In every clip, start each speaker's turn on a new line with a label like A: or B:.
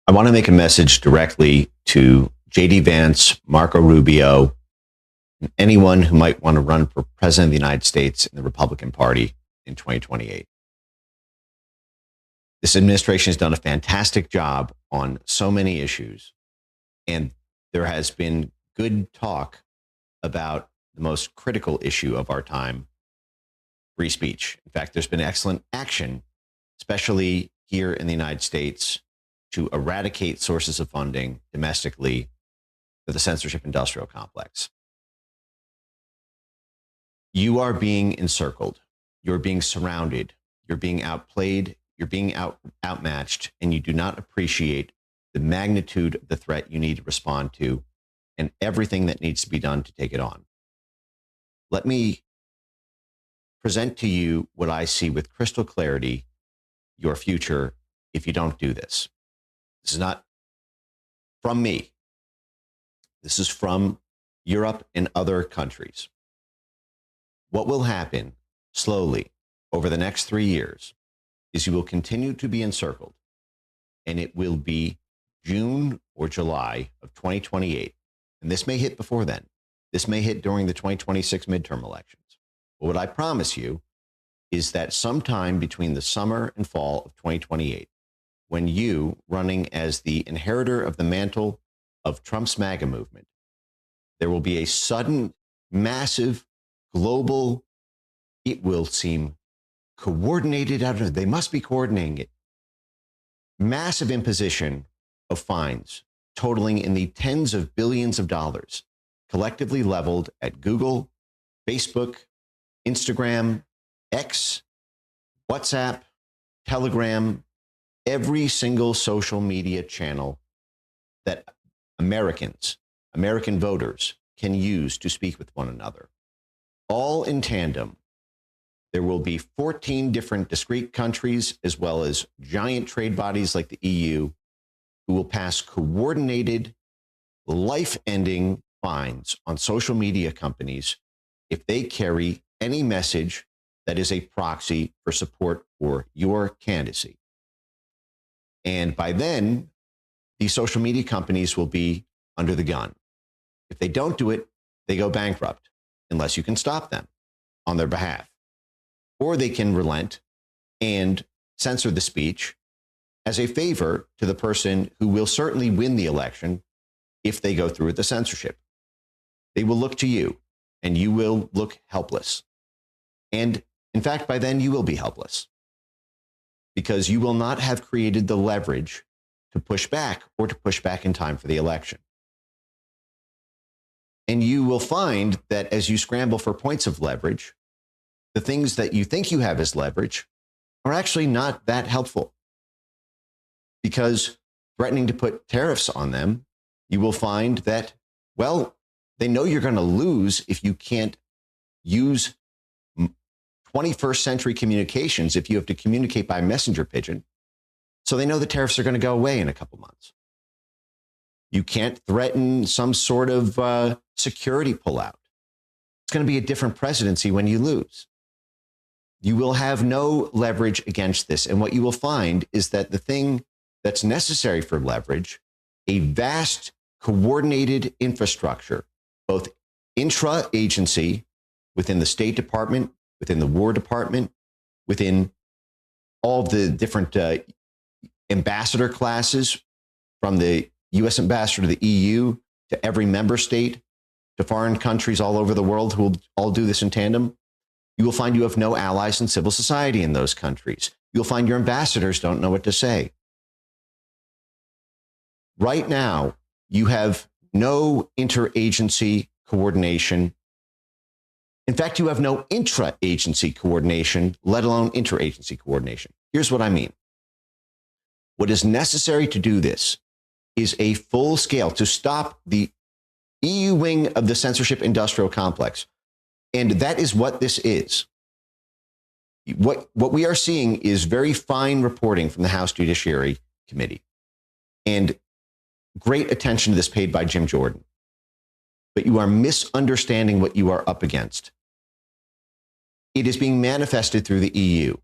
A: I want to make a message directly to J.D. Vance, Marco Rubio, and anyone who might want to run for president of the United States in the Republican Party in 2028. This administration has done a fantastic job on so many issues, and there has been good talk about the most critical issue of our time, free speech. In fact, there's been excellent action, especially here in the United States, to eradicate sources of funding domestically for the censorship industrial complex. You are being encircled, you're being surrounded, you're being outplayed, you're being outmatched, and you do not appreciate the magnitude of the threat you need to respond to and everything that needs to be done to take it on. Let me present to you what I see with crystal clarity, your future, if you don't do this. This is not from me. This is from Europe and other countries. What will happen slowly over the next 3 years is you will continue to be encircled, and it will be June or July of 2028. And this may hit before then. This may hit during the 2026 midterm elections. But what I promise you is that sometime between the summer and fall of 2028, when you, running as the inheritor of the mantle of Trump's MAGA movement, there will be a sudden, massive, global, it will seem coordinated, they must be coordinating it, massive imposition of fines totaling in the tens of billions of dollars, collectively leveled at Google, Facebook, Instagram, X, WhatsApp, Telegram, every single social media channel that American voters can use to speak with one another. All in tandem. There will be 14 different discrete countries, as well as giant trade bodies like the EU, who will pass coordinated, life-ending fines on social media companies if they carry any message that is a proxy for support for your candidacy. And by then, these social media companies will be under the gun. If they don't do it, they go bankrupt, unless you can stop them on their behalf. Or they can relent and censor the speech as a favor to the person who will certainly win the election if they go through with the censorship. They will look to you, and you will look helpless. And in fact, by then you will be helpless, because you will not have created the leverage to push back or to push back in time for the election. And you will find that as you scramble for points of leverage, the things that you think you have as leverage are actually not that helpful, because threatening to put tariffs on them, you will find that, well, they know you're going to lose if you can't use 21st century communications, if you have to communicate by messenger pigeon. So they know the tariffs are going to go away in a couple months. You can't threaten some sort of security pullout. It's going to be a different presidency when you lose. You will have no leverage against this. And what you will find is that the thing that's necessary for leverage, a vast coordinated infrastructure, both intra-agency, within the State Department, within the War Department, within all of the different ambassador classes, from the U.S. ambassador to the EU, to every member state, to foreign countries all over the world who will all do this in tandem. You will find you have no allies in civil society in those countries. You'll find your ambassadors don't know what to say. Right now, you have no interagency coordination. In fact, you have no intra-agency coordination, let alone interagency coordination. Here's what I mean. What is necessary to do this is a full scale to stop the EU wing of the censorship industrial complex. And that is what this is. What we are seeing is very fine reporting from the House Judiciary Committee, and great attention to this paid by Jim Jordan. But you are misunderstanding what you are up against. It is being manifested through the EU.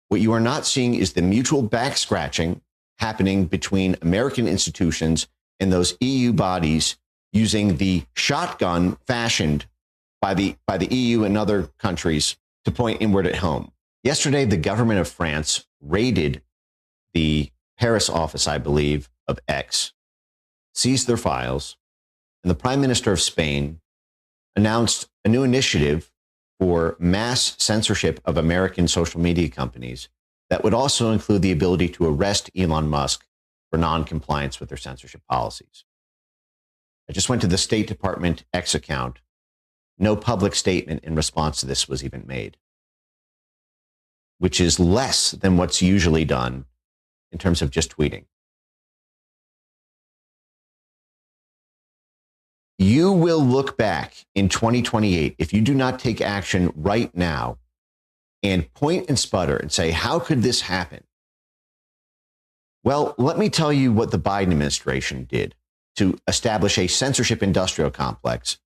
A: What you are not seeing is the mutual back scratching happening between American institutions and those EU bodies using the shotgun fashioned by the EU and other countries to point inward at home. Yesterday, the government of France raided the Paris office, I believe, of X, seized their files, and the Prime Minister of Spain announced a new initiative for mass censorship of American social media companies that would also include the ability to arrest Elon Musk for non-compliance with their censorship policies. I just went to the State Department X account. No public statement in response to this was even made, which is less than what's usually done in terms of just tweeting. You will look back in 2028 if you do not take action right now and point and sputter and say, how could this happen? Well, let me tell you what the Biden administration did to establish a censorship industrial complex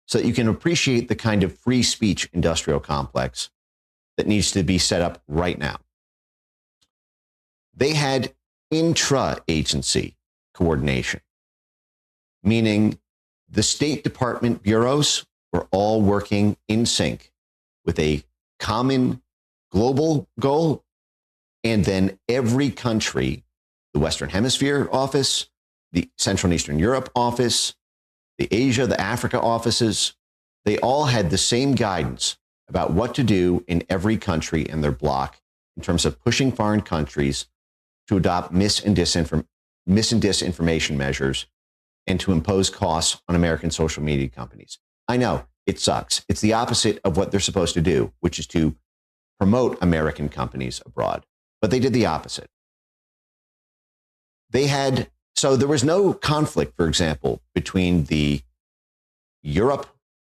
A: so that you can appreciate the kind of free speech industrial complex that needs to be set up right now. They had intra-agency coordination, meaning the State Department bureaus were all working in sync with a common global goal. And then every country, the Western Hemisphere office, the Central and Eastern Europe office, the Asia, the Africa offices, they all had the same guidance about what to do in every country in their bloc in terms of pushing foreign countries to adopt mis and disinformation measures and to impose costs on American social media companies. I know, it sucks. It's the opposite of what they're supposed to do, which is to promote American companies abroad. But they did the opposite. So there was no conflict, for example, between the Europe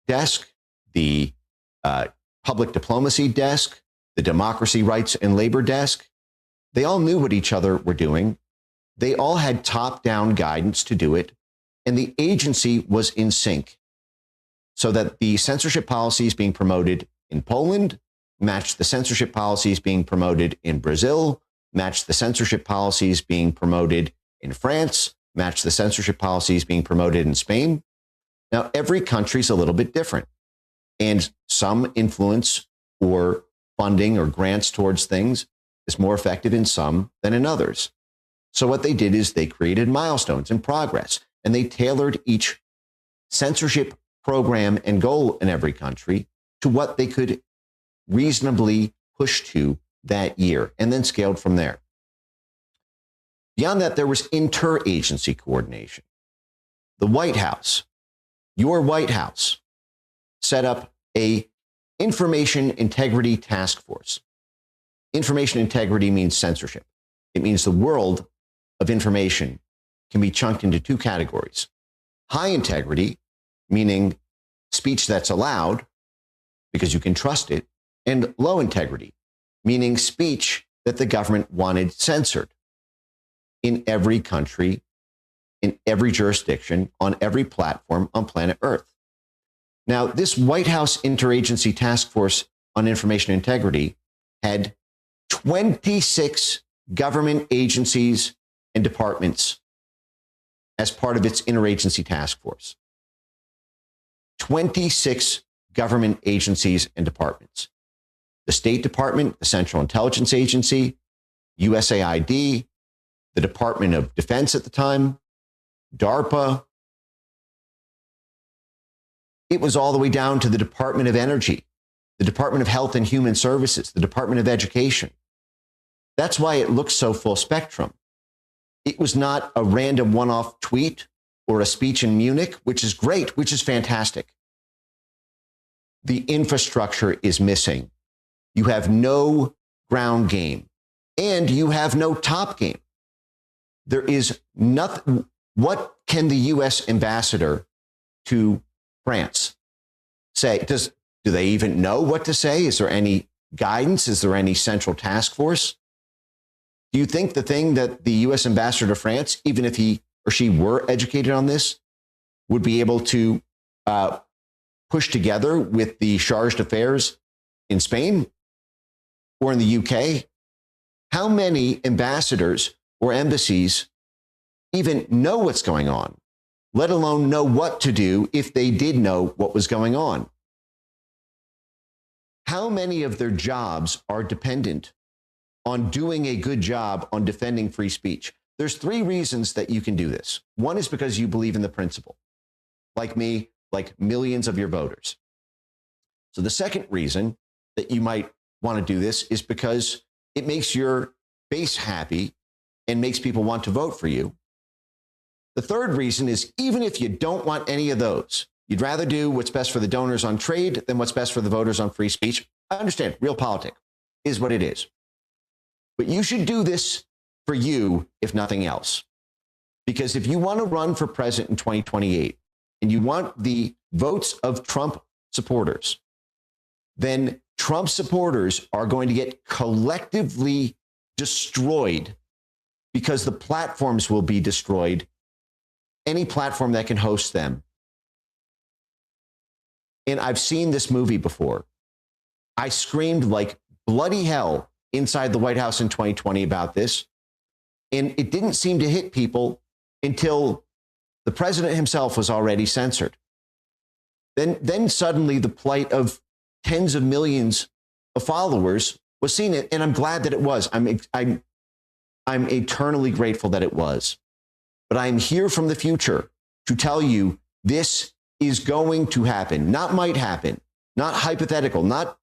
A: desk, the public diplomacy desk, the democracy, rights, and labor desk. They all knew what each other were doing. They all had top-down guidance to do it. And the agency was in sync so that the censorship policies being promoted in Poland matched the censorship policies being promoted in Brazil, matched the censorship policies being promoted in France, matched the censorship policies being promoted in Spain. Now, every country's a little bit different, and some influence or funding or grants towards things is more effective in some than in others. So what they did is they created milestones and progress, and they tailored each censorship program and goal in every country to what they could reasonably push to that year, and then scaled from there. Beyond that, there was interagency coordination. The White House, your White House, set up a information integrity task force. Information integrity means censorship. It means the world of information can be chunked into two categories. High integrity, meaning speech that's allowed because you can trust it, and low integrity, meaning speech that the government wanted censored in every country, in every jurisdiction, on every platform on planet Earth. Now, this White House Interagency Task Force on Information Integrity had 26 government agencies and departments as part of its interagency task force. 26 government agencies and departments. The State Department, the Central Intelligence Agency, USAID, the Department of Defense at the time, DARPA. It was all the way down to the Department of Energy, the Department of Health and Human Services, the Department of Education. That's why it looks so full spectrum. It was not a random one-off tweet or a speech in Munich, which is great, which is fantastic. The infrastructure is missing. You have no ground game, and you have no top game. There is nothing. What can the U.S. ambassador to France say? Do they even know what to say? Is there any guidance? Is there any central task force? Do you think the thing that the U.S. ambassador to France, even if he or she were educated on this, would be able to push together with the chargé d'affaires in Spain or in the UK? How many ambassadors or embassies even know what's going on, let alone know what to do if they did know what was going on. How many of their jobs are dependent on doing a good job on defending free speech? There's three reasons that you can do this. One is because you believe in the principle, like me, like millions of your voters. So the second reason that you might want to do this is because it makes your base happy and makes people want to vote for you. The third reason is even if you don't want any of those, you'd rather do what's best for the donors on trade than what's best for the voters on free speech. I understand, real politics is what it is. But you should do this for you, if nothing else. Because if you want to run for president in 2028 and you want the votes of Trump supporters, then Trump supporters are going to get collectively destroyed because the platforms will be destroyed, any platform that can host them. And I've seen this movie before. I screamed like bloody hell inside the White House in 2020 about this. And it didn't seem to hit people until the president himself was already censored. Then suddenly the plight of tens of millions of followers was seen, and I'm glad that it was. I'm eternally grateful that it was. But I'm here from the future to tell you this is going to happen, not might happen, not hypothetical, not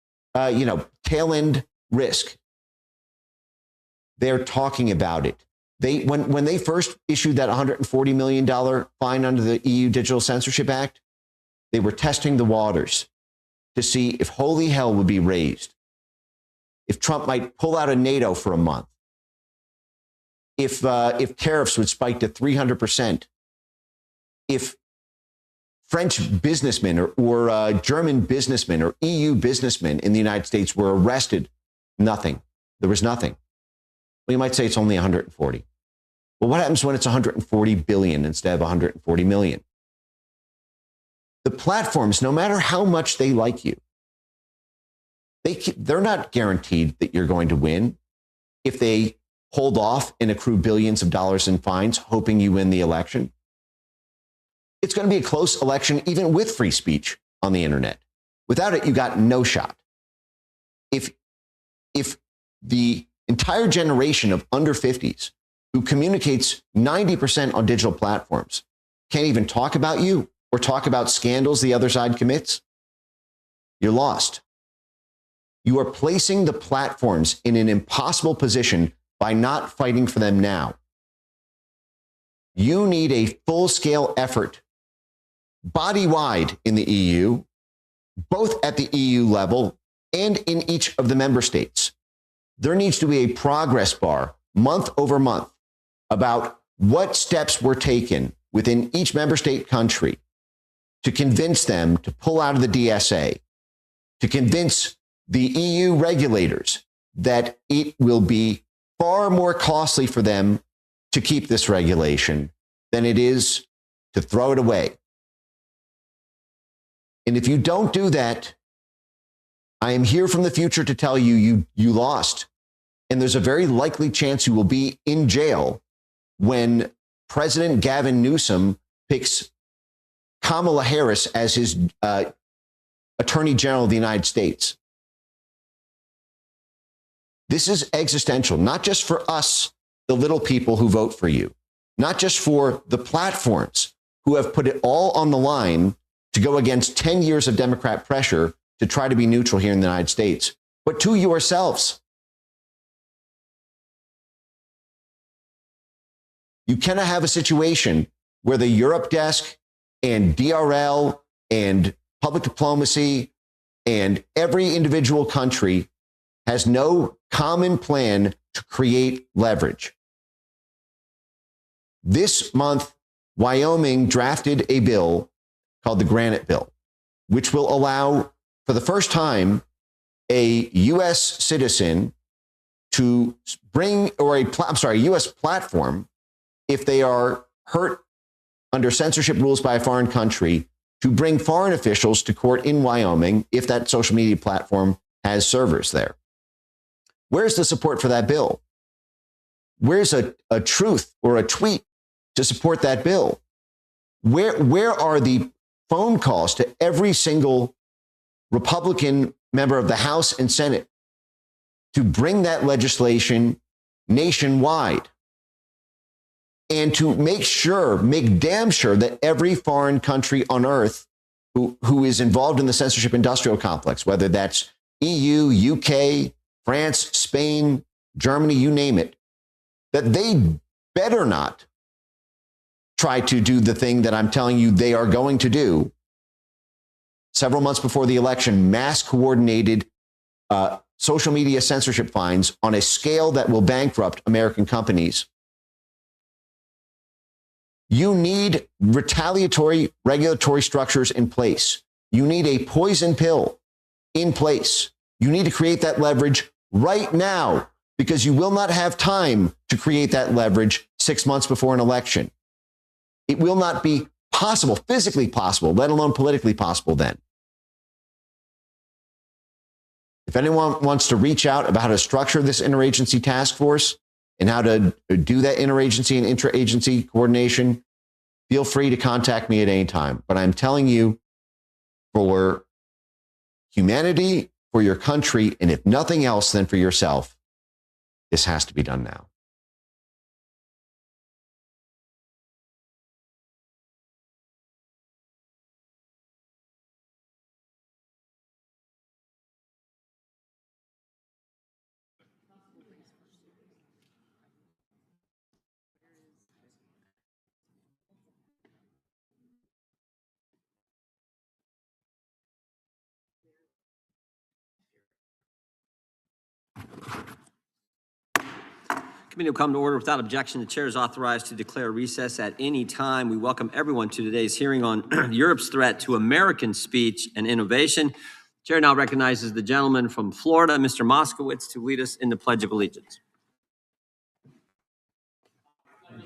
A: tail end risk. They're talking about it. When they first issued that $140 million fine under the EU Digital Censorship Act, they were testing the waters to see if holy hell would be raised, if Trump might pull out of NATO for a month, if tariffs would spike to 300%, if French businessmen or German businessmen or EU businessmen in the United States were arrested. Nothing. There was nothing. Well, you might say it's only 140. Well, what happens when it's 140 billion instead of 140 million? The platforms, no matter how much they like you, they're not guaranteed that you're going to win if they hold off and accrue billions of dollars in fines, hoping you win the election. It's going to be a close election, even with free speech on the internet. Without it, you got no shot. If the entire generation of under 50s who communicates 90% on digital platforms can't even talk about you or talk about scandals the other side commits, you're lost. You are placing the platforms in an impossible position by not fighting for them now. You need a full-scale effort, body-wide in the EU, both at the EU level and in each of the member states. There needs to be a progress bar month over month about what steps were taken within each member state country to convince them to pull out of the DSA, to convince the EU regulators that it will be far more costly for them to keep this regulation than it is to throw it away. And if you don't do that, I am here from the future to tell you, you lost. And there's a very likely chance you will be in jail when President Gavin Newsom picks Kamala Harris as his Attorney General of the United States. This is existential, not just for us, the little people who vote for you, not just for the platforms who have put it all on the line to go against 10 years of Democrat pressure to try to be neutral here in the United States, but to yourselves. You cannot have a situation where the Europe desk and DRL and public diplomacy and every individual country has no common plan to create leverage. This month, Wyoming drafted a bill called the Granite Bill, which will allow, for the first time, a U.S. citizen to bring, or a U.S. platform, if they are hurt under censorship rules by a foreign country, to bring foreign officials to court in Wyoming if that social media platform has servers there. Where's the support for that bill? Where's a truth or a tweet to support that bill? Where are the phone calls to every single Republican member of the House and Senate to bring that legislation nationwide and to make damn sure that every foreign country on earth who is involved in the censorship industrial complex, whether that's EU, UK, France, Spain, Germany, you name it, that they better not try to do the thing that I'm telling you they are going to do several months before the election, mass coordinated social media censorship fines on a scale that will bankrupt American companies. You need retaliatory regulatory structures in place. You need a poison pill in place. You need to create that leverage right now, because you will not have time to create that leverage 6 months before an election. It will not be possible, physically possible, let alone politically possible then. If anyone wants to reach out about how to structure this interagency task force and how to do that interagency and intra-agency coordination, feel free to contact me at any time. But I'm telling you, for humanity, for your country, and if nothing else, then for yourself, this has to be done now.
B: Committee will come to order without objection. The chair is authorized to declare recess at any time. We welcome everyone to today's hearing on Europe's threat to American speech and innovation. The chair now recognizes the gentleman from Florida, Mr. Moskowitz, to lead us in the Pledge of Allegiance.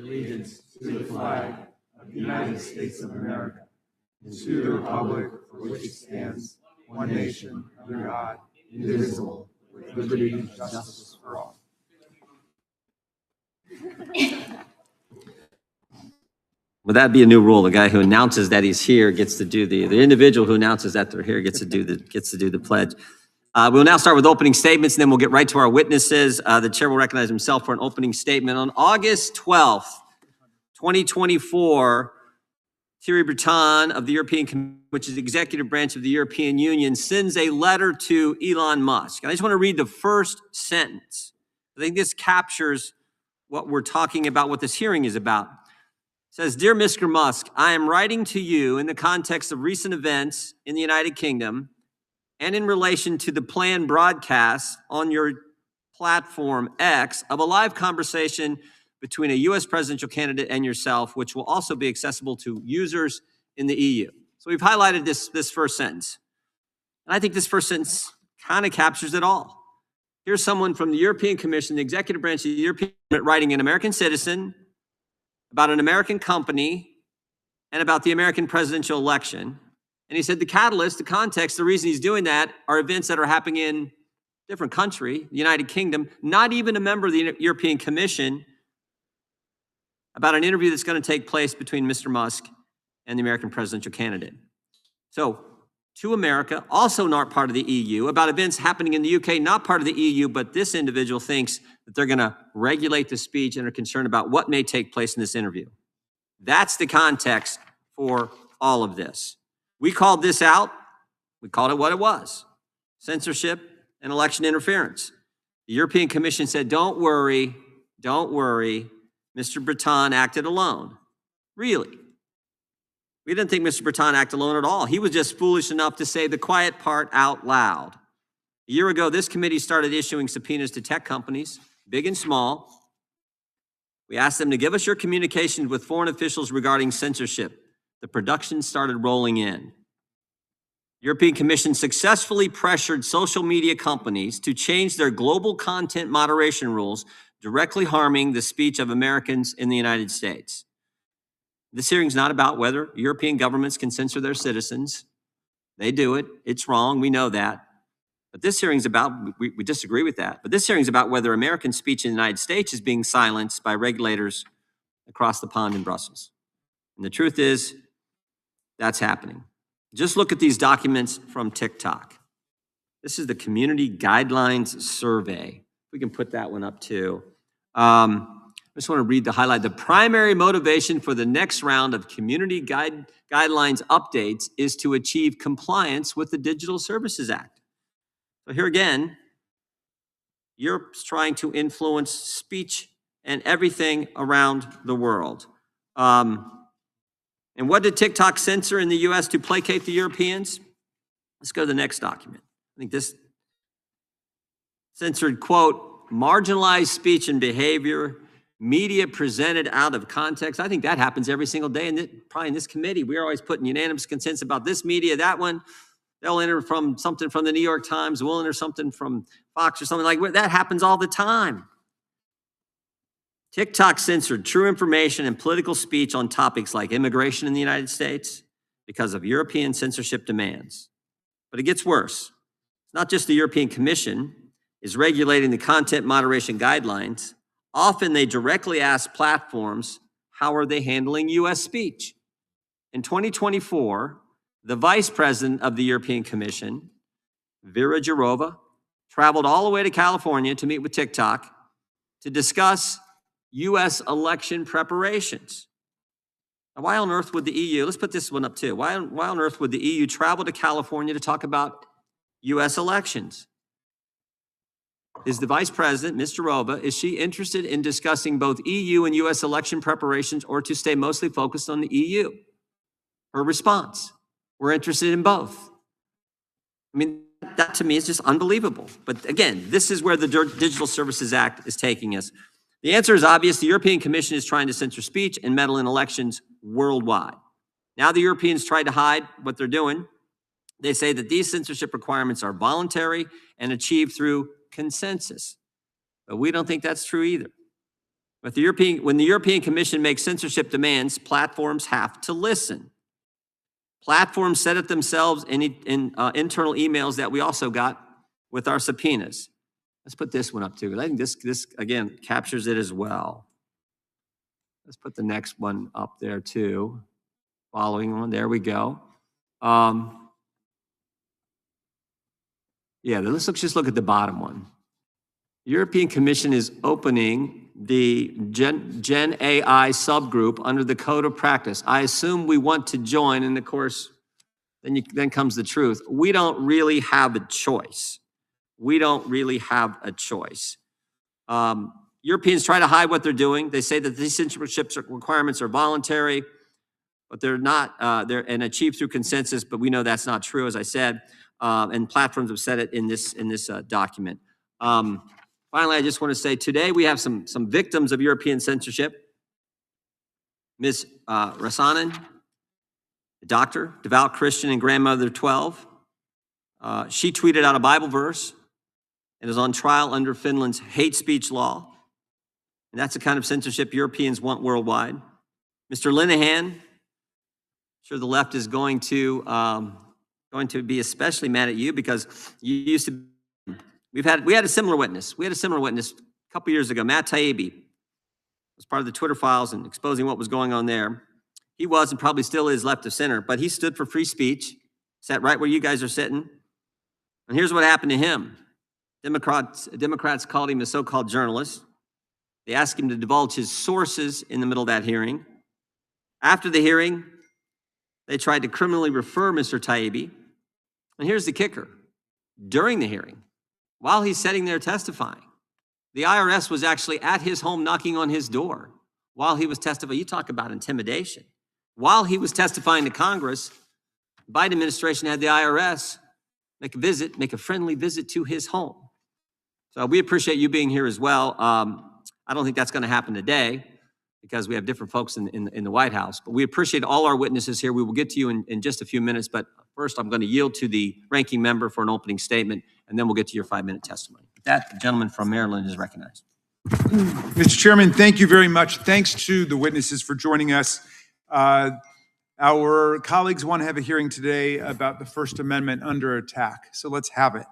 C: Allegiance to the flag of the United States of America and to the republic for which it stands, one nation, under God, indivisible, with liberty and justice for all.
B: Would that be a new rule? The guy who announces that he's here gets to do the individual who announces that they're here gets to do the pledge. We'll now start with opening statements, and then we'll get right to our witnesses. The chair will recognize himself for an opening statement. On August 12th, 2024, Thierry Breton of the European Commission, which is the executive branch of the European Union, sends a letter to Elon Musk. And I just want to read the first sentence. I think this captures what we're talking about, what this hearing is about. It says, "Dear Mr. Musk, I am writing to you in the context of recent events in the United Kingdom and in relation to the planned broadcast on your platform X of a live conversation between a U.S. presidential candidate and yourself, which will also be accessible to users in the EU." So we've highlighted this first sentence. And I think this first sentence kind of captures it all. Here's someone from the European Commission, the executive branch of the European Union, writing an American citizen about an American company and about the American presidential election. And he said the catalyst, the context, the reason he's doing that are events that are happening in a different country, the United Kingdom, not even a member of the European Commission, about an interview that's going to take place between Mr. Musk and the American presidential candidate. So, to America, also not part of the EU, about events happening in the UK, not part of the EU, but this individual thinks that they're going to regulate the speech and are concerned about what may take place in this interview. That's the context for all of this. We called this out. We called it what it was: censorship and election interference. The European Commission said, don't worry, Mr. Breton acted alone. Really? We didn't think Mr. Breton acted alone at all. He was just foolish enough to say the quiet part out loud. A year ago, this committee started issuing subpoenas to tech companies, big and small. We asked them to give us your communications with foreign officials regarding censorship. The production started rolling in. The European Commission successfully pressured social media companies to change their global content moderation rules, directly harming the speech of Americans in the United States. This hearing is not about whether European governments can censor their citizens. They do it. It's wrong. We know that. But this hearing's about, we disagree with that, but this hearing's about whether American speech in the United States is being silenced by regulators across the pond in Brussels. And the truth is, that's happening. Just look at these documents from TikTok. This is the Community Guidelines Survey. We can put that one up too. I just want to highlight the primary motivation for the next round of community guidelines updates is to achieve compliance with the Digital Services Act. So here again, Europe's trying to influence speech and everything around the world. And what did TikTok censor in the US to placate the Europeans? Let's go to the next document. I think this censored, quote, marginalized speech and behavior, media presented out of context. I think that happens every single day, and probably in this committee. We're always putting unanimous consensus about this media, that one. They'll enter from something from the New York Times, we'll enter something from Fox or something like that. That happens all the time. TikTok censored true information and political speech on topics like immigration in the United States because of European censorship demands. But it gets worse. It's not just the European Commission is regulating the content moderation guidelines. Often they directly ask platforms, how are they handling US speech? In 2024, the Vice President of the European Commission, Vera Jourova, traveled all the way to California to meet with TikTok to discuss US election preparations. Now, why on earth would the EU, let's put this one up too, why on earth would the EU travel to California to talk about US elections? Is the Vice President, Ms. Jourova, is she interested in discussing both EU and US election preparations or to stay mostly focused on the EU? Her response, we're interested in both. I mean, that to me is just unbelievable. But again, this is where the Digital Services Act is taking us. The answer is obvious. The European Commission is trying to censor speech and meddle in elections worldwide. Now the Europeans try to hide what they're doing. They say that these censorship requirements are voluntary and achieved through consensus. But we don't think that's true either. But when the European Commission makes censorship demands, platforms have to listen. Platforms set it themselves in internal emails that we also got with our subpoenas. Let's put this one up too. I think this again captures it as well. Let's put the next one up there too. Following one, there we go. Yeah, let's just look at the bottom one. The European Commission is opening the Gen AI subgroup under the Code of Practice. I assume we want to join, and of course, then comes the truth. We don't really have a choice. We don't really have a choice. Europeans try to hide what they're doing. They say that these censorship requirements are voluntary, but they're not, and achieved through consensus, but we know that's not true, as I said, and platforms have said it in this document. Finally, I just want to say today we have some victims of European censorship. Ms. Rasanen, a doctor, devout Christian and grandmother of 12. She tweeted out a Bible verse and is on trial under Finland's hate speech law. And that's the kind of censorship Europeans want worldwide. Mr. Linehan, I'm sure the left is going to be especially mad at you because you used to. We had a similar witness. We had a similar witness a couple years ago. Matt Taibbi was part of the Twitter files and exposing what was going on there. He was and probably still is left of center, but he stood for free speech, sat right where you guys are sitting. And here's what happened to him. Democrats called him a so-called journalist. They asked him to divulge his sources in the middle of that hearing. After the hearing, they tried to criminally refer Mr. Taibbi. And here's the kicker. During the hearing, while he's sitting there testifying, the IRS was actually at his home knocking on his door while he was testifying. You talk about intimidation. While he was testifying to Congress, the Biden administration had the IRS make a friendly visit to his home. So we appreciate you being here as well. I don't think that's going to happen today because we have different folks in the White House, but we appreciate all our witnesses here. We will get to you in just a few minutes, but first I'm going to yield to the ranking member for an opening statement, and then we'll get to your 5-minute testimony. With that, the gentleman from Maryland is recognized.
C: Mr. Chairman, thank you very much. Thanks to the witnesses for joining us. Our colleagues want to have a hearing today about the First Amendment under attack, so let's have it.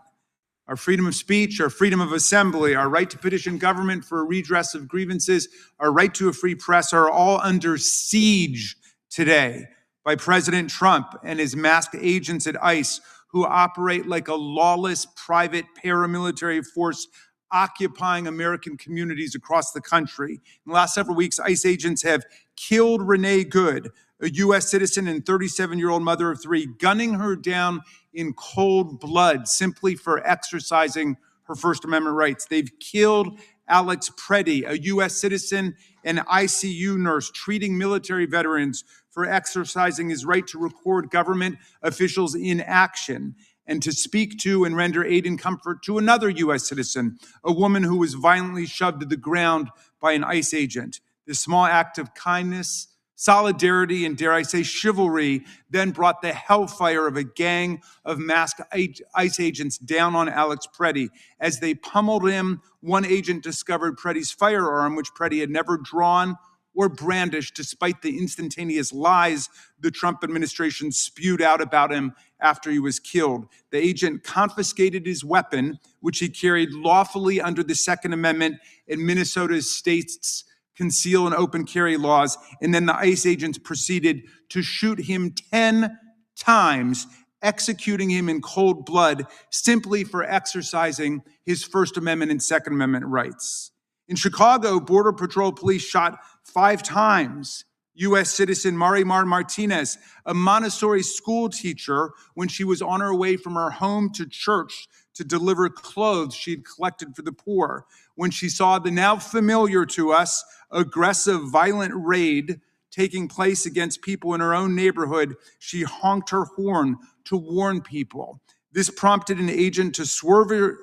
C: Our freedom of speech, our freedom of assembly, our right to petition government for a redress of grievances, our right to a free press are all under siege today by President Trump and his masked agents at ICE, who operate like a lawless private paramilitary force occupying American communities across the country. In the last several weeks, ICE agents have killed Renee Good, a U.S. citizen and 37-year-old mother of three, gunning her down in cold blood simply for exercising her First Amendment rights. They've killed Alex Preddy, a U.S. citizen and ICU nurse treating military veterans for exercising his right to record government officials in action and to speak to and render aid and comfort to another U.S. citizen, a woman who was violently shoved to the ground by an ICE agent. This small act of kindness, solidarity, and dare I say chivalry then brought the hellfire of a gang of masked ICE agents down on Alex Preddy. As they pummeled him, one agent discovered Preddy's firearm, which Preddy had never drawn or brandished, despite the instantaneous lies the Trump administration spewed out about him after he was killed. The agent confiscated his weapon, which he carried lawfully under the Second Amendment in Minnesota's state's conceal and open carry laws, and then the ICE agents proceeded to shoot him 10 times, executing him in cold blood simply for exercising his First Amendment and Second Amendment rights. In Chicago, Border Patrol police shot 5 times U.S. citizen Marimar Martinez, a Montessori school teacher, when she was on her way from her home to church to deliver clothes she had collected for the poor. When she saw the now familiar to us aggressive, violent raid taking place against people in her own neighborhood, she honked her horn to warn people. This prompted an agent to swerve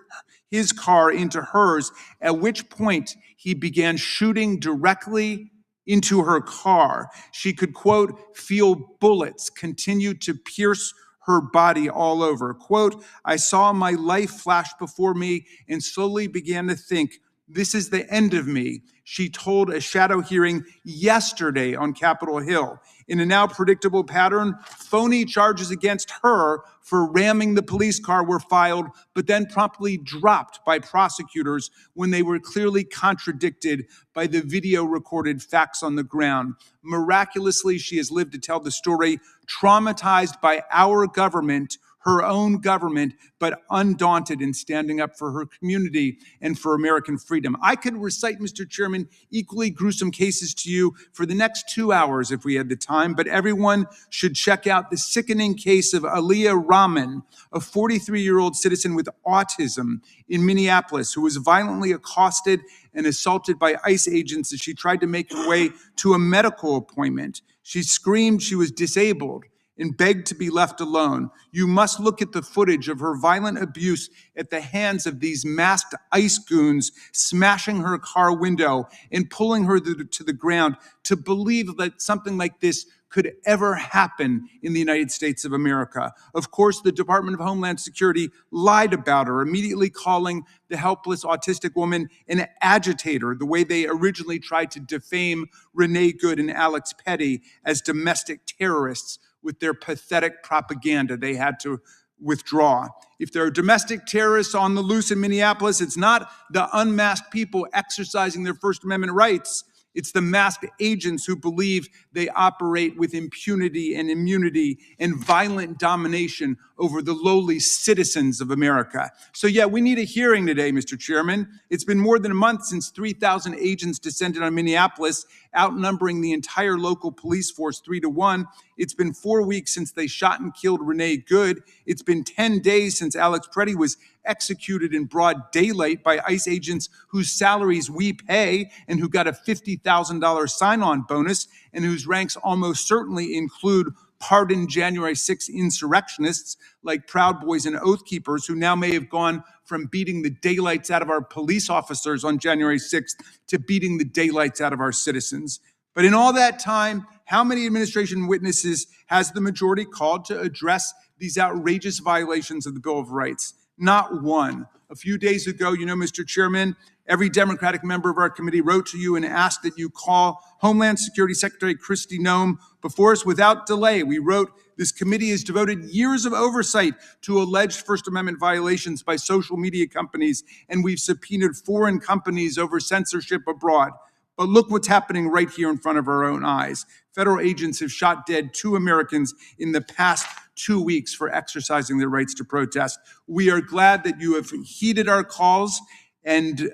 C: his car into hers, at which point he began shooting directly into her car. She could, quote, feel bullets continue to pierce her body all over. Quote, I saw my life flash before me and slowly began to think, this is the end of me, she told a shadow hearing yesterday on Capitol Hill. In a now predictable pattern, phony charges against her for ramming the police car were filed, but then promptly dropped by prosecutors when they were clearly contradicted by the video recorded facts on the ground. Miraculously, she has lived to tell the story, traumatized by our government, her own government, but undaunted in standing up for her community and for American freedom. I could recite, Mr. Chairman, equally gruesome cases to you for the next 2 hours if we had the time, but everyone should check out the sickening case of Aliyah Rahman, a 43-year-old citizen with autism in Minneapolis who was violently accosted and assaulted by ICE agents as she tried to make her way to a medical appointment. She screamed she was disabled and begged to be left alone. You must look at the footage of her violent abuse at the hands of these masked ICE goons smashing her car window and pulling her to the ground to believe that something like this could ever happen in the United States of America. Of course, the Department of Homeland Security lied about her, immediately calling the helpless autistic woman an agitator, the way they originally tried to defame Renee Good and Alex Preddy as domestic terrorists. With their pathetic propaganda, they had to withdraw. If there are domestic terrorists on the loose in Minneapolis, it's not the unmasked people exercising their First Amendment rights. It's the masked agents who believe they operate with impunity and immunity and violent domination over the lowly citizens of America. So yeah, we need a hearing today, Mr. Chairman. It's been more than a month since 3,000 agents descended on Minneapolis, outnumbering the entire local police force 3-1. It's been 4 weeks since they shot and killed Renee Good. It's been 10 days since Alex Preddy was executed in broad daylight by ICE agents whose salaries we pay and who got a $50,000 sign-on bonus and whose ranks almost certainly include pardoned January 6 insurrectionists like Proud Boys and Oath Keepers who now may have gone from beating the daylights out of our police officers on January 6th to beating the daylights out of our citizens. But in all that time, how many administration witnesses has the majority called to address these outrageous violations of the Bill of Rights? Not one. A few days ago, you know, Mr. Chairman, every Democratic member of our committee wrote to you and asked that you call Homeland Security Secretary Kristi Noem before us without delay. We wrote, this committee has devoted years of oversight to alleged First Amendment violations by social media companies, and we've subpoenaed foreign companies over censorship abroad. But look what's happening right here in front of our own eyes. Federal agents have shot dead 2 Americans in the past 2 weeks for exercising their rights to protest. We are glad that you have heeded our calls and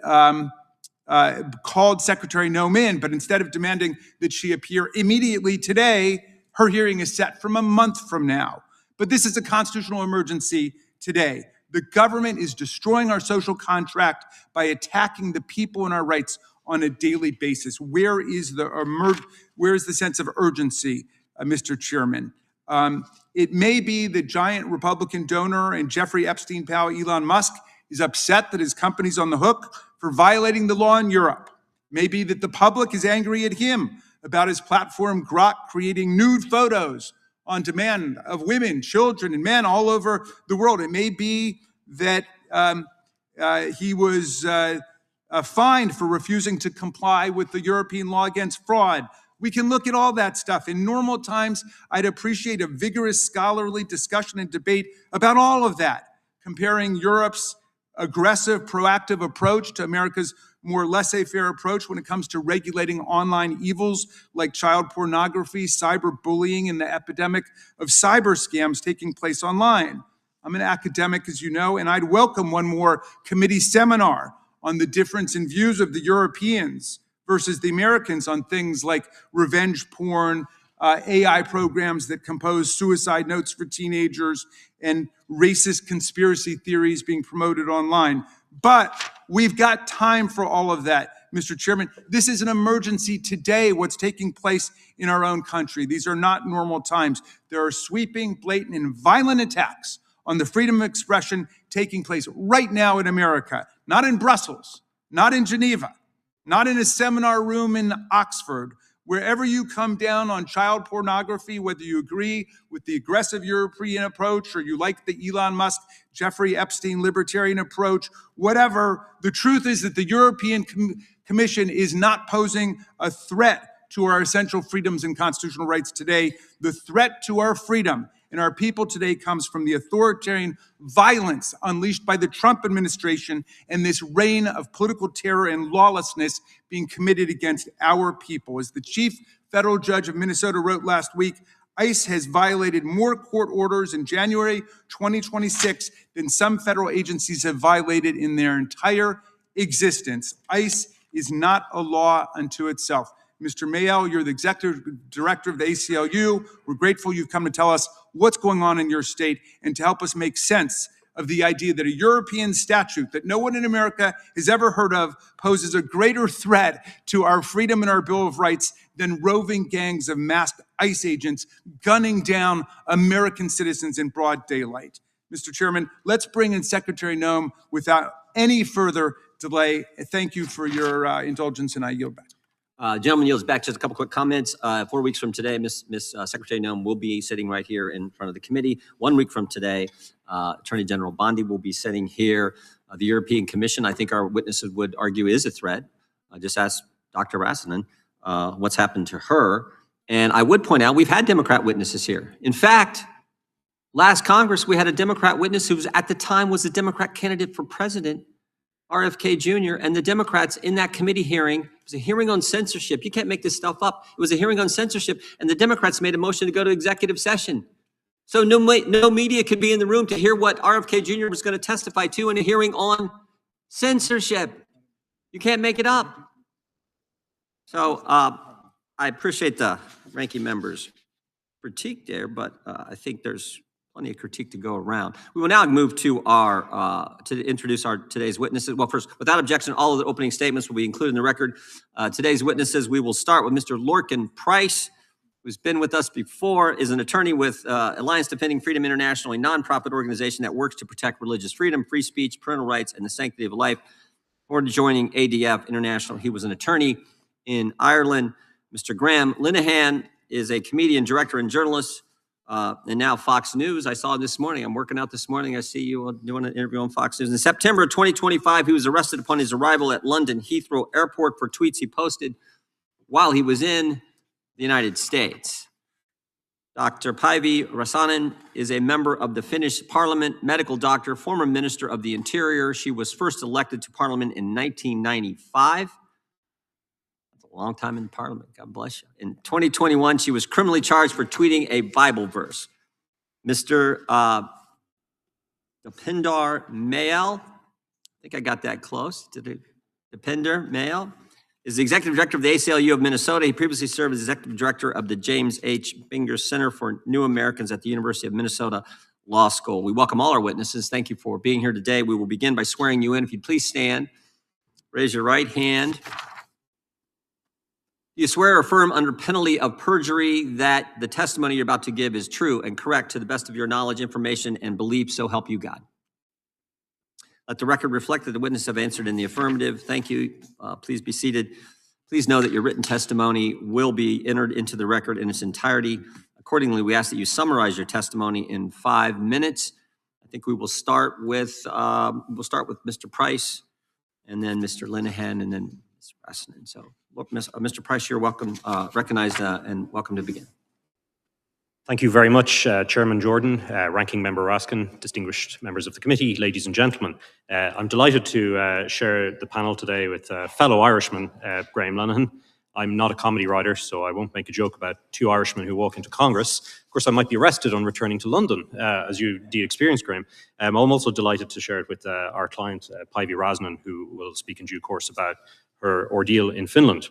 C: called Secretary Noem in, but instead of demanding that she appear immediately today, her hearing is set from a month from now. But this is a constitutional emergency today. The government is destroying our social contract by attacking the people and our rights on a daily basis. Where is the sense of urgency, Mr. Chairman? It may be the giant Republican donor and Jeffrey Epstein pal Elon Musk is upset that his company's on the hook for violating the law in Europe. Maybe that the public is angry at him about his platform Grok creating nude photos on demand of women, children, and men all over the world. It may be that he was fined for refusing to comply with the European law against fraud. We can look at all that stuff. In normal times, I'd appreciate a vigorous scholarly discussion and debate about all of that, comparing Europe's aggressive, proactive approach to America's more laissez-faire approach when it comes to regulating online evils like child pornography, cyberbullying, and the epidemic of cyber scams taking place online. I'm an academic, as you know, and I'd welcome one more committee seminar on the difference in views of the Europeans versus the Americans on things like revenge porn, AI programs that compose suicide notes for teenagers, and racist conspiracy theories being promoted online. But we've got time for all of that, Mr. Chairman. This is an emergency today, what's taking place in our own country. These are not normal times. There are sweeping, blatant, and violent attacks on the freedom of expression taking place right now in America, not in Brussels, not in Geneva, not in a seminar room in Oxford. Wherever you come down on child pornography, whether you agree with the aggressive European approach or you like the Elon Musk, Jeffrey Epstein libertarian approach, whatever, the truth is that the European Commission is not posing a threat to our essential freedoms and constitutional rights today. The threat to our freedom and our people today comes from the authoritarian violence unleashed by the Trump administration and this reign of political terror and lawlessness being committed against our people. As the chief federal judge of Minnesota wrote last week, ICE has violated more court orders in January 2026 than some federal agencies have violated in their entire existence. ICE is not a law unto itself. Mr. Mayel, you're the executive director of the ACLU. We're grateful you've come to tell us what's going on in your state and to help us make sense of the idea that a European statute that no one in America has ever heard of poses a greater threat to our freedom and our Bill of Rights than roving gangs of masked ICE agents gunning down American citizens in broad daylight. Mr. Chairman, let's bring in Secretary Noem without any further delay. Thank you for your indulgence, and I yield back.
B: Gentleman yields back. Just a couple quick comments. 4 weeks from today, Miss Secretary Noem will be sitting right here in front of the committee. 1 week from today, Attorney General Bondi will be sitting here. The European Commission, I think our witnesses would argue, is a threat. Just ask Dr. Rassanen what's happened to her. And I would point out, we've had Democrat witnesses here. In fact, last Congress, we had a Democrat witness who at the time was the Democrat candidate for president, RFK Jr., and the Democrats in that committee hearing, it was a hearing on censorship. You can't make this stuff up. It was a hearing on censorship, and the Democrats made a motion to go to executive session. So no media could be in the room to hear what RFK Jr. was going to testify to in a hearing on censorship. You can't make it up. So I appreciate the ranking member's critique there, but I think there's plenty of critique to go around. We will now move to to introduce our today's witnesses. Well, first, without objection, all of the opening statements will be included in the record. Today's witnesses, we will start with Mr. Lorcan Price, who's been with us before, is an attorney with Alliance Defending Freedom International, a nonprofit organization that works to protect religious freedom, free speech, parental rights, and the sanctity of life. Before joining ADF International, he was an attorney in Ireland. Mr. Graham Linehan is a comedian, director, and journalist and now Fox News. I saw this morning. I'm working out this morning. I see you doing an interview on Fox News. In September of 2025, he was arrested upon his arrival at London Heathrow Airport for tweets he posted while he was in the United States. Dr. Päivi Räsänen is a member of the Finnish Parliament, medical doctor, former Minister of the Interior. She was first elected to Parliament in 1995. That's a long time in Parliament. God bless you. In 2021, she was criminally charged for tweeting a Bible verse. Mr. Deepinder Mayal, I think I got that close. Deepinder Mayal is the Executive Director of the ACLU of Minnesota. He previously served as Executive Director of the James H. Binger Center for New Americans at the University of Minnesota Law School. We welcome all our witnesses. Thank you for being here today. We will begin by swearing you in. If you'd please stand, raise your right hand. Do you swear or affirm under penalty of perjury that the testimony you're about to give is true and correct to the best of your knowledge, information, and belief, so help you God? Let the record reflect that the witnesses have answered in the affirmative. Thank you. Please be seated. Please know that your written testimony will be entered into the record in its entirety. Accordingly, we ask that you summarize your testimony in 5 minutes. I think we will start with Mr. Price, and then Mr. Linehan, and then Mr. Räsänen. So, Mr. Price, you're welcome, recognized, and welcome to begin.
D: Thank you very much, Chairman Jordan, Ranking Member Raskin, distinguished members of the committee, ladies and gentlemen. I'm delighted to share the panel today with fellow Irishman, Graham Linehan. I'm not a comedy writer, so I won't make a joke about 2 Irishmen who walk into Congress. Of course, I might be arrested on returning to London, as you did experience, Graham. I'm also delighted to share it with our client, Päivi Räsänen, who will speak in due course about her ordeal in Finland.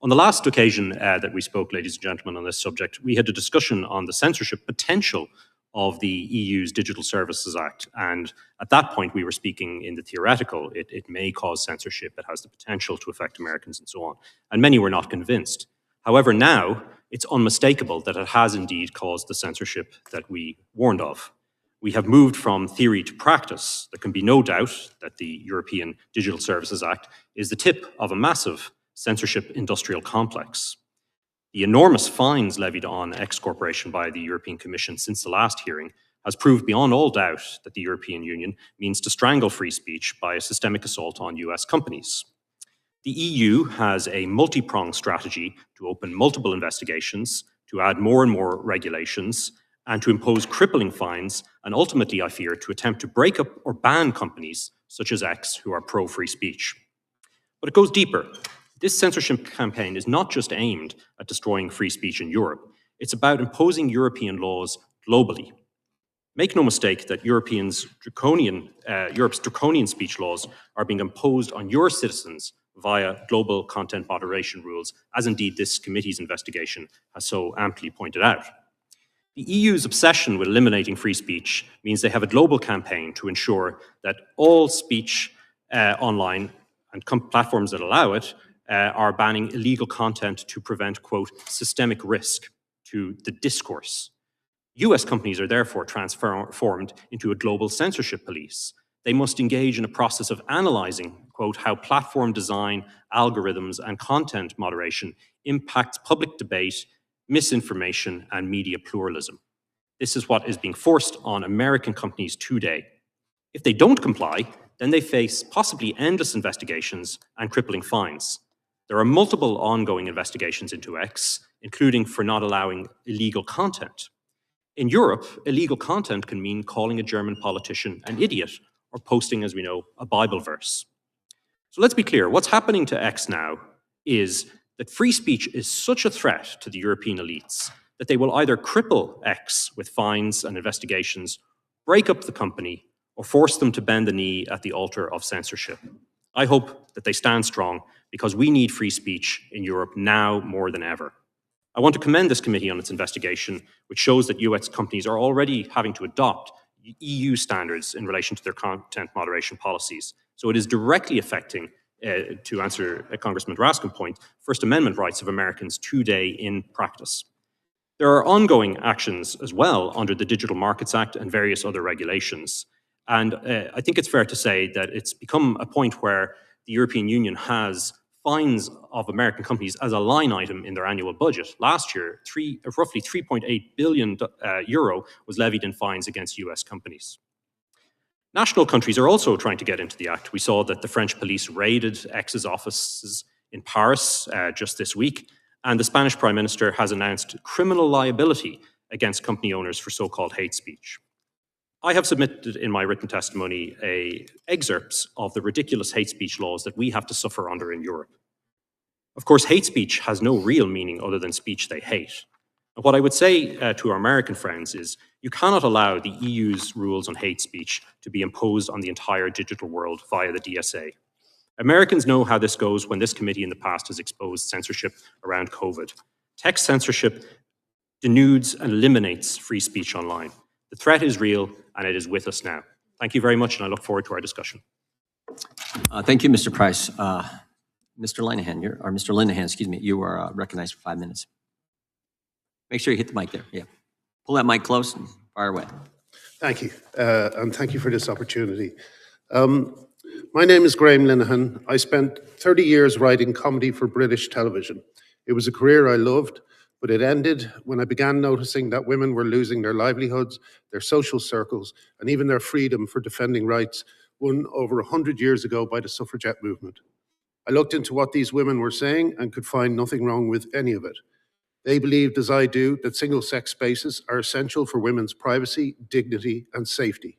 D: On the last occasion that we spoke, ladies and gentlemen, on this subject, we had a discussion on the censorship potential of the EU's Digital Services Act. And at that point, we were speaking in the theoretical. It may cause censorship. It has the potential to affect Americans and so on. And many were not convinced. However, now it's unmistakable that it has indeed caused the censorship that we warned of. We have moved from theory to practice. There can be no doubt that the European Digital Services Act is the tip of a massive censorship industrial complex. The enormous fines levied on X Corporation by the European Commission since the last hearing has proved beyond all doubt that the European Union means to strangle free speech by a systemic assault on US companies. The EU has a multi-pronged strategy to open multiple investigations, to add more and more regulations, and to impose crippling fines, and ultimately, I fear, to attempt to break up or ban companies such as X who are pro-free speech. But it goes deeper. This censorship campaign is not just aimed at destroying free speech in Europe. It's about imposing European laws globally. Make no mistake that Europe's draconian speech laws are being imposed on your citizens via global content moderation rules, as indeed this committee's investigation has so amply pointed out. The EU's obsession with eliminating free speech means they have a global campaign to ensure that all speech online and platforms that allow it are banning illegal content to prevent, quote, systemic risk to the discourse. US companies are therefore transformed into a global censorship police. They must engage in a process of analyzing, quote, how platform design, algorithms, and content moderation impacts public debate, misinformation, and media pluralism. This is what is being forced on American companies today. If they don't comply, then they face possibly endless investigations and crippling fines. There are multiple ongoing investigations into X, including for not allowing illegal content. In Europe, illegal content can mean calling a German politician an idiot or posting, as we know, a Bible verse. So let's be clear, what's happening to X now is that free speech is such a threat to the European elites that they will either cripple X with fines and investigations, break up the company, or force them to bend the knee at the altar of censorship. I hope that they stand strong because we need free speech in Europe now more than ever. I want to commend this committee on its investigation, which shows that US companies are already having to adopt EU standards in relation to their content moderation policies. So it is directly affecting, to answer Congressman Raskin's point, First Amendment rights of Americans today in practice. There are ongoing actions as well under the Digital Markets Act and various other regulations. And I think it's fair to say that it's become a point where the European Union has fines of American companies as a line item in their annual budget. Last year, roughly 3.8 billion euro was levied in fines against US companies. National countries are also trying to get into the act. We saw that the French police raided X's offices in Paris just this week, and the Spanish Prime Minister has announced criminal liability against company owners for so-called hate speech. I have submitted in my written testimony excerpts of the ridiculous hate speech laws that we have to suffer under in Europe. Of course, hate speech has no real meaning other than speech they hate. And what I would say to our American friends is you cannot allow the EU's rules on hate speech to be imposed on the entire digital world via the DSA. Americans know how this goes when this committee in the past has exposed censorship around COVID. Text censorship denudes and eliminates free speech online. The threat is real, and it is with us now. Thank you very much, and I look forward to our discussion.
B: Thank you, Mr. Price. Mr. Linehan, you are recognized for 5 minutes. Make sure you hit the mic there. Yeah. Pull that mic close and fire away.
E: Thank you, and thank you for this opportunity. My name is Graham Linehan. I spent 30 years writing comedy for British television. It was a career I loved, but it ended when I began noticing that women were losing their livelihoods, their social circles, and even their freedom for defending rights won over 100 years ago by the suffragette movement. I looked into what these women were saying and could find nothing wrong with any of it. They believed, as I do, that single-sex spaces are essential for women's privacy, dignity, and safety.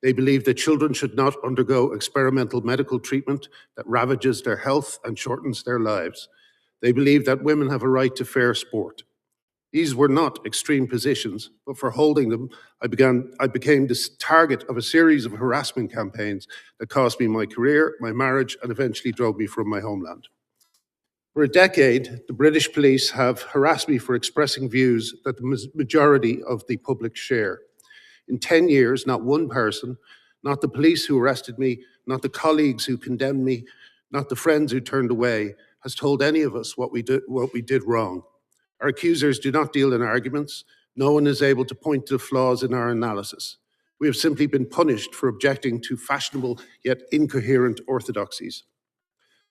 E: They believe that children should not undergo experimental medical treatment that ravages their health and shortens their lives. They believe that women have a right to fair sport. These were not extreme positions, but for holding them, I became the target of a series of harassment campaigns that cost me my career, my marriage, and eventually drove me from my homeland. For a decade, the British police have harassed me for expressing views that the majority of the public share. In 10 years, not one person, not the police who arrested me, not the colleagues who condemned me, not the friends who turned away, has told any of us what we did wrong. Our accusers do not deal in arguments. No one is able to point to the flaws in our analysis. We have simply been punished for objecting to fashionable yet incoherent orthodoxies.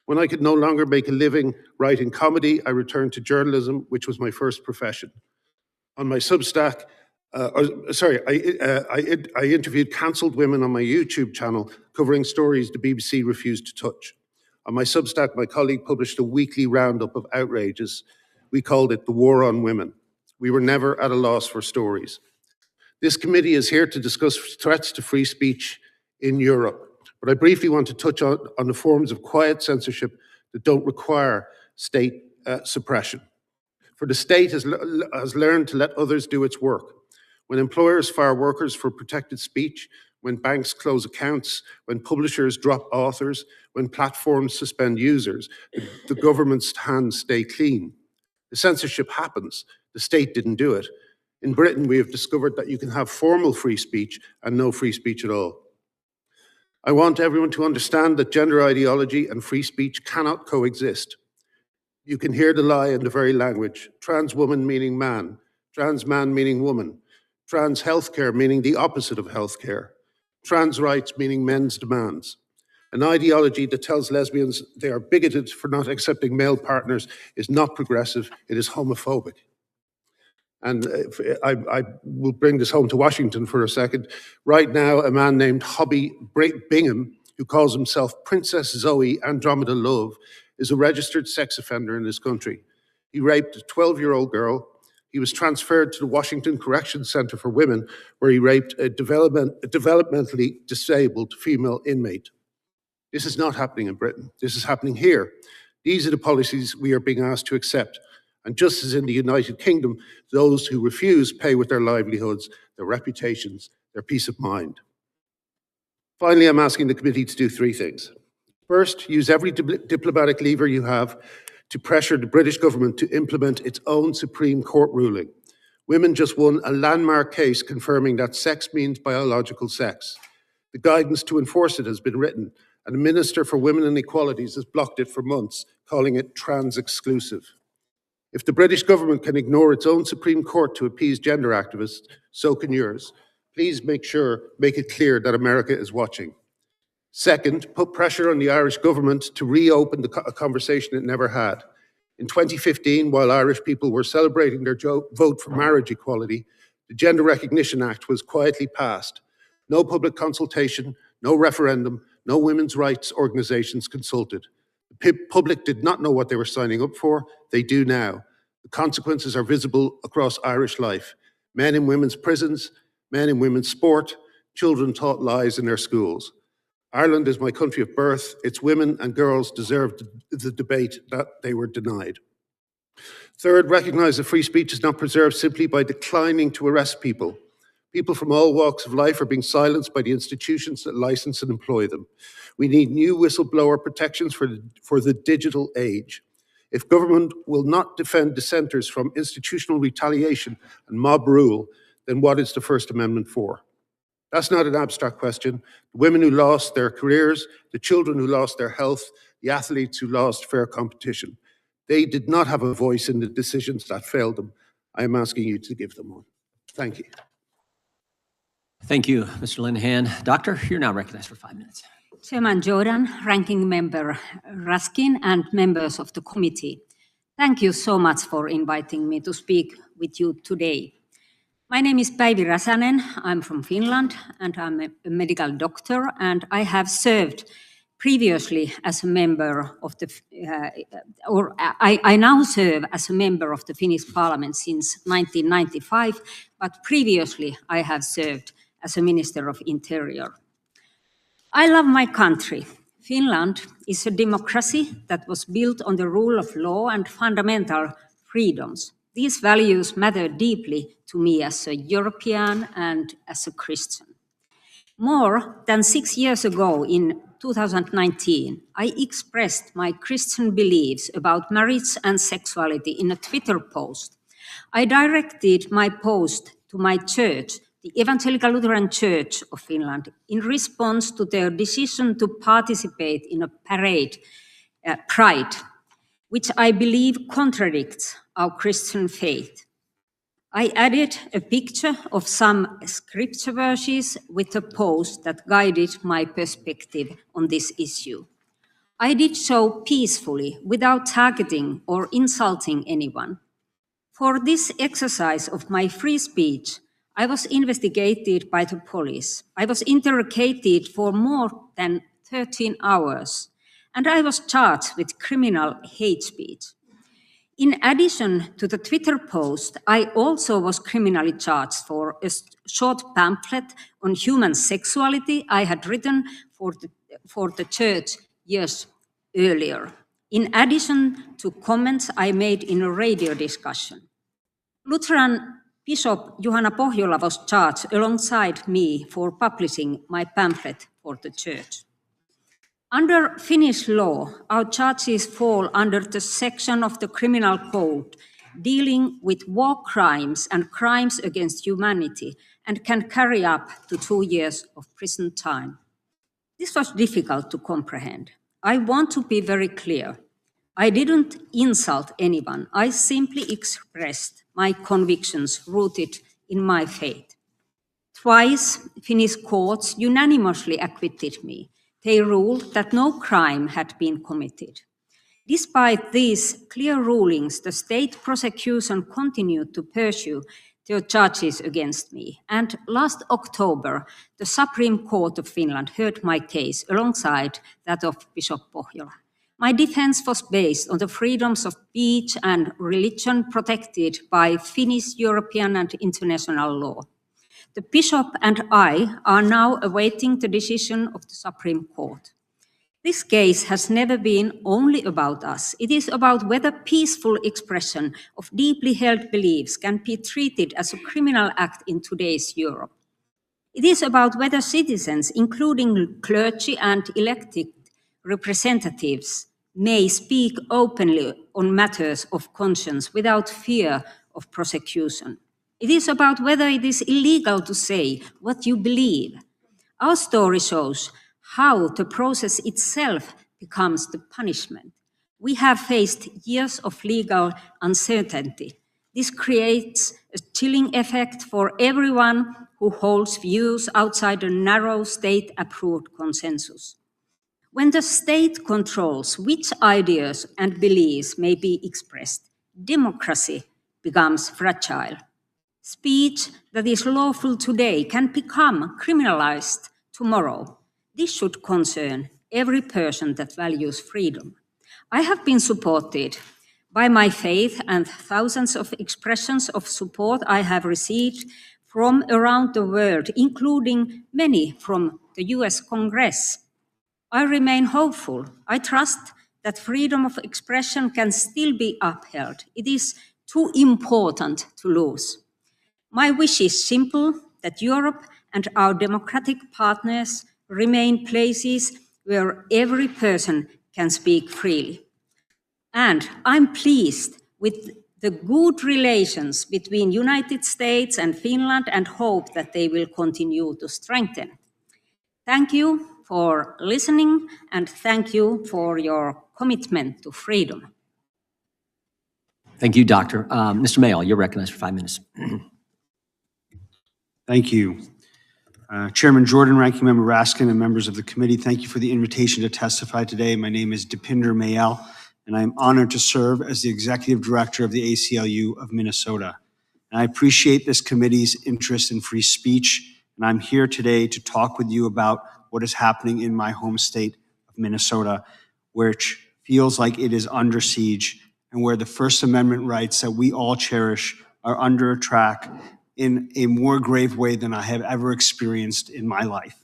E: When I could no longer make a living writing comedy, I returned to journalism, which was my first profession. On my Substack, I interviewed cancelled women on my YouTube channel covering stories the BBC refused to touch. On my Substack, my colleague published a weekly roundup of outrages. We called it the War on Women. We were never at a loss for stories. This committee is here to discuss threats to free speech in Europe, but I briefly want to touch on the forms of quiet censorship that don't require state suppression. For the state has learned to let others do its work. When employers fire workers for protected speech, when banks close accounts, when publishers drop authors, when platforms suspend users, the government's hands stay clean. The censorship happens. The state didn't do it. In Britain, we have discovered that you can have formal free speech and no free speech at all. I want everyone to understand that gender ideology and free speech cannot coexist. You can hear the lie in the very language. Trans woman meaning man, trans man meaning woman, trans healthcare meaning the opposite of healthcare, trans rights meaning men's demands. An ideology that tells lesbians they are bigoted for not accepting male partners is not progressive, it is homophobic. And I will bring this home to Washington for a second. Right now, a man named Hobby Bingham, who calls himself Princess Zoe Andromeda Love, is a registered sex offender in this country. He raped a 12-year-old girl. He was transferred to the Washington Correction Center for Women, where he raped a developmentally disabled female inmate. This is not happening in Britain. This is happening here. These are the policies we are being asked to accept. And just as in the United Kingdom, those who refuse pay with their livelihoods, their reputations, their peace of mind. Finally, I'm asking the committee to do three things. First, use every diplomatic lever you have to pressure the British government to implement its own Supreme Court ruling. Women just won a landmark case confirming that sex means biological sex. The guidance to enforce it has been written, and the Minister for Women and Equalities has blocked it for months, calling it trans-exclusive. If the British government can ignore its own Supreme Court to appease gender activists, so can yours. Please make it clear that America is watching. Second, put pressure on the Irish government to reopen a conversation it never had. In 2015, while Irish people were celebrating their vote for marriage equality, the Gender Recognition Act was quietly passed. No public consultation, no referendum, no women's rights organisations consulted. The public did not know what they were signing up for. They do now. The consequences are visible across Irish life. Men in women's prisons, men in women's sport, children taught lies in their schools. Ireland is my country of birth. Its women and girls deserve the debate that they were denied. Third, recognise that free speech is not preserved simply by declining to arrest people. People from all walks of life are being silenced by the institutions that license and employ them. We need new whistleblower protections for the digital age. If government will not defend dissenters from institutional retaliation and mob rule, then what is the First Amendment for? That's not an abstract question. The women who lost their careers, the children who lost their health, the athletes who lost fair competition. They did not have a voice in the decisions that failed them. I am asking you to give them one. Thank you.
B: Thank you, Mr. Linehan. Doctor, you're now recognized for 5 minutes.
F: Chairman Jordan, Ranking Member Raskin, and members of the committee, thank you so much for inviting me to speak with you today. My name is Päivi Räsänen. I'm from Finland, and I'm a medical doctor, and I have served previously as a member of the, I now serve as a member of the Finnish Parliament since 1995, but previously I have served as a Minister of Interior. I love my country. Finland is a democracy that was built on the rule of law and fundamental freedoms. These values matter deeply to me as a European and as a Christian. More than 6 years ago, in 2019, I expressed my Christian beliefs about marriage and sexuality in a Twitter post. I directed my post to my church, the Evangelical Lutheran Church of Finland, in response to their decision to participate in a parade, Pride, which I believe contradicts our Christian faith. I added a picture of some scripture verses with a post that guided my perspective on this issue. I did so peacefully, without targeting or insulting anyone. For this exercise of my free speech, I was investigated by the police. I was interrogated for more than 13 hours, and I was charged with criminal hate speech. In addition to the Twitter post, I also was criminally charged for a short pamphlet on human sexuality I had written for the church years earlier, in addition to comments I made in a radio discussion. Lutheran Bishop Juhana Pohjola was charged alongside me for publishing my pamphlet for the church. Under Finnish law, our charges fall under the section of the Criminal Code dealing with war crimes and crimes against humanity and can carry up to 2 years of prison time. This was difficult to comprehend. I want to be very clear. I didn't insult anyone. I simply expressed my convictions rooted in my faith. Twice, Finnish courts unanimously acquitted me. They ruled that no crime had been committed. Despite these clear rulings, the state prosecution continued to pursue their charges against me. And last October, the Supreme Court of Finland heard my case alongside that of Bishop Pohjola. My defense was based on the freedoms of speech and religion protected by Finnish, European, and international law. The bishop and I are now awaiting the decision of the Supreme Court. This case has never been only about us. It is about whether peaceful expression of deeply held beliefs can be treated as a criminal act in today's Europe. It is about whether citizens, including clergy and elected representatives, may speak openly on matters of conscience without fear of prosecution. It is about whether it is illegal to say what you believe. Our story shows how the process itself becomes the punishment. We have faced years of legal uncertainty. This creates a chilling effect for everyone who holds views outside a narrow state-approved consensus. When the state controls which ideas and beliefs may be expressed, democracy becomes fragile. Speech that is lawful today can become criminalized tomorrow. This should concern every person that values freedom. I have been supported by my faith, and thousands of expressions of support I have received from around the world, including many from the US Congress. I remain hopeful. I trust that freedom of expression can still be upheld. It is too important to lose. My wish is simple, that Europe and our democratic partners remain places where every person can speak freely. And I'm pleased with the good relations between United States and Finland and hope that they will continue to strengthen. Thank you for listening, and thank you for your commitment to freedom.
B: Thank you, Doctor. Mr. Mayall, you're recognized for 5 minutes.
C: Thank you. Chairman Jordan, Ranking Member Raskin, and members of the committee, thank you for the invitation to testify today. My name is Dipinder Mayall, and I am honored to serve as the Executive Director of the ACLU of Minnesota. And I appreciate this committee's interest in free speech, and I'm here today to talk with you about what is happening in my home state of Minnesota, which feels like it is under siege and where the First Amendment rights that we all cherish are under attack in a more grave way than I have ever experienced in my life.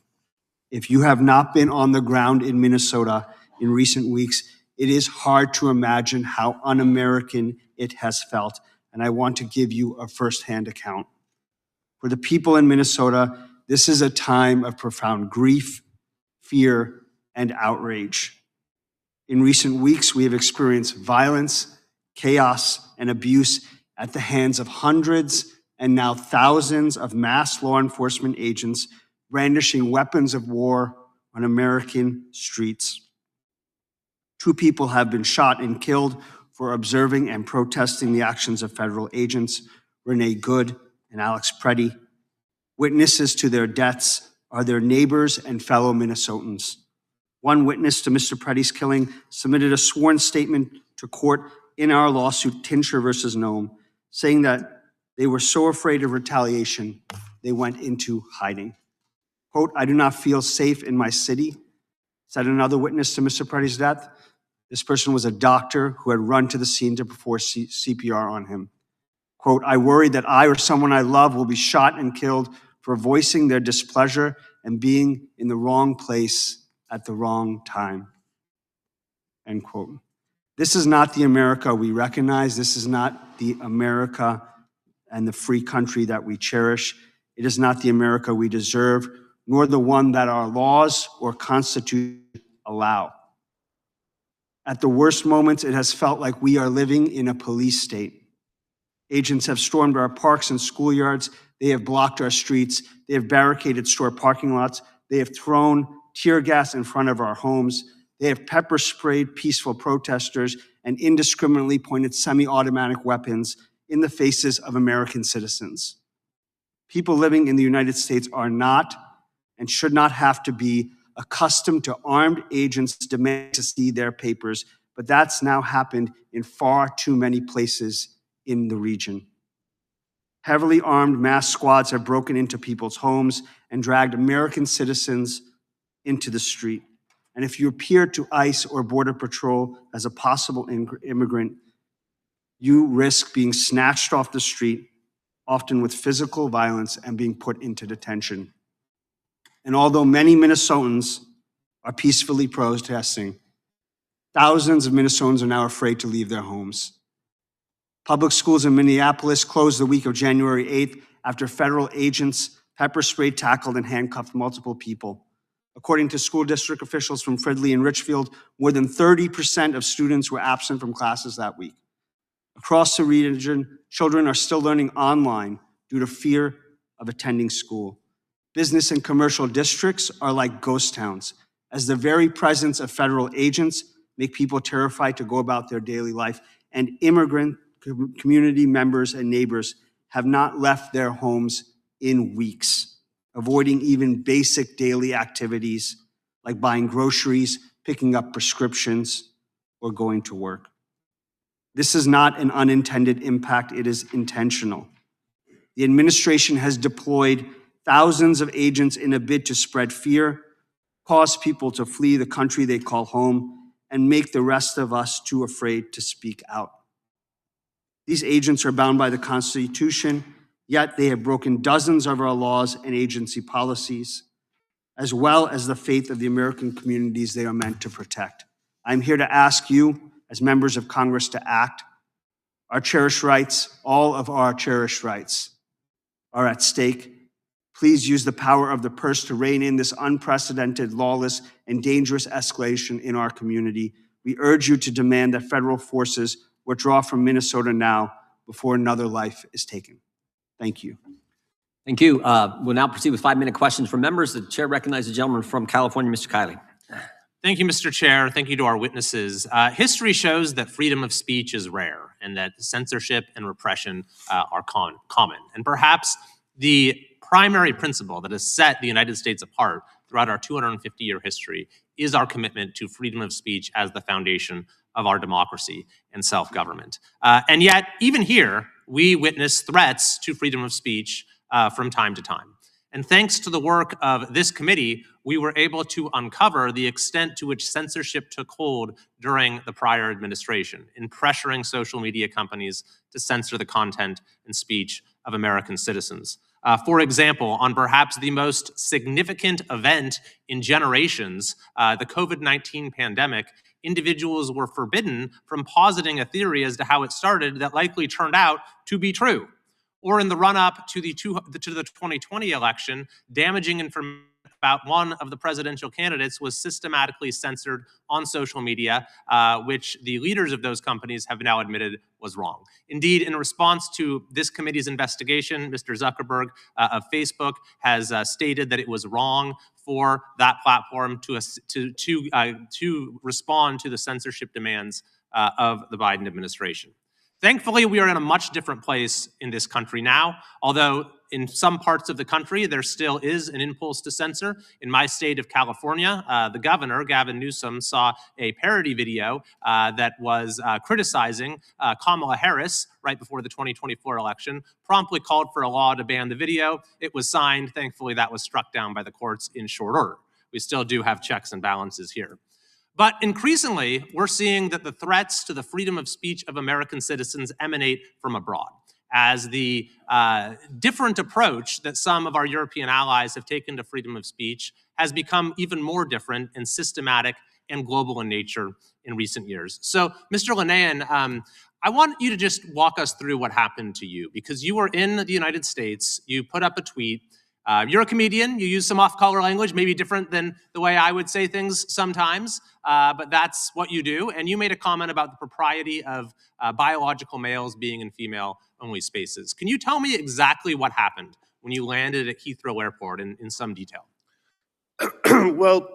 C: If you have not been on the ground in Minnesota in recent weeks, it is hard to imagine how un-American it has felt, and I want to give you a firsthand account. For the people in Minnesota, this is a time of profound grief, fear, and outrage. In recent weeks, we have experienced violence, chaos, and abuse at the hands of hundreds and now thousands of mass law enforcement agents brandishing weapons of war on American streets. 2 people have been shot and killed for observing and protesting the actions of federal agents, Renee Good and Alex Preddy. Witnesses to their deaths are their neighbors and fellow Minnesotans. One witness to Mr. Preddy's killing submitted a sworn statement to court in our lawsuit, Tincher versus Nome, saying that they were so afraid of retaliation, they went into hiding. Quote, "I do not feel safe in my city," said another witness to Mr. Preddy's death. This person was a doctor who had run to the scene to perform CPR on him. Quote, "I worry that I or someone I love will be shot and killed for voicing their displeasure and being in the wrong place at the wrong time." End quote. This is not the America we recognize. This is not the America and the free country that we cherish. It is not the America we deserve, nor the one that our laws or Constitution allow. At the worst moments, it has felt like we are living in a police state. Agents have stormed our parks and schoolyards. They have blocked our streets. They have barricaded store parking lots. They have thrown tear gas in front of our homes. They have pepper sprayed peaceful protesters and indiscriminately pointed semi-automatic weapons in the faces of American citizens. People living in the United States are not and should not have to be accustomed to armed agents demanding to see their papers, but that's now happened in far too many places in the region. Heavily armed mass squads have broken into people's homes and dragged American citizens into the street. And if you appear to ICE or Border Patrol as a possible immigrant, you risk being snatched off the street, often with physical violence, and being put into detention. And although many Minnesotans are peacefully protesting, thousands of Minnesotans are now afraid to leave their homes. Public schools in Minneapolis closed the week of January 8th after federal agents pepper sprayed, tackled, and handcuffed multiple people. According to school district officials from Fridley and Richfield, more than 30% of students were absent from classes that week. Across the region, children are still learning online due to fear of attending school. Business and commercial districts are like ghost towns, as the very presence of federal agents make people terrified to go about their daily life, and immigrant community members and neighbors have not left their homes in weeks, avoiding even basic daily activities like buying groceries,
G: picking up prescriptions, or going to work. This is not an unintended impact, it is intentional. The administration has deployed thousands of agents in a bid to spread fear, cause people to flee the country they call home, and make the rest of us too afraid to speak out. These agents are bound by the Constitution, yet they have broken dozens of our laws and agency policies, as well as the faith of the American communities they are meant to protect. I'm here to ask you, as members of Congress, to act. Our cherished rights, all of our cherished rights, are at stake. Please use the power of the purse to rein in this unprecedented, lawless, and dangerous escalation in our community. We urge you to demand that federal forces withdraw from Minnesota now before another life is taken. Thank you.
B: Thank you. We'll now proceed with 5-minute questions from members. The chair recognizes the gentleman from California, Mr. Kiley.
H: Thank you, Mr. Chair. Thank you to our witnesses. History shows that freedom of speech is rare and that censorship and repression are common. And perhaps the primary principle that has set the United States apart throughout our 250-year history is our commitment to freedom of speech as the foundation of our democracy and self-government. And yet, even here, we witness threats to freedom of speech from time to time. And thanks to the work of this committee, we were able to uncover the extent to which censorship took hold during the prior administration in pressuring social media companies to censor the content and speech of American citizens. For example, on perhaps the most significant event in generations, the COVID-19 pandemic, individuals were forbidden from positing a theory as to how it started that likely turned out to be true. Or in the run-up to the 2020 election, damaging information about one of the presidential candidates was systematically censored on social media, which the leaders of those companies have now admitted was wrong. Indeed, in response to this committee's investigation, Mr. Zuckerberg of Facebook has stated that it was wrong for that platform to respond to the censorship demands of the Biden administration. Thankfully, we are in a much different place in this country now, although in some parts of the country, there still is an impulse to censor. In my state of California, the governor, Gavin Newsom, saw a parody video that was criticizing Kamala Harris right before the 2024 election, promptly called for a law to ban the video. It was signed. Thankfully, that was struck down by the courts in short order. We still do have checks and balances here. But increasingly, we're seeing that the threats to the freedom of speech of American citizens emanate from abroad, as the different approach that some of our European allies have taken to freedom of speech has become even more different and systematic and global in nature in recent years. So, Mr. Linehan, I want you to just walk us through what happened to you, because you were in the United States, you put up a tweet. You're a comedian, you use some off-color language, maybe different than the way I would say things sometimes, but that's what you do. And you made a comment about the propriety of biological males being in female-only spaces. Can you tell me exactly what happened when you landed at Heathrow Airport in some detail?
E: Well,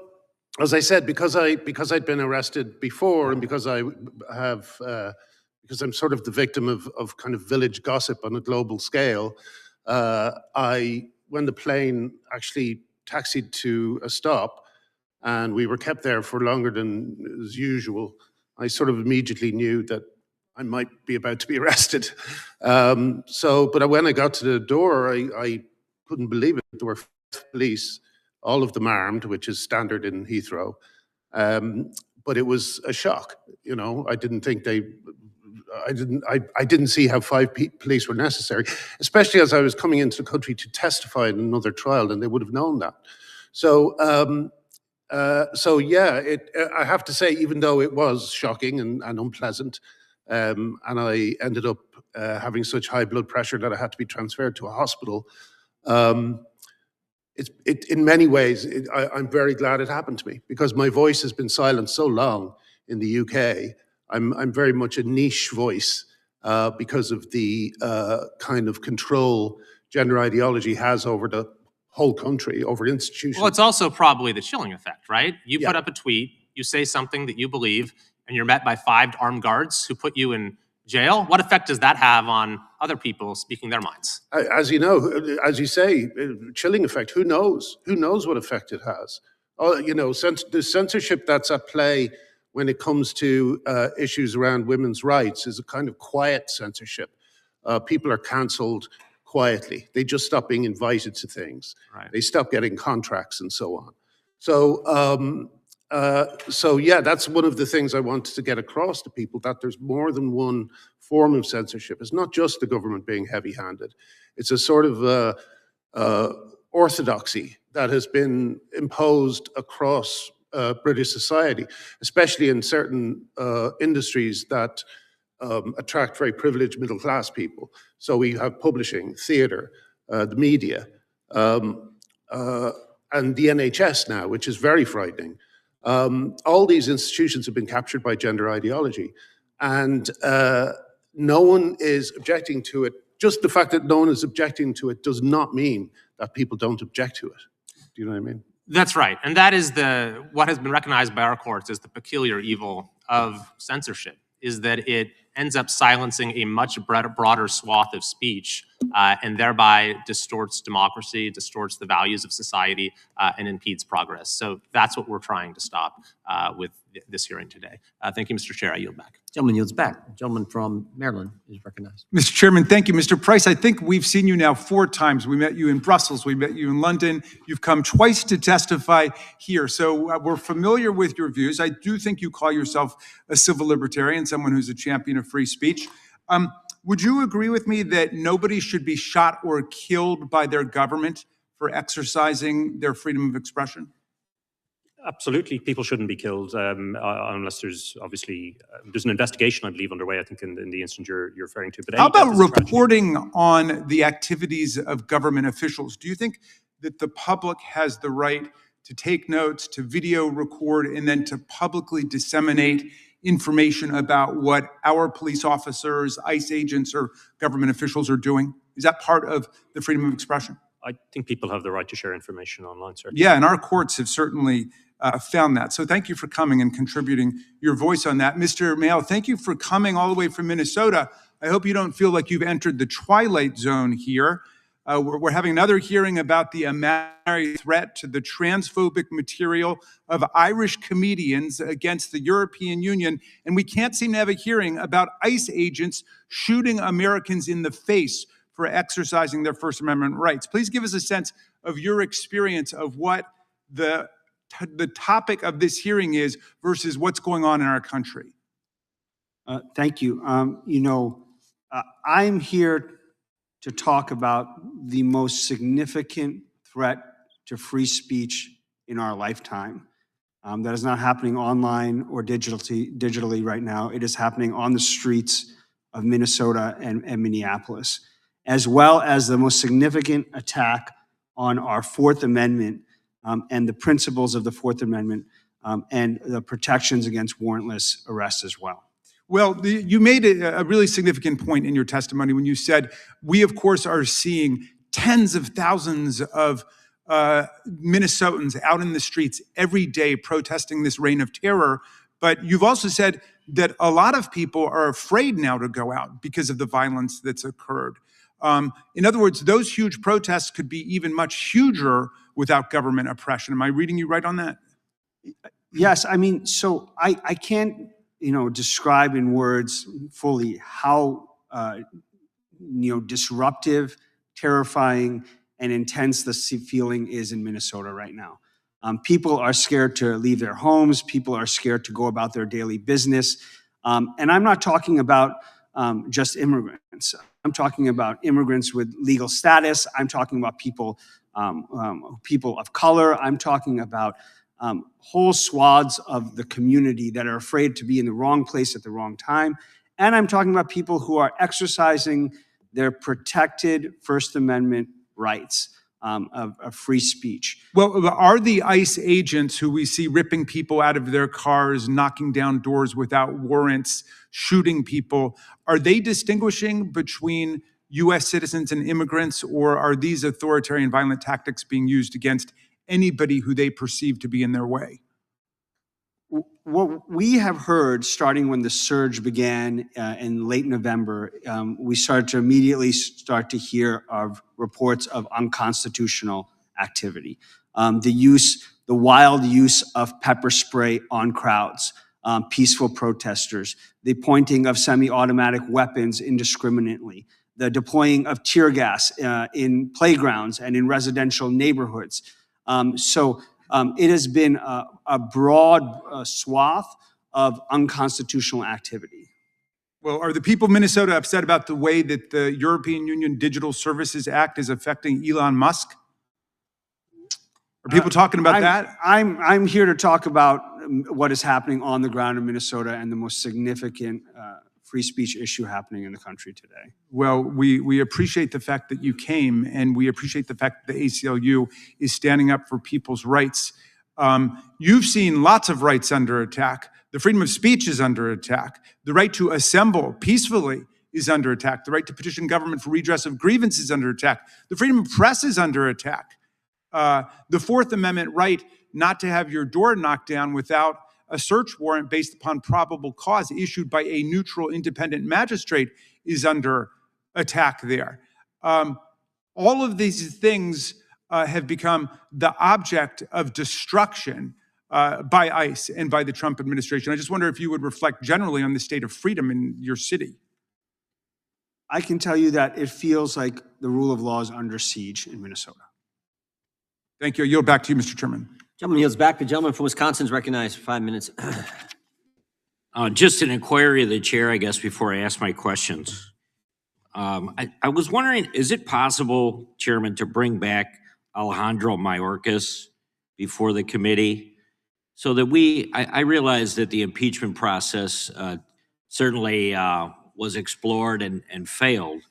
E: as I said, because I'd been arrested before, and because I'm sort of the victim of kind of village gossip on a global scale, when the plane actually taxied to a stop and we were kept there for longer than is usual, I sort of immediately knew that I might be about to be arrested. But when I got to the door, I couldn't believe it. There were police, all of them armed, which is standard in Heathrow. But it was a shock. You know, I didn't see how 5 police were necessary, especially as I was coming into the country to testify in another trial, and they would have known that. So yeah, I have to say, even though it was shocking and unpleasant, and I ended up having such high blood pressure that I had to be transferred to a hospital, in many ways, I'm very glad it happened to me, because my voice has been silent so long in the UK. I'm very much a niche voice because of the kind of control gender ideology has over the whole country, over institutions.
H: Well, it's also probably the chilling effect, right? You put up a tweet, you say something that you believe, and you're met by 5 armed guards who put you in jail. What effect does that have on other people speaking their minds?
E: As you know, as you say, chilling effect. Who knows? Who knows what effect it has? The censorship that's at play when it comes to issues around women's rights is a kind of quiet censorship. People are cancelled quietly. They just stop being invited to things.
H: Right.
E: They stop getting contracts and so on. So yeah, that's one of the things I wanted to get across to people, that there's more than one form of censorship. It's not just the government being heavy-handed. It's a sort of orthodoxy that has been imposed across British society, especially in certain industries that attract very privileged middle-class people. So we have publishing, theatre, the media, and the NHS now, which is very frightening. All these institutions have been captured by gender ideology, and no one is objecting to it. Just the fact that no one is objecting to it does not mean that people don't object to it. Do you know what I mean?
H: That's right. And that is what has been recognized by our courts as the peculiar evil of censorship, is that it ends up silencing a much broader swath of speech and thereby distorts democracy, distorts the values of society, and impedes progress. So that's what we're trying to stop with this hearing today. Thank you, Mr. Chair. I yield back.
B: Gentleman yields back. The gentleman from Maryland is recognized.
C: Mr. Chairman, thank you. Mr. Price, I think we've seen you now 4 times. We met you in Brussels. We met you in London. You've come twice to testify here. So we're familiar with your views. I do think you call yourself a civil libertarian, someone who's a champion of free speech. Would you agree with me that nobody should be shot or killed by their government for exercising their freedom of expression?
D: Absolutely, people shouldn't be killed unless there's obviously there's an investigation, I believe, underway. I think in the instance you're referring to. But
C: how about reporting on the activities of government officials? Do you think that the public has the right to take notes, to video record, and then to publicly disseminate information about what our police officers, ICE agents, or government officials are doing? Is that part of the freedom of expression?
D: I think people have the right to share information online, sir.
C: Yeah, and our courts have certainly found that. So thank you for coming and contributing your voice on that. Mr. Mayo, thank you for coming all the way from Minnesota. I hope you don't feel like you've entered the twilight zone here. We're having another hearing about the imaginary threat to the transphobic material of Irish comedians against the European Union, and we can't seem to have a hearing about ICE agents shooting Americans in the face for exercising their First Amendment rights. Please give us a sense of your experience of what the topic of this hearing is versus what's going on in our country.
G: Thank you. I'm here to talk about the most significant threat to free speech in our lifetime. That is not happening online or digitally right now. It is happening on the streets of Minnesota and Minneapolis, as well as the most significant attack on our Fourth Amendment and the principles of the Fourth Amendment and the protections against warrantless arrests as well.
C: Well, you made a really significant point in your testimony when you said, we, of course, are seeing tens of thousands of Minnesotans out in the streets every day protesting this reign of terror. But you've also said that a lot of people are afraid now to go out because of the violence that's occurred. In other words, those huge protests could be even much huger without government oppression. Am I reading you right on that?
G: Yes, I mean, so I can't, describe in words fully how, disruptive, terrifying, and intense the feeling is in Minnesota right now. People are scared to leave their homes. People are scared to go about their daily business. And I'm not talking about just immigrants. I'm talking about immigrants with legal status. I'm talking about people of color. I'm talking about whole swaths of the community that are afraid to be in the wrong place at the wrong time. And I'm talking about people who are exercising their protected First Amendment rights of free speech.
C: Well, are the ICE agents who we see ripping people out of their cars, knocking down doors without warrants, shooting people, are they distinguishing between U.S. citizens and immigrants, or are these authoritarian violent tactics being used against anybody who they perceive to be in their way?
G: What we have heard, starting when the surge began in late November, we started to immediately start to hear of reports of unconstitutional activity. The use the wild use of pepper spray on crowds, peaceful protesters, the pointing of semi-automatic weapons indiscriminately, the deploying of tear gas in playgrounds and in residential neighborhoods. It has been a broad swath of unconstitutional activity.
C: Well, are the people of Minnesota upset about the way that the European Union Digital Services Act is affecting Elon Musk? Are people talking about that?
G: I'm here to talk about what is happening on the ground in Minnesota and the most significant free speech issue happening in the country today.
C: Well, we appreciate the fact that you came, and we appreciate the fact that the ACLU is standing up for people's rights. You've seen lots of rights under attack. The freedom of speech is under attack. The right to assemble peacefully is under attack. The right to petition government for redress of grievances is under attack. The freedom of press is under attack. The Fourth Amendment right not to have your door knocked down without a search warrant based upon probable cause issued by a neutral, independent magistrate is under attack there. All of these things have become the object of destruction by ICE and by the Trump administration. I just wonder if you would reflect generally on the state of freedom in your city.
G: I can tell you that it feels like the rule of law is under siege in Minnesota.
C: Thank you. I yield back to you, Mr. Chairman.
B: Gentleman yields back. The gentleman from Wisconsin is recognized for 5 minutes.
I: Just an inquiry of the chair, I guess, before I ask my questions. I was wondering, is it possible, Chairman, to bring back Alejandro Mayorkas before the committee so that I realize that the impeachment process certainly was explored and failed,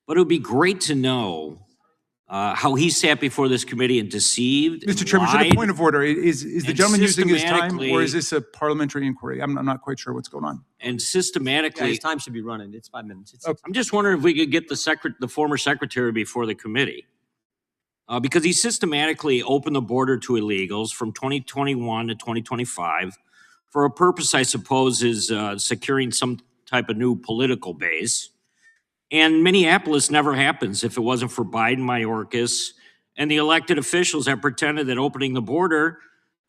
I: but it would be great to know how he sat before this committee and deceived.
C: Mr. Chairman, should a point of order, is the gentleman using his time, or is this a parliamentary inquiry? I'm not quite sure what's going on.
I: And systematically,
B: his time should be running. It's 5 minutes.
C: Okay.
I: I'm just wondering if we could get the former secretary before the committee. Because he systematically opened the border to illegals from 2021 to 2025 for a purpose, I suppose, is securing some type of new political base. And Minneapolis never happens if it wasn't for Biden, Mayorkas, and the elected officials that pretended that opening the border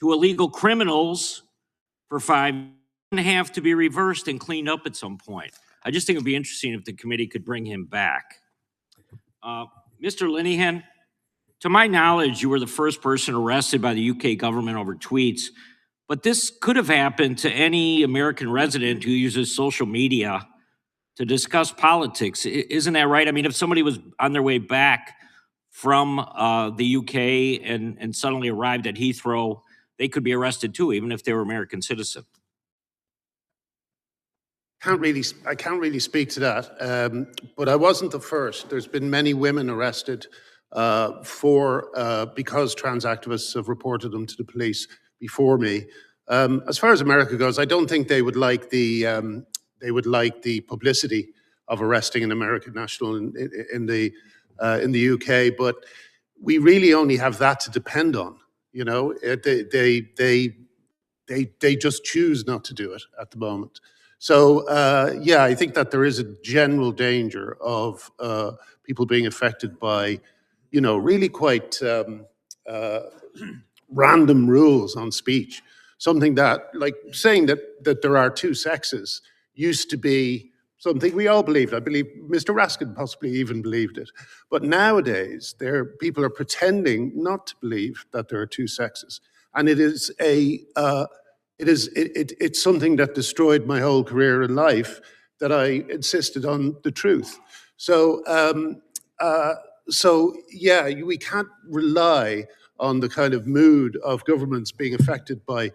I: to illegal criminals for 5.5 years to be reversed and cleaned up at some point. I just think it'd be interesting if the committee could bring him back. Mr. Linehan, to my knowledge, you were the first person arrested by the UK government over tweets, but this could have happened to any American resident who uses social media to discuss politics. Isn't that right? I mean, if somebody was on their way back from the UK and suddenly arrived at Heathrow, they could be arrested too, even if they were American citizens.
E: I can't really speak to that, but I wasn't the first. There's been many women arrested because trans activists have reported them to the police before me. As far as America goes, I don't think they would like the publicity of arresting an American national in the UK, but we really only have that to depend on. You know, they just choose not to do it at the moment. So yeah, I think that there is a general danger of people being affected by, you know, really quite random rules on speech. Something that, like saying that there are two sexes, used to be something we all believed. I believe Mr. Raskin possibly even believed it. But nowadays, people are pretending not to believe that there are two sexes, and it's something that destroyed my whole career in life. That I insisted on the truth. So yeah, we can't rely on the kind of mood of governments being affected by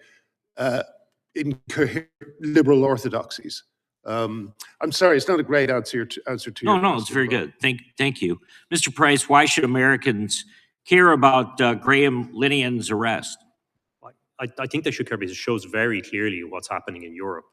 E: incoherent liberal orthodoxies. I'm sorry, it's not a great answer to your question.
I: No, it's very good. Thank you. Mr. Price, why should Americans care about Graham Linehan's arrest?
D: I think they should care because it shows very clearly what's happening in Europe.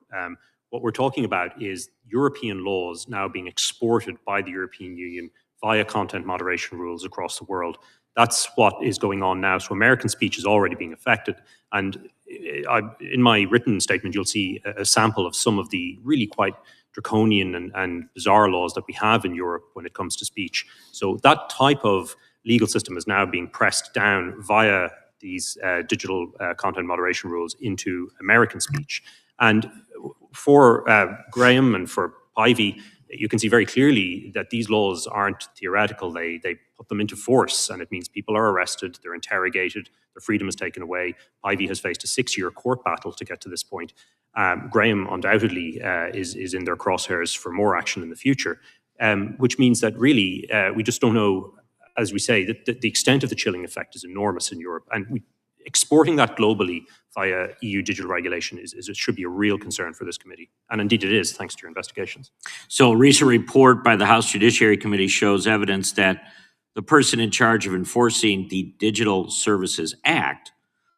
D: What we're talking about is European laws now being exported by the European Union via content moderation rules across the world. That's what is going on now. So American speech is already being affected. And in my written statement, you'll see a sample of some of the really quite draconian and bizarre laws that we have in Europe when it comes to speech. So that type of legal system is now being pressed down via these digital content moderation rules into American speech. And for Graham and for Ivy, you can see very clearly that these laws aren't theoretical. They put them into force, and it means people are arrested, they're interrogated, their freedom is taken away. Ivy has faced a 6-year court battle to get to this point. Graham undoubtedly is in their crosshairs for more action in the future, which means that really we just don't know, as we say, that the extent of the chilling effect is enormous in Europe. And exporting that globally via EU digital regulation it should be a real concern for this committee. And indeed it is, thanks to your investigations.
I: So a recent report by the House Judiciary Committee shows evidence that the person in charge of enforcing the Digital Services Act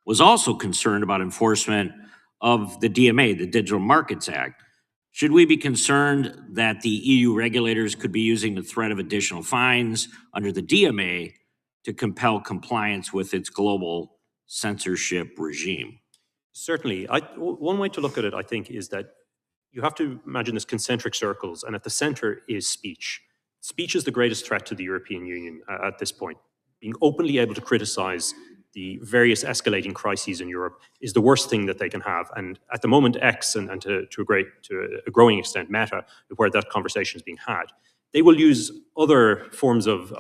I: was also concerned about enforcement of the DMA, the Digital Markets Act. Should we be concerned that the EU regulators could be using the threat of additional fines under the DMA to compel compliance with its global censorship regime?
D: Certainly. One way to look at it, I think, is that you have to imagine this concentric circles, and at the center is speech. Speech is the greatest threat to the European Union at this point. Being openly able to criticize the various escalating crises in Europe is the worst thing that they can have. And at the moment, X and to a growing extent, Meta, where that conversation is being had, they will use other forms of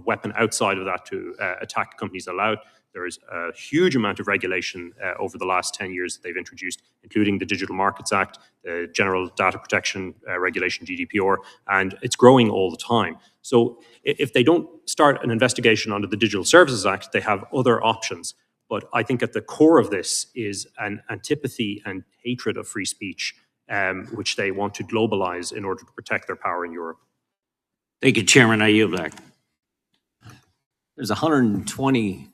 D: weapon outside of that to attack companies allowed. There is a huge amount of regulation over the last 10 years that they've introduced, including the Digital Markets Act, the General Data Protection Regulation, GDPR, and it's growing all the time. So if they don't start an investigation under the Digital Services Act, they have other options. But I think at the core of this is an antipathy and hatred of free speech, which they want to globalize in order to protect their power in Europe.
I: Thank you, Chairman. I yield back.
B: There's 120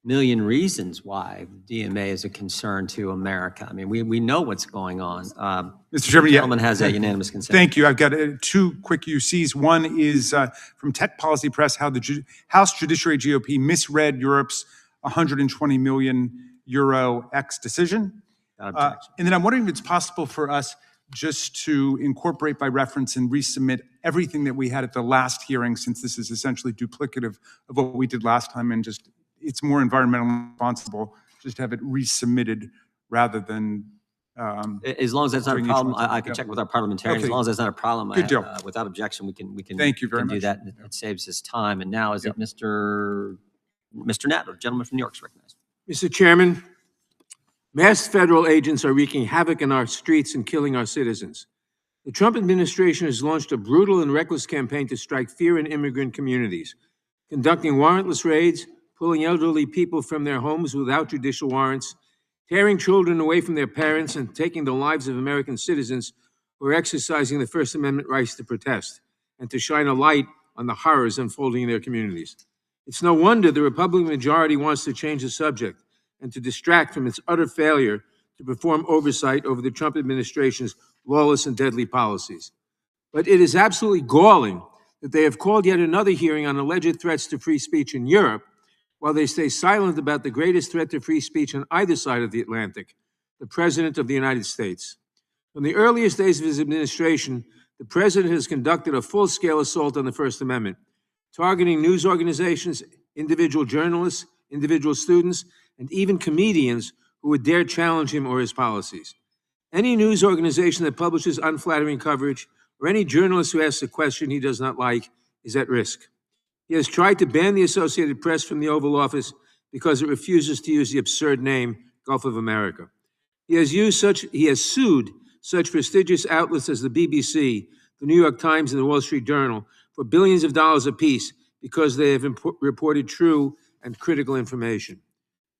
B: million reasons why DMA is a concern to America. I mean, we know what's going on.
C: Mr. Chairman,
B: the gentleman has a unanimous consent.
C: Thank you. I've got 2 quick UCs. One is from Tech Policy Press, how the House Judiciary GOP misread Europe's 120 million euro X decision. And then I'm wondering if it's possible for us just to incorporate by reference and resubmit everything that we had at the last hearing, since this is essentially duplicative of what we did last time, and just it's more environmentally responsible just to have it resubmitted rather than
B: as long as that's not a problem, I can check with our parliamentarians.
C: Okay.
B: As long as that's not a problem,
C: Good deal.
B: Without objection, we can.
C: Thank you very
B: do
C: much.
B: that. It saves us time. And now is it Mr. Natler, gentleman from New York, is recognized.
J: Mr. Chairman, mass federal agents are wreaking havoc in our streets and killing our citizens. The Trump administration has launched a brutal and reckless campaign to strike fear in immigrant communities, conducting warrantless raids, pulling elderly people from their homes without judicial warrants, tearing children away from their parents, and taking the lives of American citizens who are exercising the First Amendment rights to protest and to shine a light on the horrors unfolding in their communities. It's no wonder the Republican majority wants to change the subject and to distract from its utter failure to perform oversight over the Trump administration's lawless and deadly policies. But it is absolutely galling that they have called yet another hearing on alleged threats to free speech in Europe, while they stay silent about the greatest threat to free speech on either side of the Atlantic, the President of the United States. From the earliest days of his administration, the President has conducted a full-scale assault on the First Amendment, targeting news organizations, individual journalists, individual students, and even comedians who would dare challenge him or his policies. Any news organization that publishes unflattering coverage or any journalist who asks a question he does not like is at risk. He has tried to ban the Associated Press from the Oval Office because it refuses to use the absurd name Gulf of America. He has sued such prestigious outlets as the BBC, the New York Times, and the Wall Street Journal for billions of dollars apiece because they have reported true and critical information.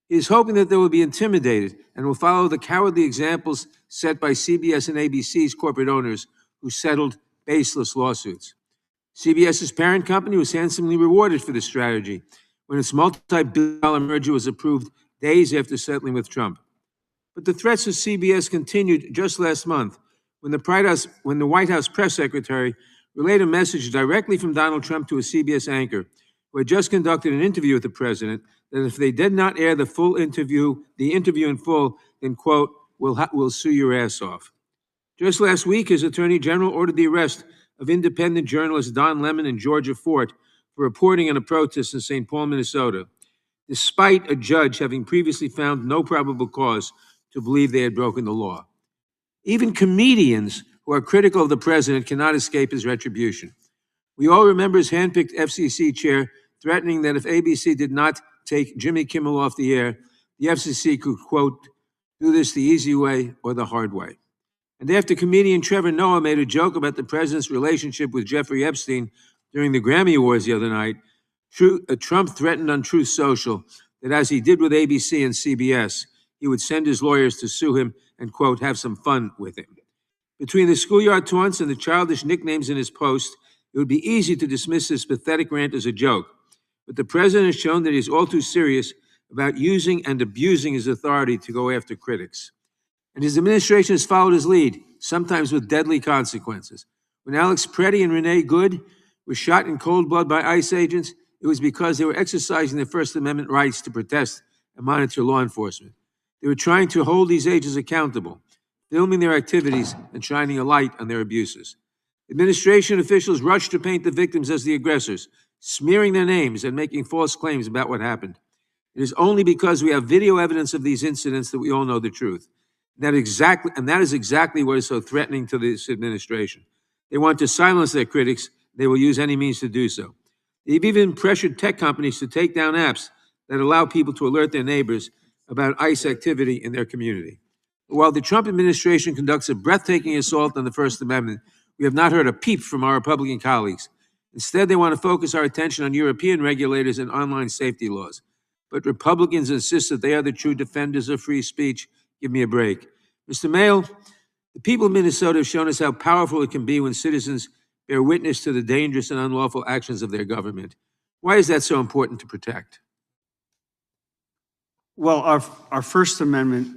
J: He is hoping that they will be intimidated and will follow the cowardly examples set by CBS and ABC's corporate owners who settled baseless lawsuits. CBS's parent company was handsomely rewarded for this strategy when its multi-billion-dollar merger was approved days after settling with Trump. But the threats of CBS continued just last month when the White House press secretary relayed a message directly from Donald Trump to a CBS anchor who had just conducted an interview with the president that if they did not air the interview in full, then, quote, we'll sue your ass off. Just last week, his attorney general ordered the arrest of independent journalists Don Lemon and Georgia Fort for reporting on a protest in St. Paul, Minnesota. despite a judge having previously found no probable cause to believe they had broken the law. Even comedians who are critical of the president cannot escape his retribution. We all remember his handpicked FCC chair threatening that if ABC did not take Jimmy Kimmel off the air, the FCC could, quote, do this the easy way or the hard way. And after comedian Trevor Noah made a joke about the president's relationship with Jeffrey Epstein during the Grammy Awards the other night, Trump threatened on Truth Social that as he did with ABC and CBS, he would send his lawyers to sue him and, quote, have some fun with him. Between the schoolyard taunts and the childish nicknames in his post, it would be easy to dismiss this pathetic rant as a joke. But the president has shown that he's all too serious about using and abusing his authority to go after critics. And his administration has followed his lead, sometimes with deadly consequences. When Alex Preddy and Renee Good were shot in cold blood by ICE agents, it was because they were exercising their First Amendment rights to protest and monitor law enforcement. They were trying to hold these agents accountable, filming their activities and shining a light on their abuses. Administration officials rushed to paint the victims as the aggressors, smearing their names and making false claims about what happened. It is only because we have video evidence of these incidents that we all know the truth. That is exactly what is so threatening to this administration. They want to silence their critics. They will use any means to do so. They've even pressured tech companies to take down apps that allow people to alert their neighbors about ICE activity in their community. While the Trump administration conducts a breathtaking assault on the First Amendment, we have not heard a peep from our Republican colleagues. Instead, they want to focus our attention on European regulators and online safety laws. But Republicans insist that they are the true defenders of free speech. Give me a break. Mr. Mayo, the people of Minnesota have shown us how powerful it can be when citizens bear witness to the dangerous and unlawful actions of their government. Why is that so important to protect?
G: Well, our First Amendment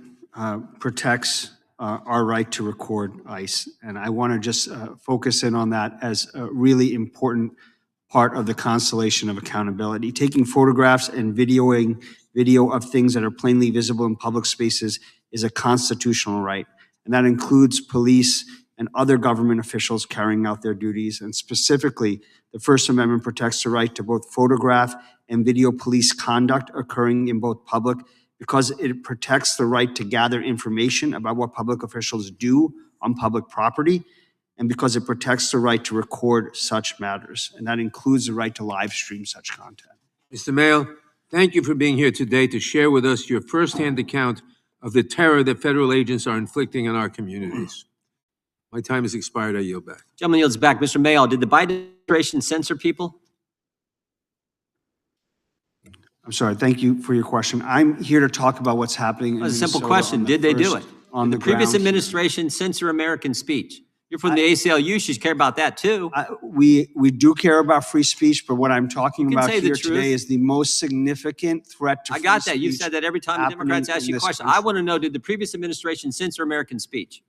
G: protects our right to record ICE. And I want to just focus in on that as a really important part of the constellation of accountability. Taking photographs and video of things that are plainly visible in public spaces is a constitutional right. And that includes police and other government officials carrying out their duties. And specifically, the First Amendment protects the right to both photograph and video police conduct occurring in both public, because it protects the right to gather information about what public officials do on public property, and because it protects the right to record such matters. And that includes the right to live stream such content.
J: Mr. Mayo, thank you for being here today to share with us your firsthand account of the terror that federal agents are inflicting on our communities. My time has expired. I yield back.
B: Gentleman yields back. Mr. Mayo, did the Biden administration censor people?
G: I'm sorry, thank you for your question. I'm here to talk about what's happening.
B: A simple question. Did they do it?
G: On
B: the previous administration censor American speech? You're from the ACLU. You should care about that too.
G: We do care about free speech, but what I'm talking about here
B: truth.
G: today is the most significant threat to free speech.
B: I got that. You've said that every time the Democrats ask you a question. I want to know, did the previous administration censor American speech?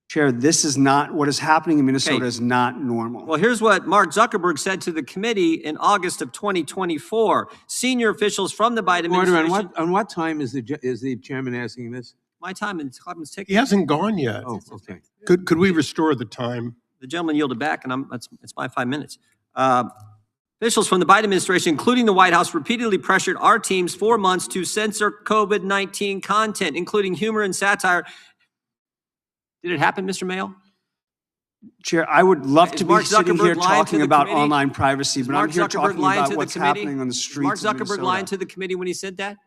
G: Chair, this is not, what is happening in Minnesota is not normal.
B: Well, here's what Mark Zuckerberg said to the committee in August of 2024. Senior officials from the Biden administration.
J: On what time is the chairman asking this?
B: My time and Clemens ticking.
C: He hasn't gone yet.
J: Oh, okay.
C: Could we restore the time?
B: The gentleman yielded back, and it's my 5 minutes. Officials from the Biden administration, including the White House, repeatedly pressured our teams for months to censor COVID-19 content, including humor and satire. Did it happen, Mr. Mayo?
G: Chair, I would love to be sitting here talking about
B: committee?
G: online privacy, but I'm here talking about what's happening on the streets
B: Mark
G: of
B: Zuckerberg lying to the committee when he said that?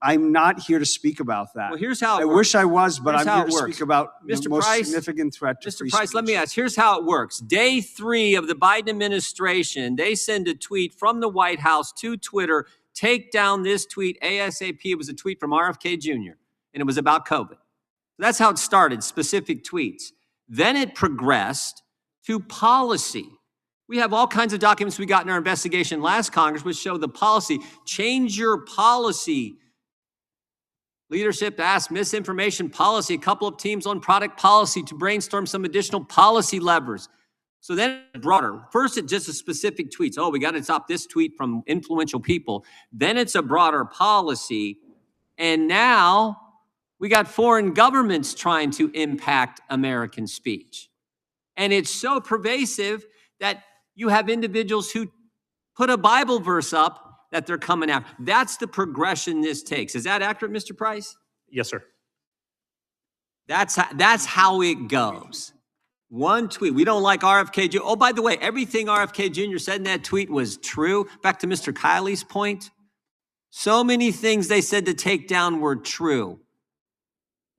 G: I'm not here to speak about that.
B: Well, here's how it
G: I
B: works.
G: wish I was, but
B: Here's
G: I'm
B: how
G: here to
B: it works.
G: speak about
B: Mr.
G: the most
B: Price,
G: significant threat to free
B: Mr. Price,
G: speech.
B: let me ask. Here's how it works. Day 3 of the Biden administration, they send a tweet from the White House to Twitter. Take down this tweet ASAP. It was a tweet from RFK Jr., and it was about COVID. That's how it started, specific tweets. Then it progressed to policy. We have all kinds of documents we got in our investigation last Congress which show the policy. Change your policy. Leadership asked misinformation policy, a couple of teams on product policy to brainstorm some additional policy levers. So then broader. First, it's just a specific tweets. Oh, we got to stop this tweet from influential people. Then it's a broader policy. And now we got foreign governments trying to impact American speech. And it's so pervasive that you have individuals who put a Bible verse up that they're coming after. That's the progression this takes. Is that accurate, Mr. Price?
D: Yes, sir.
B: That's how it goes. One tweet. We don't like RFK Jr. Oh, by the way, everything RFK Jr. said in that tweet was true. Back to Mr. Kiley's point. So many things they said to take down were true.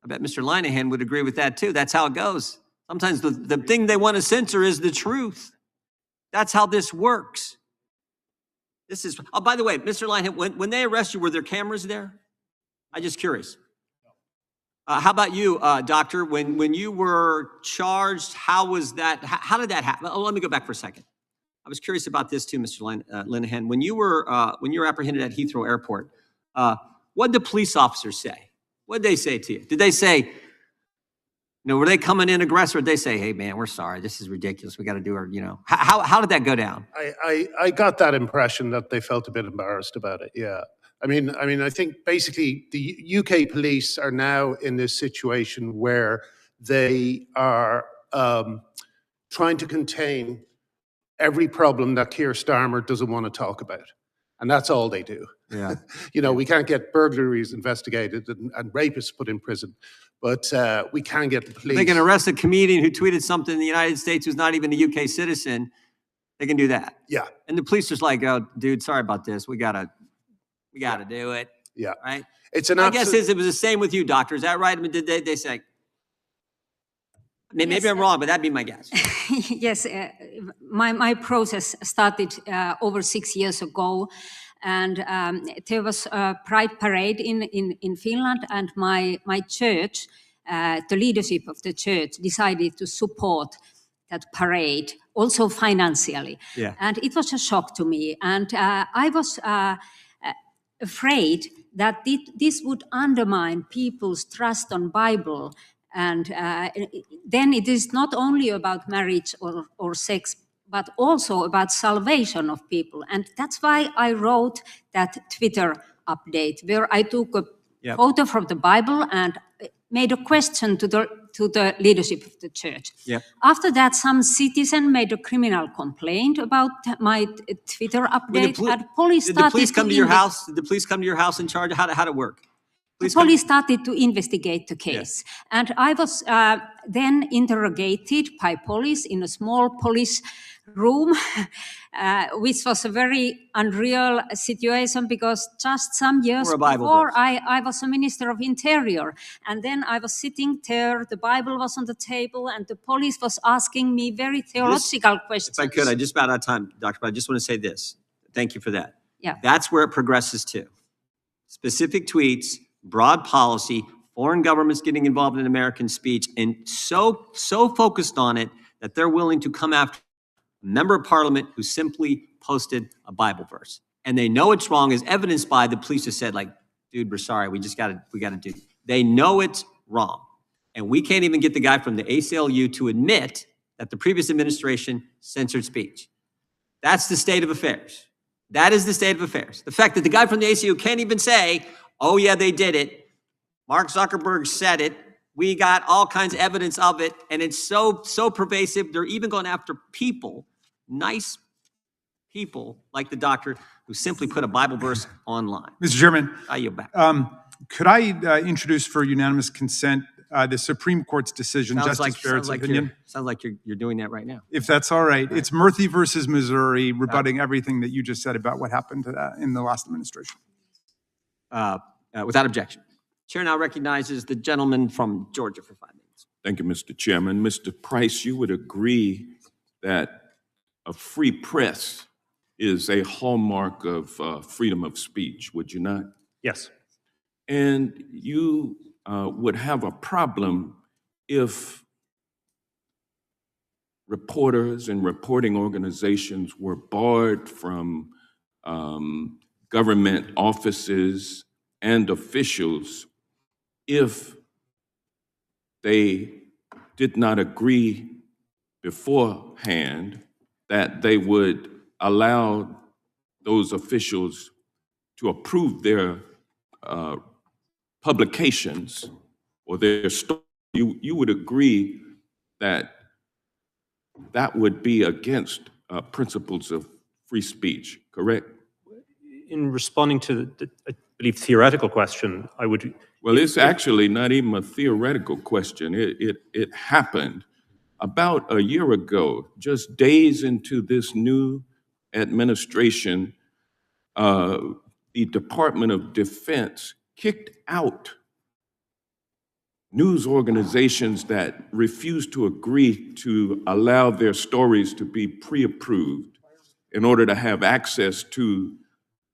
B: I bet Mr. Linehan would agree with that too. That's how it goes. Sometimes the thing they want to censor is the truth. That's how this works. This is, oh, by the way, Mr. Linehan, when they arrest you, were there cameras there? I'm just curious. How about you, doctor? When you were charged, how was that? How did that happen? Oh, let me go back for a second. I was curious about this too, Mr. Linehan. When you were apprehended at Heathrow Airport, what did the police officers say? What did they say to you? Did they say, were they coming in aggressive? Or did they say, "Hey, man, we're sorry. This is ridiculous. We got to do our, How did that go down?
E: I got that impression that they felt a bit embarrassed about it. Yeah. I mean, I think basically the UK police are now in this situation where they are trying to contain every problem that Keir Starmer doesn't want to talk about. And that's all they do.
B: Yeah.
E: We can't get burglaries investigated and rapists put in prison, but we can get the police.
B: They can arrest a comedian who tweeted something in the United States who's not even a UK citizen. They can do that.
E: Yeah.
B: And the police just like, oh, dude, sorry about this. We gotta do it.
E: Yeah.
B: Right.
E: It's an.
B: I guess it was the same with you, doctor. Is that right? I mean, did they say? Maybe I'm wrong, but that'd be my guess.
F: Yes, my process started over 6 years ago, and there was a pride parade in Finland, and my church, the leadership of the church, decided to support that parade, also financially.
B: Yeah.
F: And it was a shock to me, and I was afraid that this would undermine people's trust on Bible. And then it is not only about marriage or sex, but also about salvation of people. And that's why I wrote that Twitter update, where I took a photo from the Bible and made a question to the leadership of the church.
B: Yep.
F: After that, some citizen made a criminal complaint about my Twitter update. And police
B: did the police come to your house? Did the police come to your house in charge? How did it work?
F: The police started to investigate the case. Yes. And I was then interrogated by police in a small police room, which was a very unreal situation because just some years before I was a Minister of Interior. And then I was sitting there, the Bible was on the table, and the police was asking me very theological questions.
B: If I could, I just about out of time, Doctor, but I just want to say this. Thank you for that.
F: Yeah.
B: That's where it progresses to. Specific tweets, broad policy, foreign governments getting involved in American speech, and so focused on it that they're willing to come after a member of parliament who simply posted a Bible verse. And they know it's wrong, as evidenced by the police who said, like, dude, we're sorry, we got to do it. They know it's wrong. And we can't even get the guy from the ACLU to admit that the previous administration censored speech. That's the state of affairs. That is the state of affairs. The fact that the guy from the ACLU can't even say, oh, yeah, they did it. Mark Zuckerberg said it. We got all kinds of evidence of it. And it's so pervasive. They're even going after people, nice people like the doctor who simply put a Bible verse online.
C: Mr. Chairman,
B: I yield back.
C: Could I introduce for unanimous consent the Supreme Court's decision, Justice Barrett's opinion?
B: Sounds like you're doing that right now.
C: If that's all right. It's Murthy versus Missouri, rebutting everything that you just said about what happened in the last administration.
B: Without objection. Chair now recognizes the gentleman from Georgia for 5 minutes.
K: Thank you, Mr. Chairman. Mr. Price, you would agree that a free press is a hallmark of freedom of speech, would you not?
D: Yes.
K: And you would have a problem if reporters and reporting organizations were barred from government offices and officials if they did not agree beforehand that they would allow those officials to approve their publications or their story. You would agree that that would be against principles of free speech, correct?
D: in responding to the, I believe, theoretical question, I would...
K: Well, it's actually not even a theoretical question. It happened about a year ago, just days into this new administration. The Department of Defense kicked out news organizations that refused to agree to allow their stories to be pre-approved in order to have access to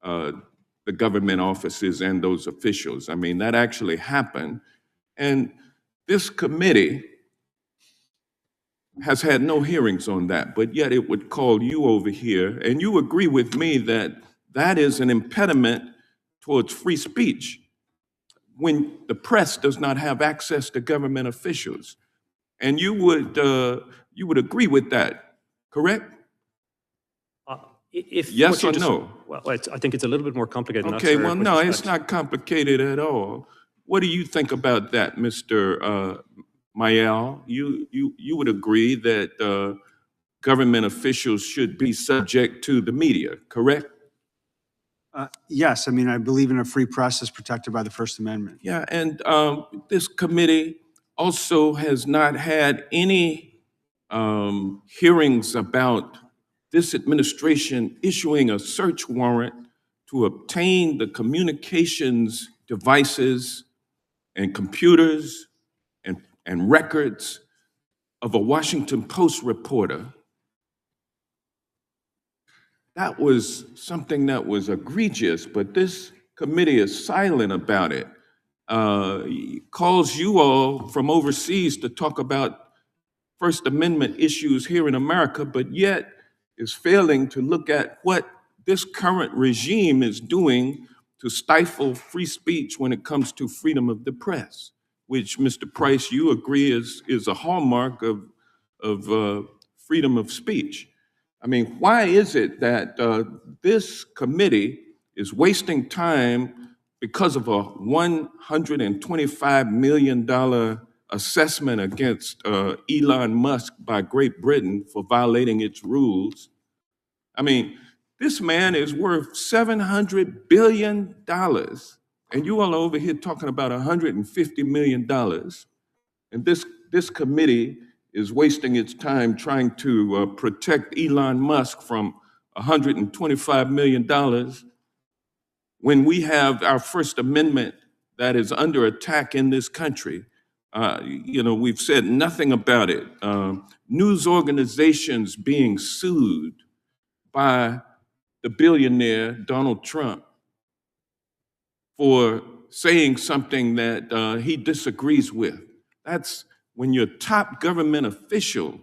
K: the government offices and those officials. I mean, that actually happened. And this committee has had no hearings on that, but yet it would call you over here, and you agree with me that that is an impediment towards free speech when the press does not have access to government officials. And you would agree with that, correct?
D: If
K: yes or no?
D: Well, I think it's a little bit more complicated than that,
K: okay,
D: sir,
K: well,
D: with
K: no,
D: respect.
K: it's not complicated at all. What do you think about that, Mr. Mayal? You would agree that government officials should be subject to the media, correct?
G: Yes, I mean, I believe in a free press as protected by the First Amendment.
K: Yeah, and this committee also has not had any hearings about this administration issuing a search warrant to obtain the communications devices and computers and records of a Washington Post reporter. That was something that was egregious, but this committee is silent about it. Calls you all from overseas to talk about First Amendment issues here in America, but yet is failing to look at what this current regime is doing to stifle free speech when it comes to freedom of the press, which, Mr. Price, you agree is a hallmark of freedom of speech. I mean, why is it that this committee is wasting time because of a $125 million assessment against Elon Musk by Great Britain for violating its rules? I mean, this man is worth $700 billion, and you all are over here talking about $150 million. And this committee is wasting its time trying to protect Elon Musk from $125 million when we have our First Amendment that is under attack in this country. You know, we've said nothing about it. News organizations being sued by the billionaire Donald Trump for saying something that he disagrees with. That's when your top government official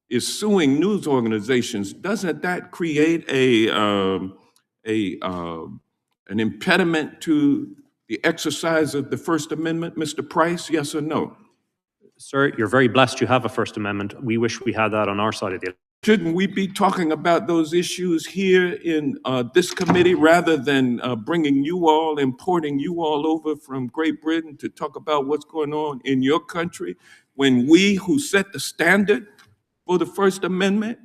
K: is suing news organizations. Doesn't that create an impediment to the exercise of the First Amendment, Mr. Price? Yes or no?
D: Sir, you're very blessed you have a First Amendment. We wish we had that on our side of the...
K: Shouldn't we be talking about those issues here in this committee rather than bringing you all, importing you all over from Great Britain to talk about what's going on in your country, when we who set the standard for the First Amendment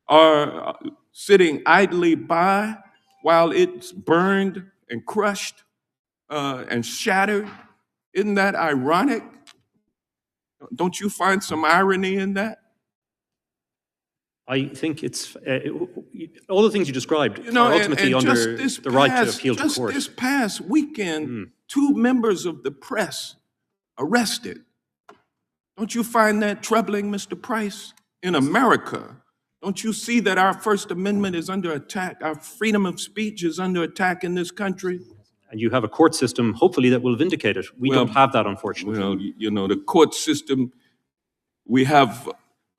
K: are sitting idly by while it's burned and crushed and shattered? Isn't that ironic? Don't you find some irony in that?
D: I think it's all the things you described
K: You know,
D: are ultimately
K: and
D: under the right to appeal to court.
K: Just this past weekend, 2 members of the press arrested. Don't you find that troubling, Mr. Price? In America, don't you see that our First Amendment is under attack? Our freedom of speech is under attack in this country?
D: And you have a court system, hopefully, that will vindicate it. We don't have that, unfortunately.
K: Well, you know, the court system, we have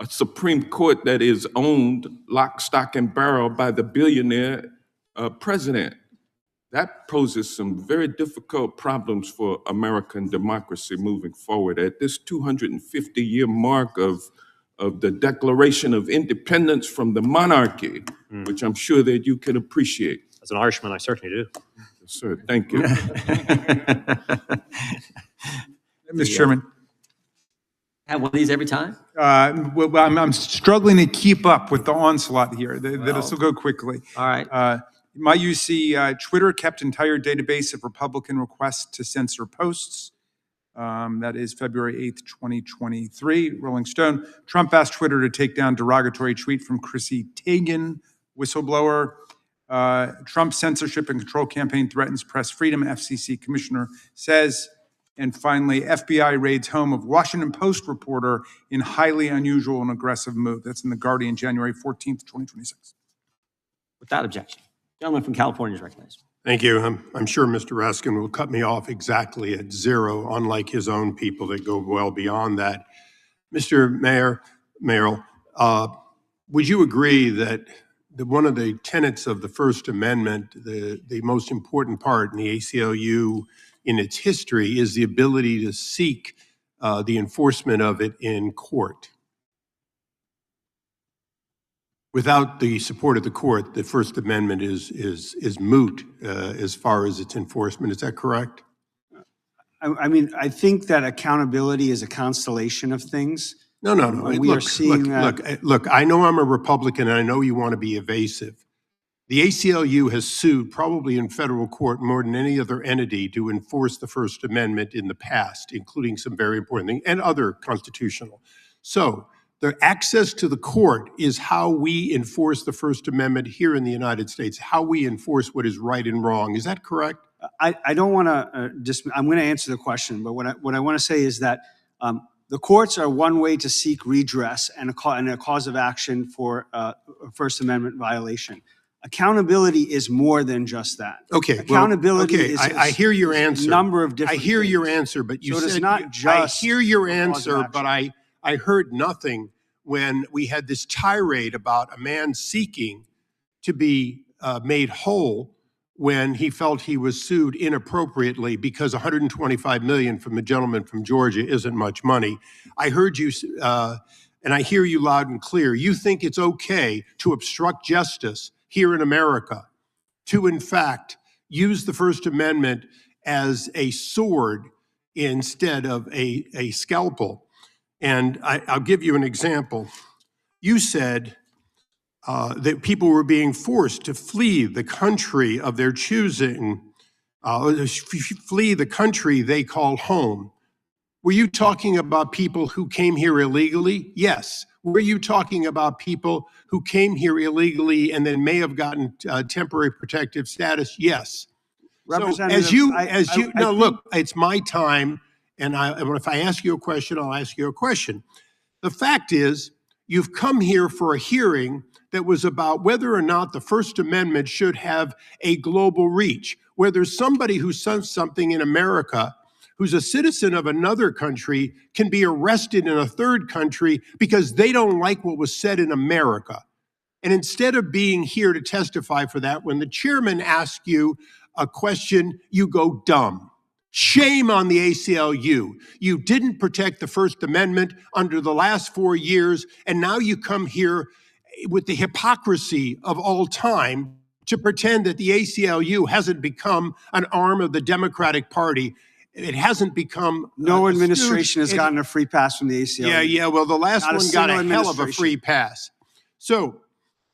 K: a Supreme Court that is owned lock, stock, and barrel by the billionaire president. That poses some very difficult problems for American democracy moving forward. At this 250-year mark of the Declaration of Independence from the monarchy, which I'm sure that you can appreciate.
D: As an Irishman, I certainly do.
K: Yes, sir, thank you.
C: Mr. Chairman.
B: Have one of these every time?
C: Well, I'm struggling to keep up with the onslaught here. This will go quickly.
B: All right.
C: My UC, Twitter kept entire database of Republican requests to censor posts. That is February 8th, 2023. Rolling Stone. Trump asked Twitter to take down derogatory tweet from Chrissy Teigen, whistleblower. Trump's censorship and control campaign threatens press freedom, FCC commissioner says. And finally, FBI raids home of Washington Post reporter in highly unusual and aggressive move. That's in The Guardian, January 14th, 2026.
B: Without objection. Gentleman from California is recognized.
L: Thank you. I'm sure Mr. Raskin will cut me off exactly at 0, unlike his own people that go well beyond that. Mr. Merrill, would you agree that one of the tenets of the First Amendment, the most important part in the ACLU in its history, is the ability to seek the enforcement of it in court? Without the support of the court, the First Amendment is moot as far as its enforcement. Is that correct?
G: I mean, I think that accountability is a constellation of things.
L: No.
G: We are seeing that.
L: Look, I know I'm a Republican and I know you want to be evasive. The ACLU has sued, probably in federal court, more than any other entity to enforce the First Amendment in the past, including some very important things and other constitutional. So the access to the court is how we enforce the First Amendment here in the United States, how we enforce what is right and wrong. Is that correct?
G: I don't want to I'm going to answer the question, but what I want to say is that the courts are one way to seek redress and a cause of action for a First Amendment violation. Accountability is more than just that.
L: Okay.
G: Accountability is
L: I hear your answer.
G: A number of different
L: I hear
G: things.
L: your answer, but you
G: So it
L: said
G: is not just
L: I hear your
G: a cause of
L: answer,
G: action.
L: but I heard nothing when we had this tirade about a man seeking to be made whole when he felt he was sued inappropriately because $125 million from the gentleman from Georgia isn't much money. I heard you, and I hear you loud and clear. You think it's okay to obstruct justice here in America, to in fact use the First Amendment as a sword instead of a scalpel. And I'll give you an example. You said that people were being forced to flee the country of their choosing, flee the country they call home. Were you talking about people who came here illegally? Yes. Were you talking about people who came here illegally and then may have gotten temporary protective status? Yes. So look, it's my time, and if I ask you a question, I'll ask you a question. The fact is, you've come here for a hearing that was about whether or not the First Amendment should have a global reach, whether somebody who says something in America who's a citizen of another country can be arrested in a third country because they don't like what was said in America. And instead of being here to testify for that, when the chairman asks you a question, you go dumb. Shame on the ACLU. You didn't protect the First Amendment under the last 4 years, and now you come here with the hypocrisy of all time to pretend that the ACLU hasn't become an arm of the Democratic Party. It hasn't become...
G: No administration has gotten a free pass from the ACLU.
L: Yeah, well, the last
G: Not
L: one got a hell of a
G: administration.
L: free pass. So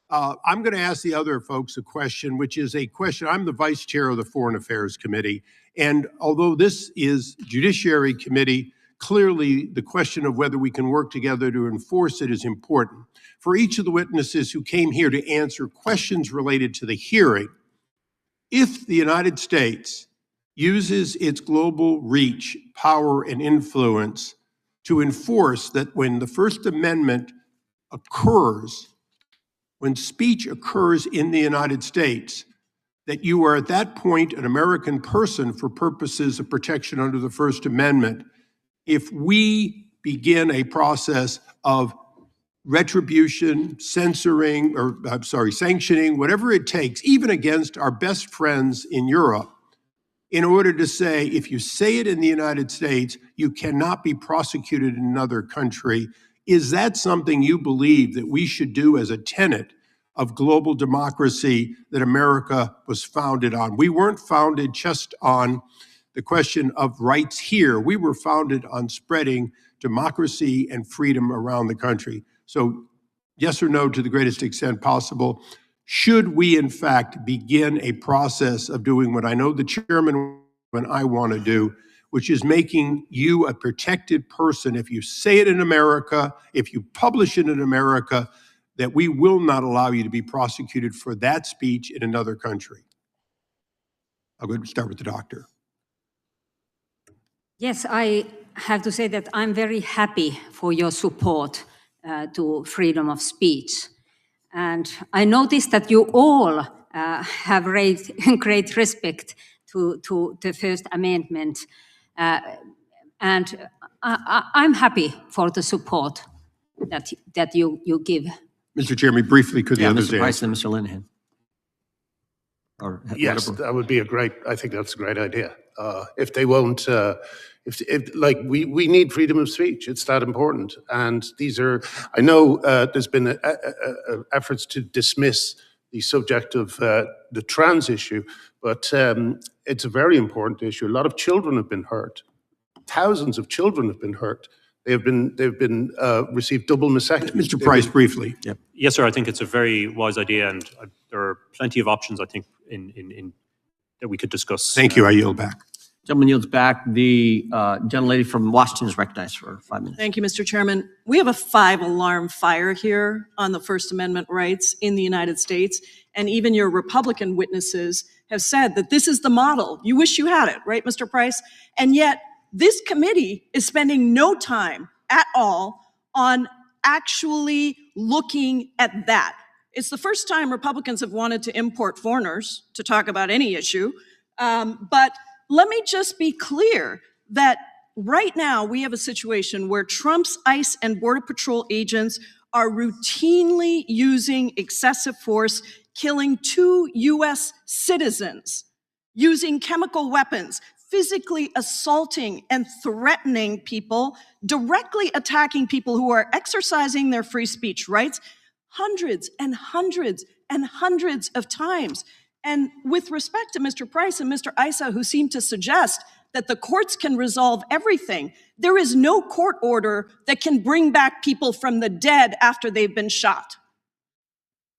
L: I'm going to ask the other folks a question, which is a question. I'm the vice chair of the Foreign Affairs Committee. And although this is Judiciary Committee, clearly the question of whether we can work together to enforce it is important. For each of the witnesses who came here to answer questions related to the hearing, if the United States uses its global reach, power, and influence to enforce that when the First Amendment occurs, when speech occurs in the United States, that you are at that point an American person for purposes of protection under the First Amendment. If we begin a process of retribution, sanctioning, whatever it takes, even against our best friends in Europe, in order to say, if you say it in the United States, you cannot be prosecuted in another country. Is that something you believe that we should do as a tenet of global democracy that America was founded on? We weren't founded just on the question of rights here. We were founded on spreading democracy and freedom around the country. So yes or no to the greatest extent possible. should we in fact begin a process of doing what I know the chairman and I want to do, which is making you a protected person if you say it in America, if you publish it in America, that we will not allow you to be prosecuted for that speech in another country. I'll go start with the doctor.
F: Yes, I have to say that I'm very happy for your support to freedom of speech. And I noticed that you all have raised great respect to the First Amendment. And I'm happy for the support that you give.
L: Mr. Chairman, briefly, could the others
B: Mr. Price
L: answer?
B: and Mr. Linehan.
E: Yes, that would be I think that's a great idea. If they won't, like we need freedom of speech, it's that important. And these are, I know there's been efforts to dismiss the subject of the trans issue, but it's a very important issue. A lot of children have been hurt. Thousands of children have been hurt. They've been received double mastectomy.
L: Mr. Price, briefly.
D: Yep. Yes, sir. I think it's a very wise idea, and there are plenty of options, I think, in that we could discuss.
L: Thank you. I yield back.
B: Gentleman yields back. The gentlelady from Washington is recognized for 5 minutes.
M: Thank you, Mr. Chairman. We have a 5-alarm fire here on the First Amendment rights in the United States, and even your Republican witnesses have said that this is the model. You wish you had it, right, Mr. Price? And yet, this committee is spending no time at all on actually looking at that. It's the first time Republicans have wanted to import foreigners to talk about any issue. But let me just be clear that right now we have a situation where Trump's ICE and Border Patrol agents are routinely using excessive force, killing 2 U.S. citizens, using chemical weapons, physically assaulting and threatening people, directly attacking people who are exercising their free speech rights hundreds and hundreds and hundreds of times. And with respect to Mr. Price and Mr. Issa, who seem to suggest that the courts can resolve everything, there is no court order that can bring back people from the dead after they've been shot.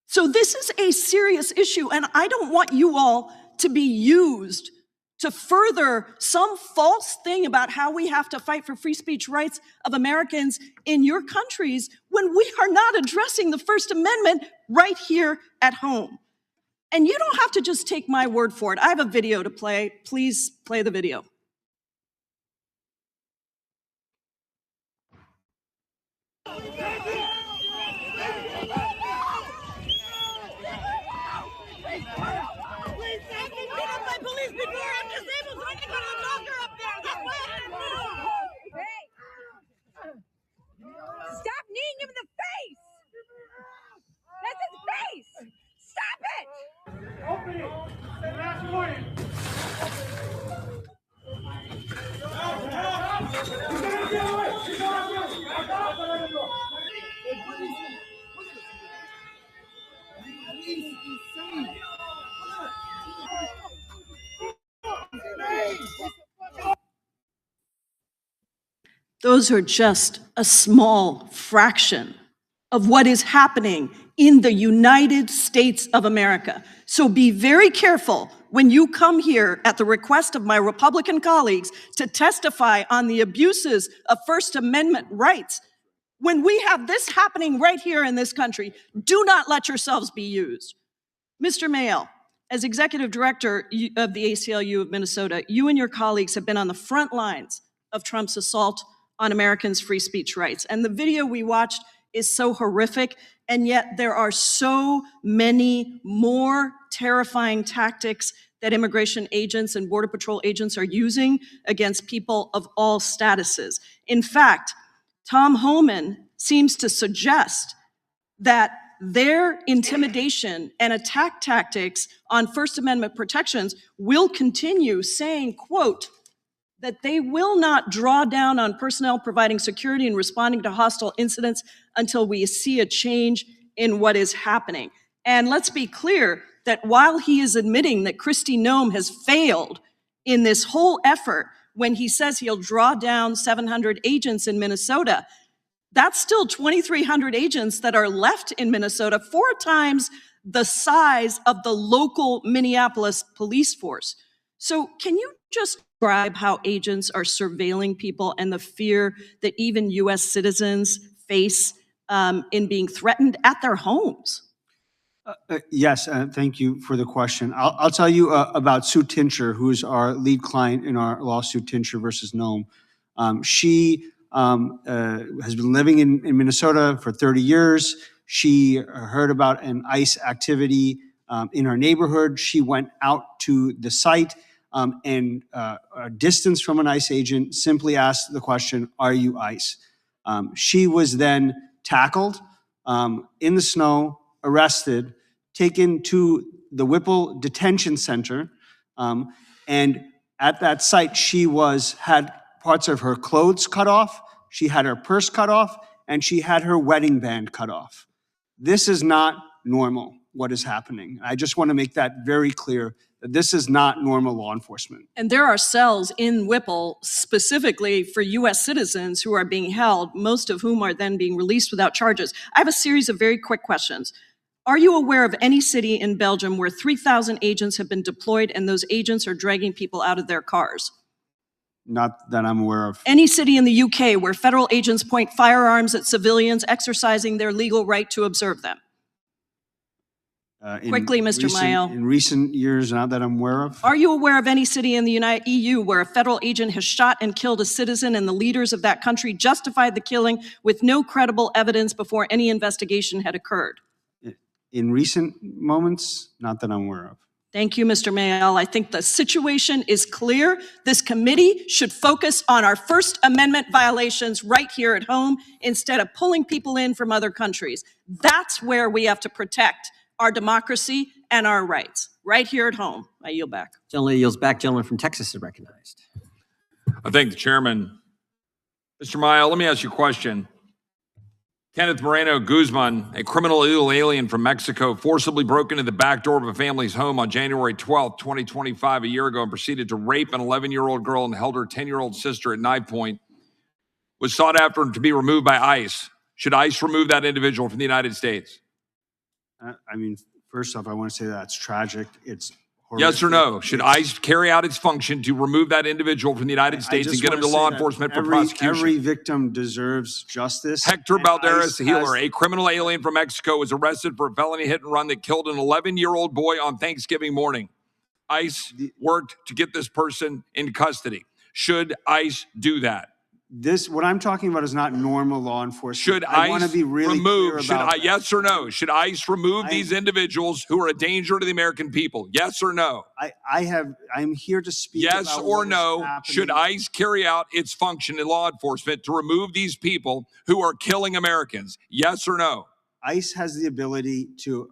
M: So this is a serious issue, and I don't want you all to be used to further some false thing about how we have to fight for free speech rights of Americans in your countries when we are not addressing the First Amendment right here at home. And you don't have to just take my word for it. I have a video to play. Please play the video.
N: Stop kneeing him in the face! That's his face! Stop it! Open it! Last warning!
M: Those are just a small fraction of what is happening in the United States of America. So be very careful when you come here at the request of my Republican colleagues to testify on the abuses of First Amendment rights. When we have this happening right here in this country, do not let yourselves be used. Mr. Mayo, as Executive Director of the ACLU of Minnesota, you and your colleagues have been on the front lines of Trump's assault on Americans' free speech rights. And the video we watched is so horrific, and yet there are so many more terrifying tactics that immigration agents and Border Patrol agents are using against people of all statuses. In fact, Tom Homan seems to suggest that their intimidation and attack tactics on First Amendment protections will continue, saying, quote, that they will not draw down on personnel providing security and responding to hostile incidents until we see a change in what is happening. And let's be clear that while he is admitting that Kristi Noem has failed in this whole effort when he says he'll draw down 700 agents in Minnesota, that's still 2,300 agents that are left in Minnesota, 4 times the size of the local Minneapolis police force. So can you just describe how agents are surveilling people and the fear that even US citizens face in being threatened at their homes?
G: Yes, thank you for the question. I'll tell you about Sue Tincher, who is our lead client in our lawsuit, Tincher versus Nome. She has been living in Minnesota for 30 years. She heard about an ICE activity in her neighborhood. She went out to the site and a distance from an ICE agent, simply asked the question, "Are you ICE?" She was then tackled in the snow, arrested, taken to the Whipple Detention Center, and at that site she had parts of her clothes cut off, she had her purse cut off, and she had her wedding band cut off. This is not normal, what is happening. I just want to make that very clear, that this is not normal law enforcement.
M: And there are cells in Whipple specifically for US citizens who are being held, most of whom are then being released without charges. I have a series of very quick questions. Are you aware of any city in Belgium where 3,000 agents have been deployed and those agents are dragging people out of their cars?
G: Not that I'm aware of.
M: Any city in the UK where federal agents point firearms at civilians exercising their legal right to observe them? Quickly, Mr. Mael.
G: In recent years, not that I'm aware of.
M: Are you aware of any city in the EU where a federal agent has shot and killed a citizen and the leaders of that country justified the killing with no credible evidence before any investigation had occurred?
G: In recent moments, not that I'm aware of.
M: Thank you, Mr. Mael. I think the situation is clear. This committee should focus on our First Amendment violations right here at home instead of pulling people in from other countries. That's where we have to protect our democracy and our rights, right here at home. I yield back.
B: Gentleman yields back. Gentleman from Texas is recognized.
O: I thank the chairman. Mr. Mael, let me ask you a question. Kenneth Moreno Guzman, a criminal illegal alien from Mexico, forcibly broke into the back door of a family's home on January 12th, 2025, a year ago, and proceeded to rape an 11-year-old girl and held her 10-year-old sister at knife point, was sought after to be removed by ICE. Should ICE remove that individual from the United States?
G: I mean, first off, I want to say that's tragic. It's horrific.
O: Yes or no? Should ICE carry out its function to remove that individual from the United States and get him to law enforcement for prosecution?
G: Every victim deserves justice.
O: Hector Balderas Healer, a criminal alien from Mexico, was arrested for a felony hit and run that killed an 11-year-old boy on Thanksgiving morning. ICE worked to get this person in custody. Should ICE do that?
G: What I'm talking about is not normal law enforcement.
O: Should
G: I want to
O: ICE
G: be really
O: remove,
G: clear about
O: yes or no? Should ICE remove these individuals who are a danger to the American people? Yes or no?
G: I'm here to speak
O: yes
G: about
O: or
G: what
O: no?
G: is happening.
O: Should ICE carry out its function in law enforcement to remove these people who are killing Americans? Yes or no?
G: ICE has the ability to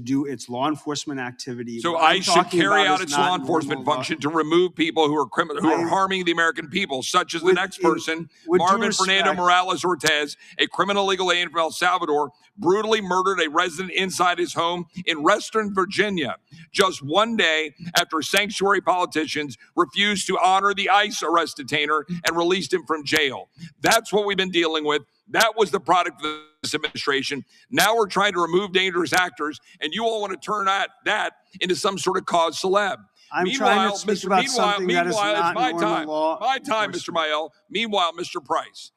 G: do its law enforcement activity.
O: So
G: What I'm
O: ICE should
G: talking
O: carry
G: about
O: out
G: is
O: its
G: not
O: law enforcement
G: normal law.
O: function to remove people who are harming the American people, such as the next person, Marvin Fernando Morales Ortiz, a criminal illegal alien from El Salvador, brutally murdered a resident inside his home in Western Virginia, just one day after sanctuary politicians refused to honor the ICE arrest detainer and released him from jail. That's what we've been dealing with. That was the product of this administration. Now we're trying to remove dangerous actors, and you all want to turn that into some sort of cause celeb.
G: I'm trying to speak about something that is not normal law.
O: My time, Mr. Mael. Meanwhile, Mr. Price,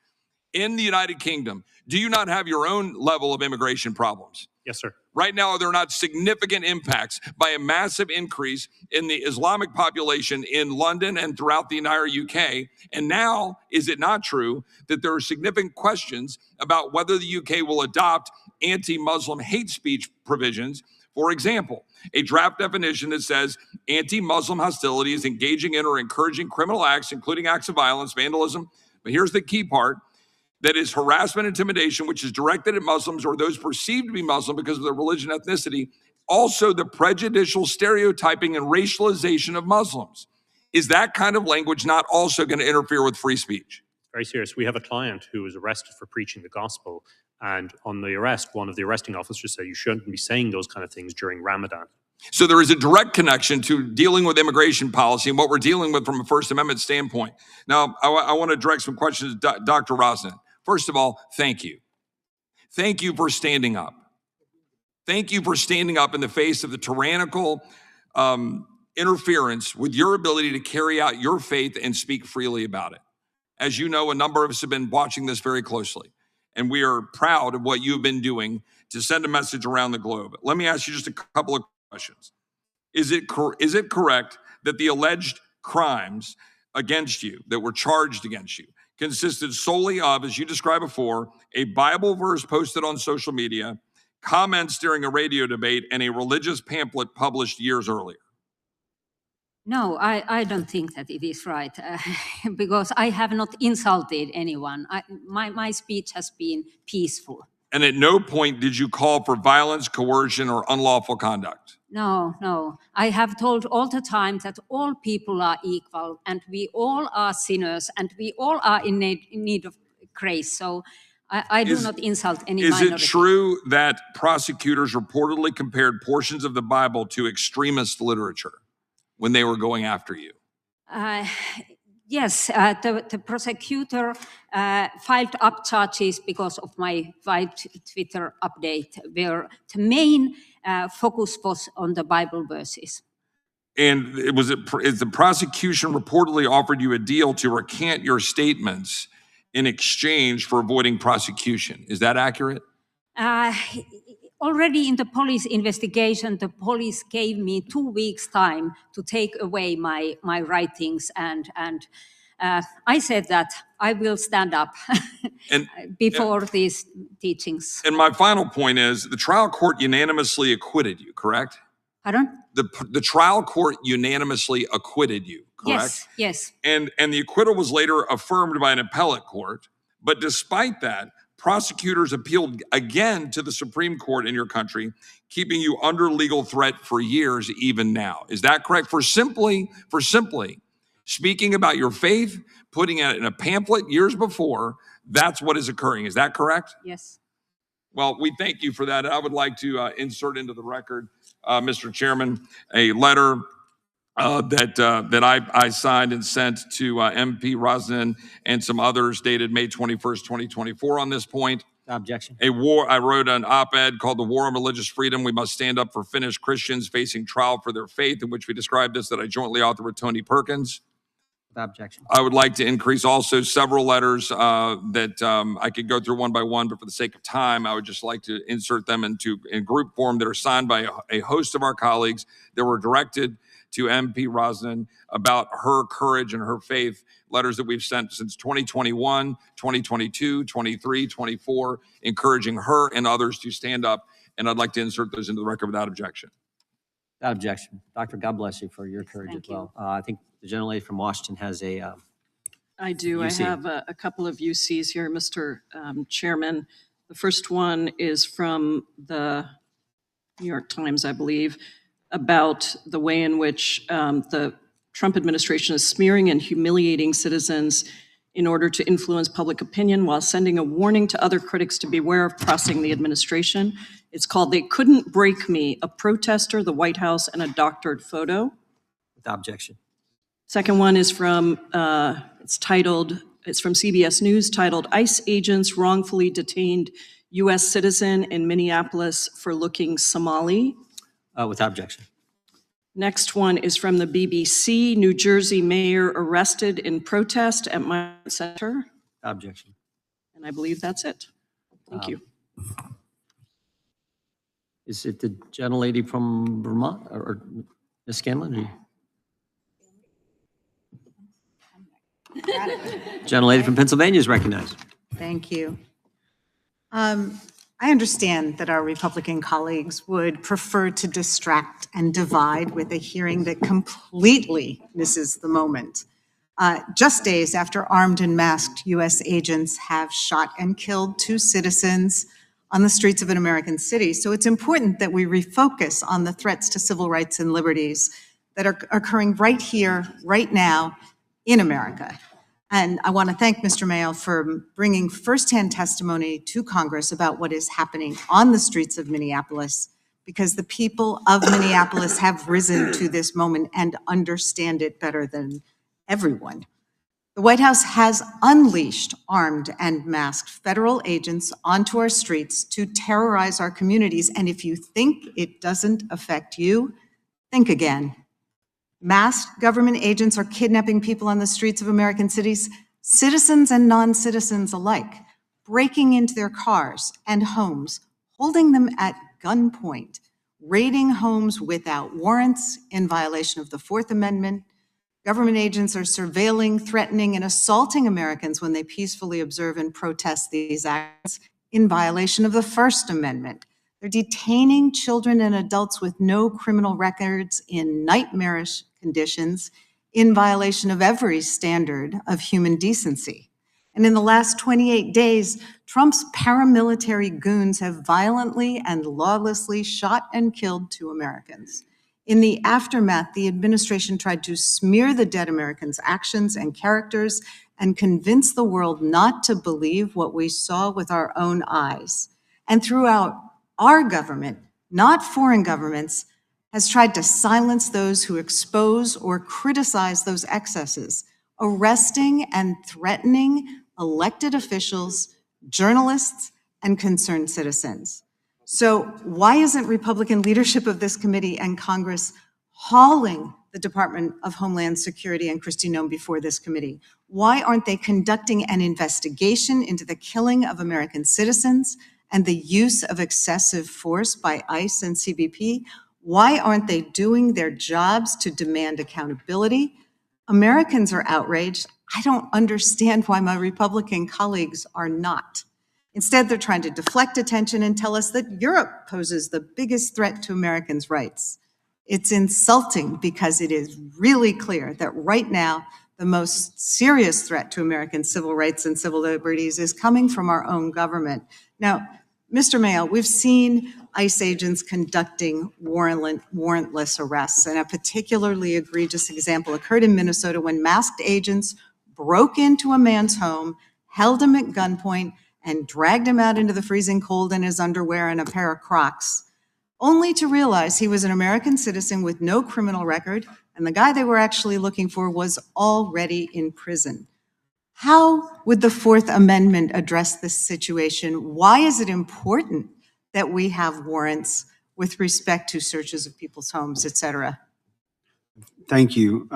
O: in the United Kingdom, do you not have your own level of immigration problems?
D: Yes, sir.
O: Right now, are there not significant impacts by a massive increase in the Islamic population in London and throughout the entire UK? And now, is it not true that there are significant questions about whether the UK will adopt anti-Muslim hate speech provisions? For example, a draft definition that says anti-Muslim hostility is engaging in or encouraging criminal acts, including acts of violence, vandalism. But here's the key part. That is harassment, intimidation, which is directed at Muslims or those perceived to be Muslim because of their religion, ethnicity. Also, the prejudicial stereotyping and racialization of Muslims. Is that kind of language not also going to interfere with free speech?
D: Very serious. We have a client who was arrested for preaching the gospel. And on the arrest, one of the arresting officers said you shouldn't be saying those kind of things during Ramadan.
O: So there is a direct connection to dealing with immigration policy and what we're dealing with from a First Amendment standpoint. Now, I want to direct some questions to Dr. Rosner. First of all, thank you. Thank you for standing up. Thank you for standing up in the face of the tyrannical interference with your ability to carry out your faith and speak freely about it. As you know, a number of us have been watching this very closely, and we are proud of what you've been doing to send a message around the globe. Let me ask you just a couple of questions. Is it correct that the alleged crimes against you, that were charged against you, consisted solely of, as you described before, a Bible verse posted on social media, comments during a radio debate, and a religious pamphlet published years earlier?
F: No, I don't think that it is right, because I have not insulted anyone. My speech has been peaceful.
O: And at no point did you call for violence, coercion, or unlawful conduct?
F: No. I have told all the time that all people are equal, and we all are sinners, and we all are in need of grace. So I do not insult any minority.
O: Is it true that prosecutors reportedly compared portions of the Bible to extremist literature when they were going after you?
F: Yes, the prosecutor filed up charges because of my Twitter update, where the main focus was on the Bible verses.
O: And is the prosecution reportedly offered you a deal to recant your statements in exchange for avoiding prosecution? Is that accurate?
F: Already in the police investigation, the police gave me 2 weeks' time to take away my writings, and I said that I will stand up before these teachings.
O: And my final point is, the trial court unanimously acquitted you, correct?
F: Pardon?
O: The trial court unanimously acquitted you, correct?
F: Yes.
O: And the acquittal was later affirmed by an appellate court. But despite that, prosecutors appealed again to the Supreme Court in your country, keeping you under legal threat for years, even now. Is that correct? For simply speaking about your faith, putting it in a pamphlet years before, that's what is occurring. Is that correct?
F: Yes.
O: Well, we thank you for that. I would like to insert into the record, Mr. Chairman, a letter that I signed and sent to MP Rosnan and some others dated May 21st, 2024 on this point.
B: Objection.
O: I wrote an op-ed called "The War on Religious Freedom. We Must Stand Up for Finnish Christians Facing Trial for Their Faith," in which we described this, that I jointly authored with Tony Perkins.
B: Objection.
O: I would like to increase also several letters that I could go through one by one, but for the sake of time, I would just like to insert them in group form that are signed by a host of our colleagues that were directed to MP Rosnan about her courage and her faith, letters that we've sent since 2021, 2022, 23, 24, encouraging her and others to stand up. And I'd like to insert those into the record without objection.
B: Without objection. Doctor, God bless you for your courage as well. I think the gentlelady from Washington has a
M: I do.
B: UC.
M: I have a couple of UCs here, Mr. Chairman. The first one is from the New York Times, I believe, about the way in which the Trump administration is smearing and humiliating citizens in order to influence public opinion while sending a warning to other critics to beware of crossing the administration. It's called "They Couldn't Break Me," a protester, the White House, and a doctored photo.
B: without objection.
M: Second one is from, it's from CBS News, titled "ICE Agents Wrongfully Detained U.S. Citizen in Minneapolis for Looking Somali."
B: Without objection.
M: Next one is from the BBC, "New Jersey Mayor Arrested in Protest at my Center."
B: Without objection.
M: And I believe that's it. Thank you.
B: Is it the gentlelady from Vermont or Ms. Scanlon? Gentlelady from Pennsylvania is recognized.
P: Thank you. I understand that our Republican colleagues would prefer to distract and divide with a hearing that completely misses the moment. Just days after armed and masked U.S. agents have shot and killed 2 citizens on the streets of an American city. So it's important that we refocus on the threats to civil rights and liberties that are occurring right here, right now in America. And I want to thank Mr. Mayo for bringing firsthand testimony to Congress about what is happening on the streets of Minneapolis, because the people of Minneapolis have risen to this moment and understand it better than everyone. The White House has unleashed armed and masked federal agents onto our streets to terrorize our communities. And if you think it doesn't affect you, think again. Masked government agents are kidnapping people on the streets of American cities, citizens and non-citizens alike, breaking into their cars and homes, holding them at gunpoint, raiding homes without warrants in violation of the Fourth Amendment. Government agents are surveilling, threatening, and assaulting Americans when they peacefully observe and protest these acts in violation of the First Amendment. They're detaining children and adults with no criminal records in nightmarish conditions in violation of every standard of human decency. And in the last 28 days, Trump's paramilitary goons have violently and lawlessly shot and killed 2 Americans. In the aftermath, the administration tried to smear the dead Americans' actions and characters and convince the world not to believe what we saw with our own eyes. And throughout, our government, not foreign governments, has tried to silence those who expose or criticize those excesses, arresting and threatening elected officials, journalists, and concerned citizens. So why isn't Republican leadership of this committee and Congress hauling the Department of Homeland Security and Kristi Noem before this committee? Why aren't they conducting an investigation into the killing of American citizens and the use of excessive force by ICE and CBP? Why aren't they doing their jobs to demand accountability? Americans are outraged. I don't understand why my Republican colleagues are not. Instead, they're trying to deflect attention and tell us that Europe poses the biggest threat to Americans' rights. It's insulting because it is really clear that right now, the most serious threat to American civil rights and civil liberties is coming from our own government. Now, Mr. Mayo, we've seen ICE agents conducting warrantless arrests, and a particularly egregious example occurred in Minnesota when masked agents broke into a man's home, held him at gunpoint, and dragged him out into the freezing cold in his underwear and a pair of Crocs, only to realize he was an American citizen with no criminal record, and the guy they were actually looking for was already in prison. How would the Fourth Amendment address this situation? Why is it important that we have warrants with respect to searches of people's homes, et cetera?
G: Thank you.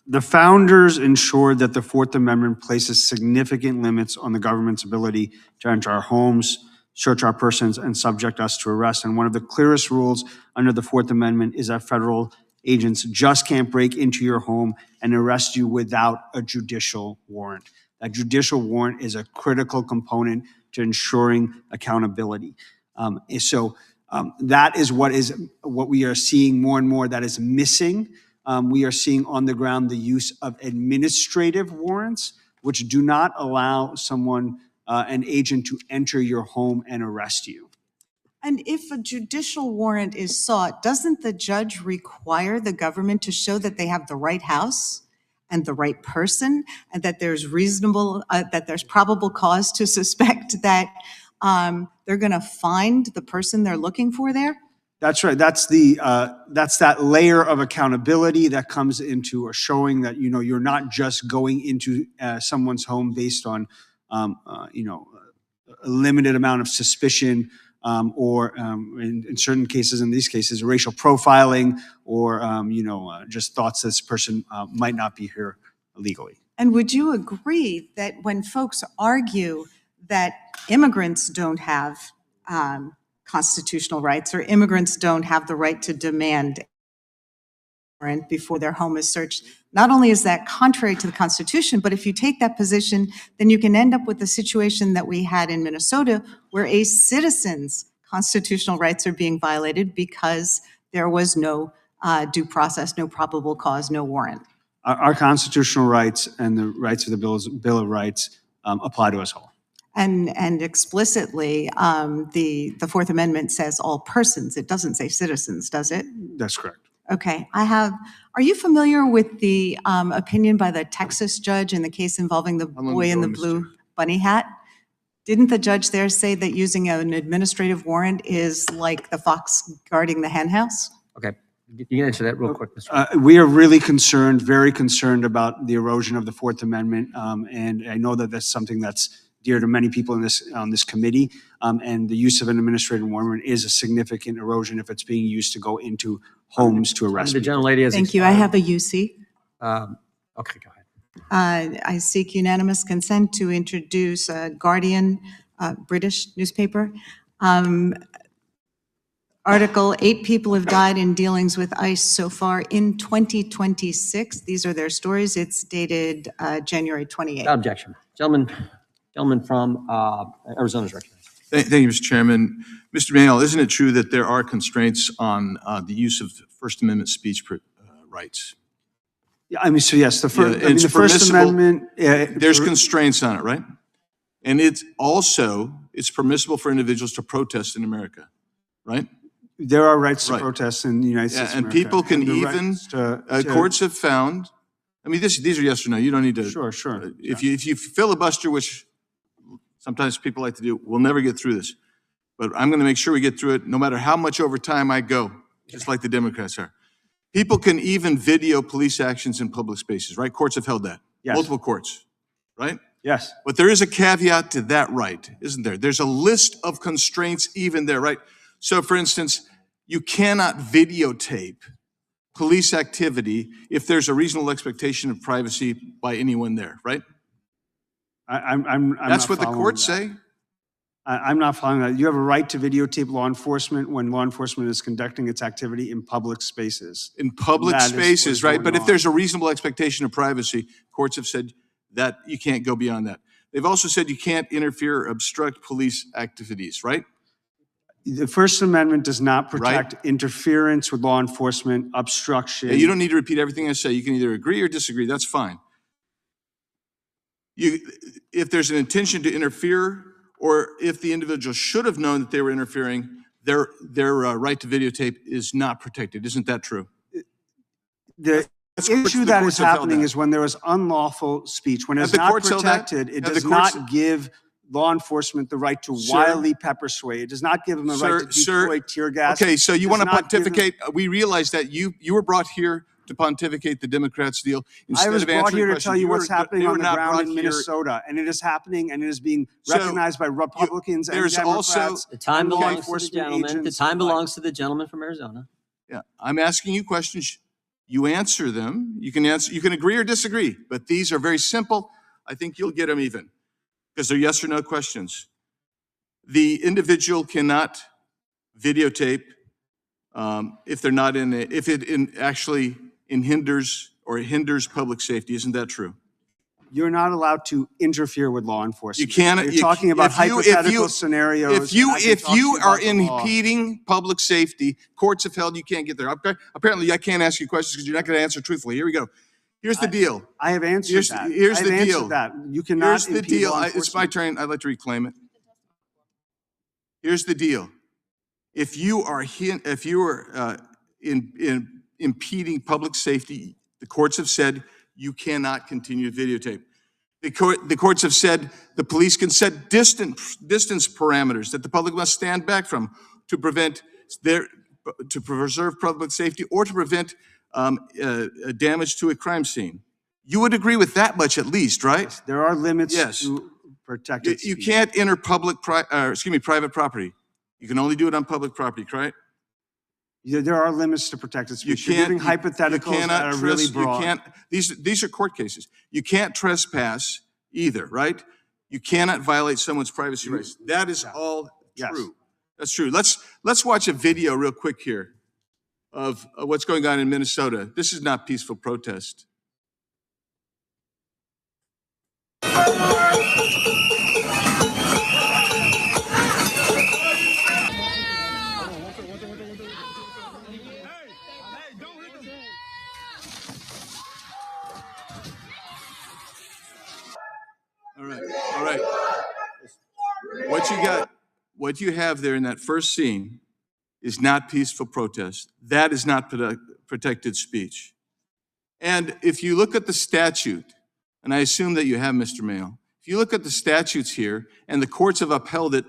G: The founders ensured that the Fourth Amendment places significant limits on the government's ability to enter our homes, search our persons, and subject us to arrest. And one of the clearest rules under the Fourth Amendment is that federal agents just can't break into your home and arrest you without a judicial warrant. That judicial warrant is a critical component to ensuring accountability. That is what we are seeing more and more that is missing. We are seeing on the ground the use of administrative warrants, which do not allow someone, an agent, to enter your home and arrest you.
P: And if a judicial warrant is sought, doesn't the judge require the government to show that they have the right house and the right person, and that there's probable cause to suspect that they're going to find the person they're looking for there?
G: That's right. That's that layer of accountability that comes into a showing that you're not just going into someone's home based on a limited amount of suspicion or in certain cases, in these cases, racial profiling or just thoughts this person might not be here legally.
P: And would you agree that when folks argue that immigrants don't have constitutional rights, or immigrants don't have the right to demand a warrant before their home is searched, not only is that contrary to the Constitution, but if you take that position, then you can end up with the situation that we had in Minnesota, where a citizen's constitutional rights are being violated because there was no due process, no probable cause, no warrant.
G: Our constitutional rights and the rights of the Bill of Rights apply to us all.
P: And explicitly, the Fourth Amendment says all persons. It doesn't say citizens, does it?
G: That's correct.
P: Okay. Are you familiar with the opinion by the Texas judge in the case involving the boy in the blue bunny hat? Didn't the judge there say that using an administrative warrant is like the fox guarding the hen house?
Q: Okay.
B: You can answer that real quick, Mr.
G: We are really concerned, very concerned about the erosion of the Fourth Amendment. And I know that that's something that's dear to many people in on this committee. And the use of an administrative warrant is a significant erosion if it's being used to go into homes to arrest
B: The
G: people.
B: gentlelady has
P: Thank you. I have a UC.
B: Okay, go ahead.
P: I seek unanimous consent to introduce Guardian, British newspaper. Article, 8 people have died in dealings with ICE so far in 2026. These are their stories. It's dated January 28th.
B: Without objection. Gentleman from Arizona is recognized.
Q: Thank you, Mr. Chairman. Mr. Manuel, isn't it true that there are constraints on the use of First Amendment speech rights?
G: Yeah, I mean, so yes, the
Q: it's
G: the First
Q: permissible.
G: Amendment.
Q: There's constraints on it, right? And it's permissible for individuals to protest in America, right?
G: There are rights to
Q: Right.
G: protest in the United States.
Q: And
G: of America.
Q: people can
G: And the
Q: even,
G: rights to-
Q: courts have found, I mean, these are yes or no. You don't need to.
G: Sure.
Q: If you filibuster, which sometimes people like to do, we'll never get through this. But I'm going to make sure we get through it no matter how much over time I go, just like the Democrats are. People can even video police actions in public spaces, right? Courts have held that.
G: Yes.
Q: Multiple courts, right?
G: Yes.
Q: But there is a caveat to that right, isn't there? There's a list of constraints even there, right? So for instance, you cannot videotape police activity if there's a reasonable expectation of privacy by anyone there, right?
G: I'm
Q: That's
G: not
Q: what the
G: following
Q: courts
G: that.
Q: say.
G: I'm not following that. You have a right to videotape law enforcement when law enforcement is conducting its activity in public spaces.
Q: In public
G: That is what
Q: spaces,
G: is
Q: right?
G: going
Q: But if
G: on.
Q: there's a reasonable expectation of privacy, courts have said that you can't go beyond that. They've also said you can't interfere or obstruct police activities, right?
G: The First Amendment does not protect interference with law enforcement, obstruction.
Q: Yeah, you don't need to repeat everything I say. You can either agree or disagree. That's fine. If there's an intention to interfere, or if the individual should have known that they were interfering, their right to videotape is not protected. Isn't that true?
G: The issue that is happening is when there is unlawful speech, when it's
Q: the
G: not
Q: courts held that?
G: protected, it
Q: Have
G: does
Q: the courts-
G: not give law enforcement the right to
Q: Sir?
G: wildly pepper spray. It does not give them the right to deploy tear gas.
Q: Okay, so you
G: It
Q: want to
G: does not give them-
Q: pontificate. We realize that you were brought here to pontificate the Democrats' deal.
G: I was
Q: of
G: brought
Q: answering
G: here to
Q: questions.
G: tell you what's
Q: were-
G: happening
Q: you
G: on
Q: were
G: the
Q: not
G: ground
Q: brought
G: in
Q: here-
G: Minnesota, and it is happening, and it is being
Q: So,
G: recognized by Republicans and
Q: there's
G: Democrats.
Q: also-
B: The time
G: and law
B: belongs to the
G: enforcement
B: gentleman. The
G: agents
B: time
G: alike.
B: belongs to the gentleman from Arizona.
Q: Yeah, I'm asking you questions. You answer them. You can answer. You can agree or disagree, but these are very simple. I think you'll get them even because they're yes or no questions. The individual cannot videotape if they're not if it actually hinders public safety. Isn't that true?
G: You're not allowed to interfere with law enforcement.
Q: You can't.
G: You're talking about hypothetical scenarios.
Q: If you
G: as you're talking
Q: are
G: about the law.
Q: impeding public safety, courts have held you can't get there. Okay. Apparently, I can't ask you questions because you're not going to answer truthfully. Here we go. Here's the deal.
G: I have answered
Q: Here's
G: that.
Q: here's
G: I've
Q: the
G: answered
Q: deal.
G: that. You cannot
Q: Here's the
G: impede
Q: deal.
G: law
Q: It's my
G: enforcement.
Q: turn. I'd like to reclaim it. Here's the deal. If you are impeding public safety, the courts have said you cannot continue to videotape. The courts have said the police can set distance parameters that the public must stand back from to preserve public safety or to prevent damage to a crime scene. You would agree with that much at least, right?
G: There are limits
Q: Yes.
G: to protected
Q: You
G: speech.
Q: can't enter private property. You can only do it on public property, right?
G: There are limits to protected
Q: You
G: speech. You're
Q: can't.
G: giving hypotheticals that are really broad.
Q: You can't. These are court cases. You can't trespass either, right? You cannot violate someone's privacy rights. That is all true. That's true. Let's watch a video real quick here of what's going on in Minnesota. This is not peaceful protest. All right. What you have there in that first scene is not peaceful protest. That is not protected speech. And if you look at the statute, and I assume that you have, Mr. Mayo, if you look at the statutes here, and the courts have upheld it,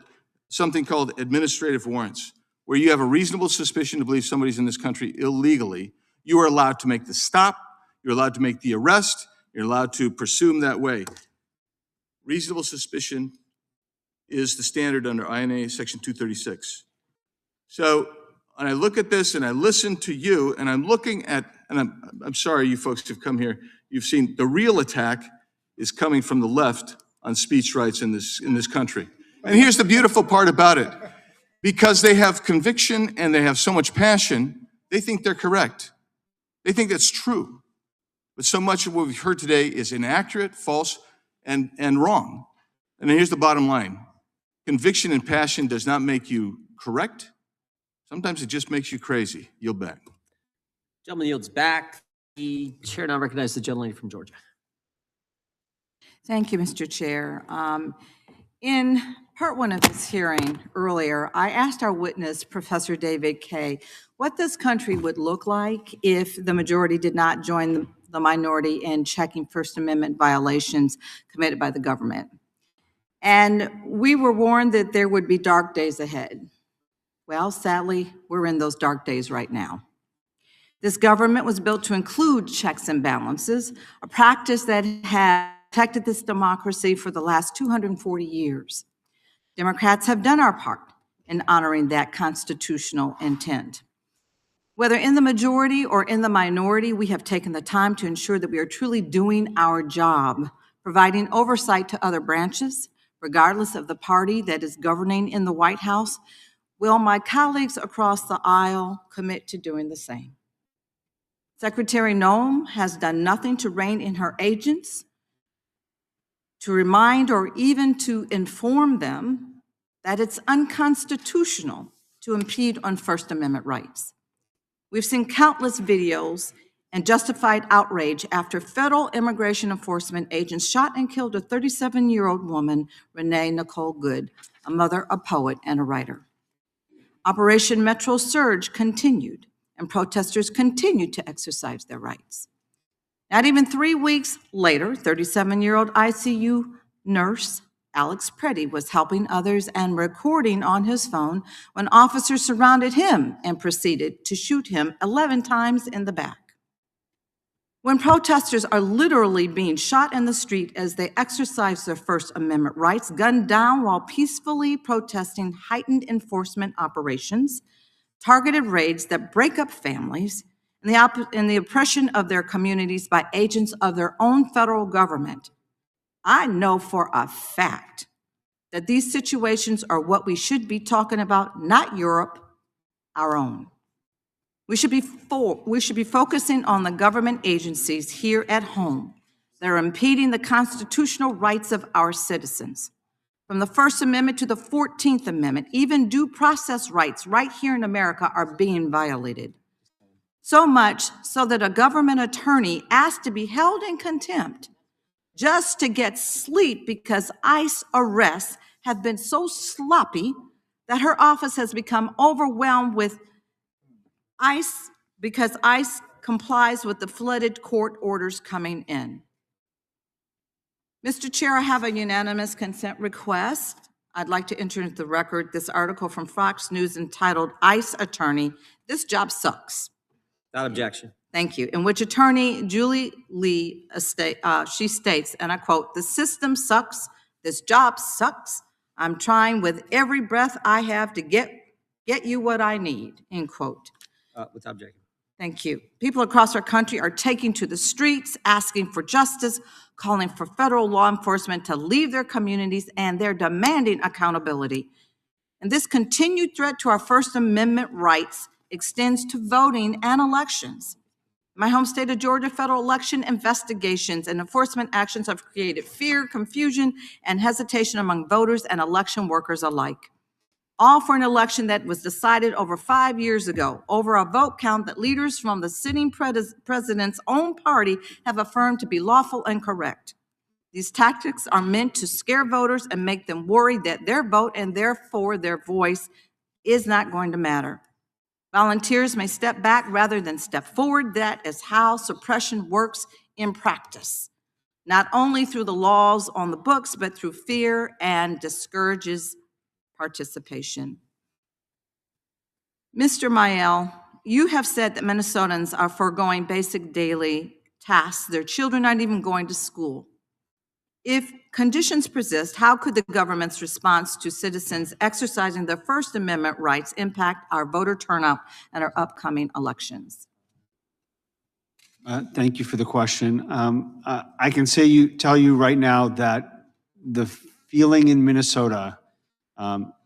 Q: something called administrative warrants, where you have a reasonable suspicion to believe somebody's in this country illegally, you are allowed to make the stop, you're allowed to make the arrest, you're allowed to pursue them that way. Reasonable suspicion is the standard under INA Section 236. So when I look at this and I listen to you, and I'm looking at, and I'm sorry you folks have come here, you've seen the real attack is coming from the left on speech rights in this country. And here's the beautiful part about it. Because they have conviction and they have so much passion, they think they're correct. They think that's true. But so much of what we've heard today is inaccurate, false, and wrong. And then here's the bottom line. Conviction and passion does not make you correct. Sometimes it just makes you crazy. Yield back.
B: Gentleman yields back. The chair now recognizes the gentleman from Georgia.
R: Thank you, Mr. Chair. In part one of this hearing earlier, I asked our witness, Professor David Kay, what this country would look like if the majority did not join the minority in checking First Amendment violations committed by the government. And we were warned that there would be dark days ahead. Well, sadly, we're in those dark days right now. This government was built to include checks and balances, a practice that has protected this democracy for the last 240 years. Democrats have done our part in honoring that constitutional intent. Whether in the majority or in the minority, we have taken the time to ensure that we are truly doing our job, providing oversight to other branches, regardless of the party that is governing in the White House. Will my colleagues across the aisle commit to doing the same? Secretary Noem has done nothing to rein in her agents, to remind or even to inform them that it's unconstitutional to impede on First Amendment rights. We've seen countless videos and justified outrage after federal immigration enforcement agents shot and killed a 37-year-old woman, Renee Nicole Good, a mother, a poet, and a writer. Operation Metro Surge continued, and protesters continued to exercise their rights. Not even 3 weeks later, 37-year-old ICU nurse Alex Preddy was helping others and recording on his phone when officers surrounded him and proceeded to shoot him 11 times in the back. When protesters are literally being shot in the street as they exercise their First Amendment rights, gunned down while peacefully protesting heightened enforcement operations, targeted raids that break up families, and the oppression of their communities by agents of their own federal government, I know for a fact that these situations are what we should be talking about, not Europe, our own. We should be focusing on the government agencies here at home that are impeding the constitutional rights of our citizens. From the First Amendment to the 14th Amendment, even due process rights right here in America are being violated. So much so that a government attorney asked to be held in contempt just to get sleep because ICE arrests have been so sloppy that her office has become overwhelmed with ICE because ICE complies with the flooded court orders coming in. Mr. Chair, I have a unanimous consent request. I'd like to enter into the record this article from Fox News entitled ICE Attorney, This Job Sucks.
B: Without objection.
R: Thank you. In which attorney Julie Lee, she states, and I quote, "The system sucks, this job sucks. I'm trying with every breath I have to get you what I need," end quote.
B: Without objection.
R: Thank you. People across our country are taking to the streets, asking for justice, calling for federal law enforcement to leave their communities, and they're demanding accountability. And this continued threat to our First Amendment rights extends to voting and elections. In my home state of Georgia, federal election investigations and enforcement actions have created fear, confusion, and hesitation among voters and election workers alike. All for an election that was decided over 5 years ago, over a vote count that leaders from the sitting president's own party have affirmed to be lawful and correct. These tactics are meant to scare voters and make them worry that their vote and therefore their voice is not going to matter. Volunteers may step back rather than step forward. That is how suppression works in practice, not only through the laws on the books, but through fear and discourages participation. Mr. Mael, you have said that Minnesotans are foregoing basic daily tasks. Their children aren't even going to school. If conditions persist, how could the government's response to citizens exercising their First Amendment rights impact our voter turnout and our upcoming elections?
G: Thank you for the question. I can tell you right now that the feeling in Minnesota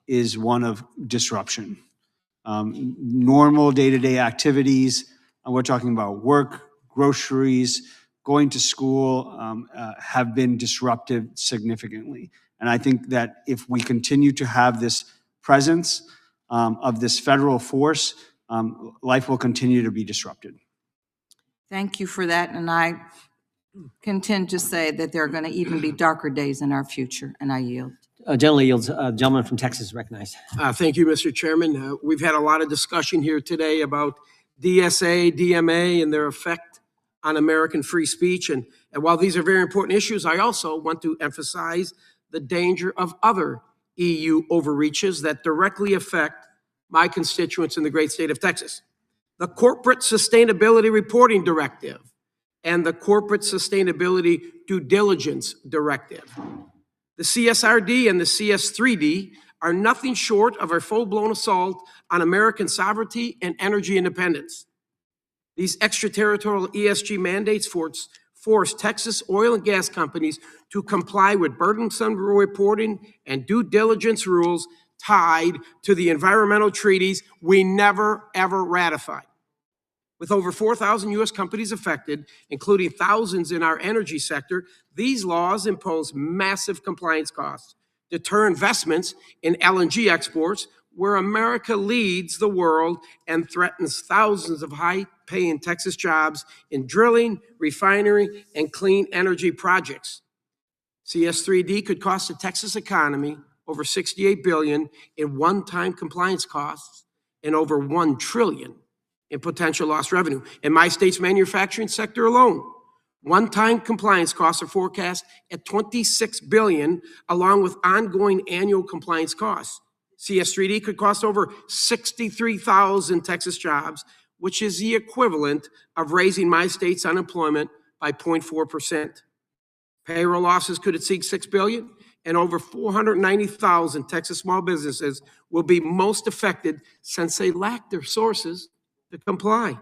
G: is one of disruption. Normal day-to-day activities, we're talking about work, groceries, going to school, have been disrupted significantly. And I think that if we continue to have this presence of this federal force, life will continue to be disrupted.
R: Thank you for that, and I contend to say that there are going to even be darker days in our future, and I yield.
B: Gentleman from Texas recognized.
S: Thank you, Mr. Chairman. We've had a lot of discussion here today about DSA, DMA, and their effect on American free speech. And while these are very important issues, I also want to emphasize the danger of other EU overreaches that directly affect my constituents in the great state of Texas. The Corporate Sustainability Reporting Directive and the Corporate Sustainability Due Diligence Directive. The CSRD and the CS3D are nothing short of a full-blown assault on American sovereignty and energy independence. These extraterritorial ESG mandates force Texas oil and gas companies to comply with burdensome reporting and due diligence rules tied to the environmental treaties we never, ever ratified. With over 4,000 U.S. companies affected, including thousands in our energy sector, these laws impose massive compliance costs, deter investments in LNG exports, where America leads the world, and threatens thousands of high-paying Texas jobs in drilling, refinery, and clean energy projects. CS3D could cost the Texas economy over $68 billion in one-time compliance costs and over $1 trillion in potential lost revenue. In my state's manufacturing sector alone, one-time compliance costs are forecast at $26 billion, along with ongoing annual compliance costs. CS3D could cost over 63,000 Texas jobs, which is the equivalent of raising my state's unemployment by 0.4%. Payroll losses could exceed $6 billion, and over 490,000 Texas small businesses will be most affected since they lack their sources to comply.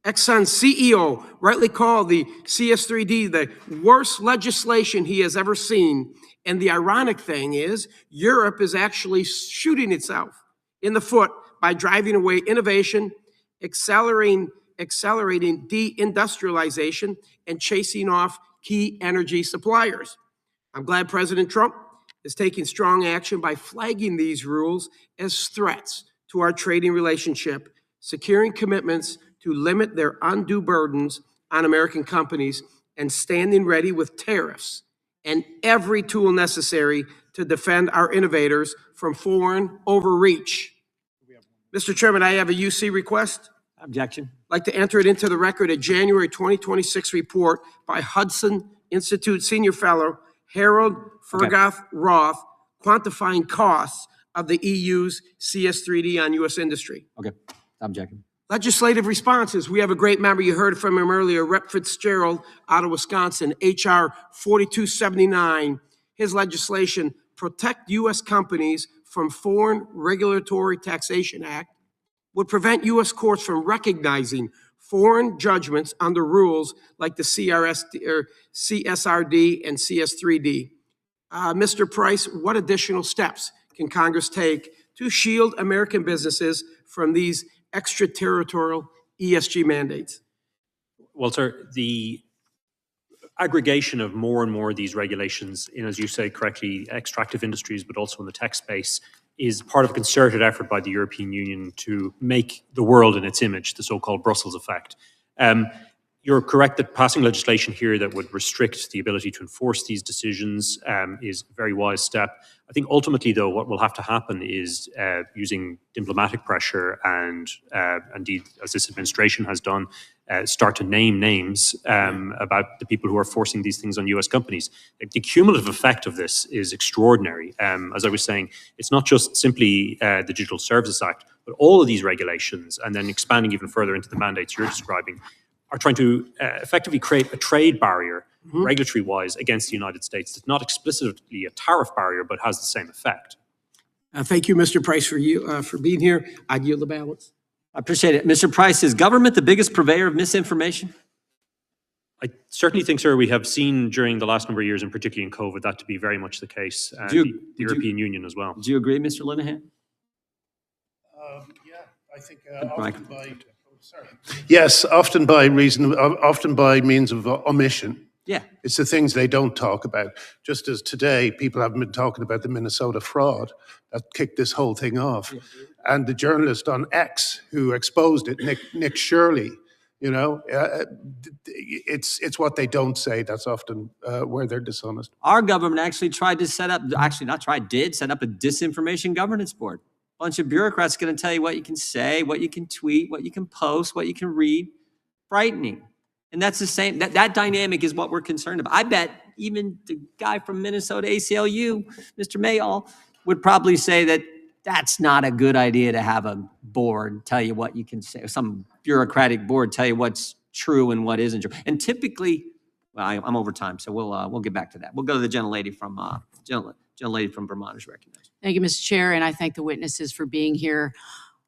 S: Exxon's CEO rightly called the CS3D the worst legislation he has ever seen. And the ironic thing is, Europe is actually shooting itself in the foot by driving away innovation, accelerating deindustrialization, and chasing off key energy suppliers. I'm glad President Trump is taking strong action by flagging these rules as threats to our trading relationship, securing commitments to limit their undue burdens on American companies, and standing ready with tariffs and every tool necessary to defend our innovators from foreign overreach. Mr. Chairman, I have a UC request.
B: Objection.
S: I'd like to enter it into the record a January 2026 report by Hudson Institute Senior Fellow Harold Fergoth Roth, quantifying costs of the EU's CS3D on U.S. industry.
B: Okay. Objection.
S: Legislative responses. We have a great member. You heard from him earlier, Rep. Fitzgerald out of Wisconsin, H.R. 4279. His legislation, Protect U.S. Companies from Foreign Regulatory Taxation Act, would prevent U.S. courts from recognizing foreign judgments under rules like the CSRD and CS3D. Mr. Price, what additional steps can Congress take to shield American businesses from these extraterritorial ESG mandates?
D: Well, sir, the aggregation of more and more of these regulations in, as you say correctly, extractive industries, but also in the tech space, is part of a concerted effort by the European Union to make the world in its image, the so-called Brussels effect. You're correct that passing legislation here that would restrict the ability to enforce these decisions is a very wise step. I think ultimately, though, what will have to happen is using diplomatic pressure and indeed, as this administration has done, start to name names about the people who are forcing these things on US companies. The cumulative effect of this is extraordinary. As I was saying, it's not just simply the Digital Services Act, but all of these regulations, and then expanding even further into the mandates you're describing, are trying to effectively create a trade barrier, regulatory-wise, against the United States. It's not explicitly a tariff barrier, but has the same effect.
S: Thank you, Mr. Price, for being here. I yield the balance.
B: I appreciate it. Mr. Price, is government the biggest purveyor of misinformation?
D: I certainly think, sir, we have seen during the last number of years, and particularly in COVID, that to be very much the case. The European Union as well.
B: Do you agree, Mr. Linehan?
E: Yeah, I think often by means of omission.
B: Yeah.
E: It's the things they don't talk about. Just as today, people haven't been talking about the Minnesota fraud that kicked this whole thing off. Yeah. And the journalist on X who exposed it, Nick Shirley, you know, it's what they don't say that's often where they're dishonest.
B: Our government actually tried to set up, did set up a disinformation governance board. A bunch of bureaucrats going to tell you what you can say, what you can tweet, what you can post, what you can read. Frightening. And that's the same, that dynamic is what we're concerned about. I bet even the guy from Minnesota ACLU, Mr. Mayall, would probably say that that's not a good idea to have a board tell you what you can say, some bureaucratic board tell you what's true and what isn't true. And typically, well, I'm over time, so we'll get back to that. We'll go to the gentlelady from Vermont is recognized.
T: Thank you, Mr. Chair, and I thank the witnesses for being here.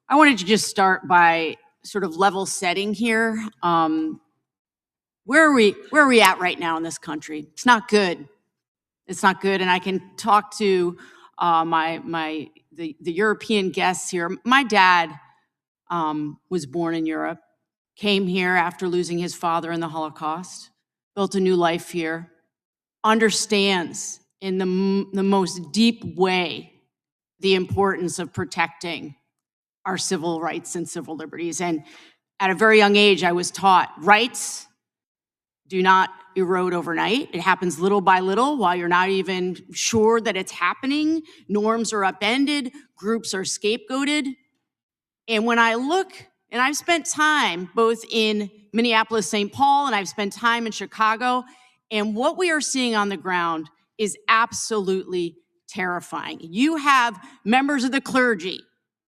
T: I wanted to just start by sort of level setting here. Where are we at right now in this country? It's not good. It's not good. And I can talk to the European guests here. My dad was born in Europe, came here after losing his father in the Holocaust, built a new life here, understands in the most deep way the importance of protecting our civil rights and civil liberties. And at a very young age, I was taught rights do not erode overnight. It happens little by little while you're not even sure that it's happening. Norms are upended, groups are scapegoated. And when I look, and I've spent time both in Minneapolis, St. Paul, and I've spent time in Chicago, and what we are seeing on the ground is absolutely terrifying. You have members of the clergy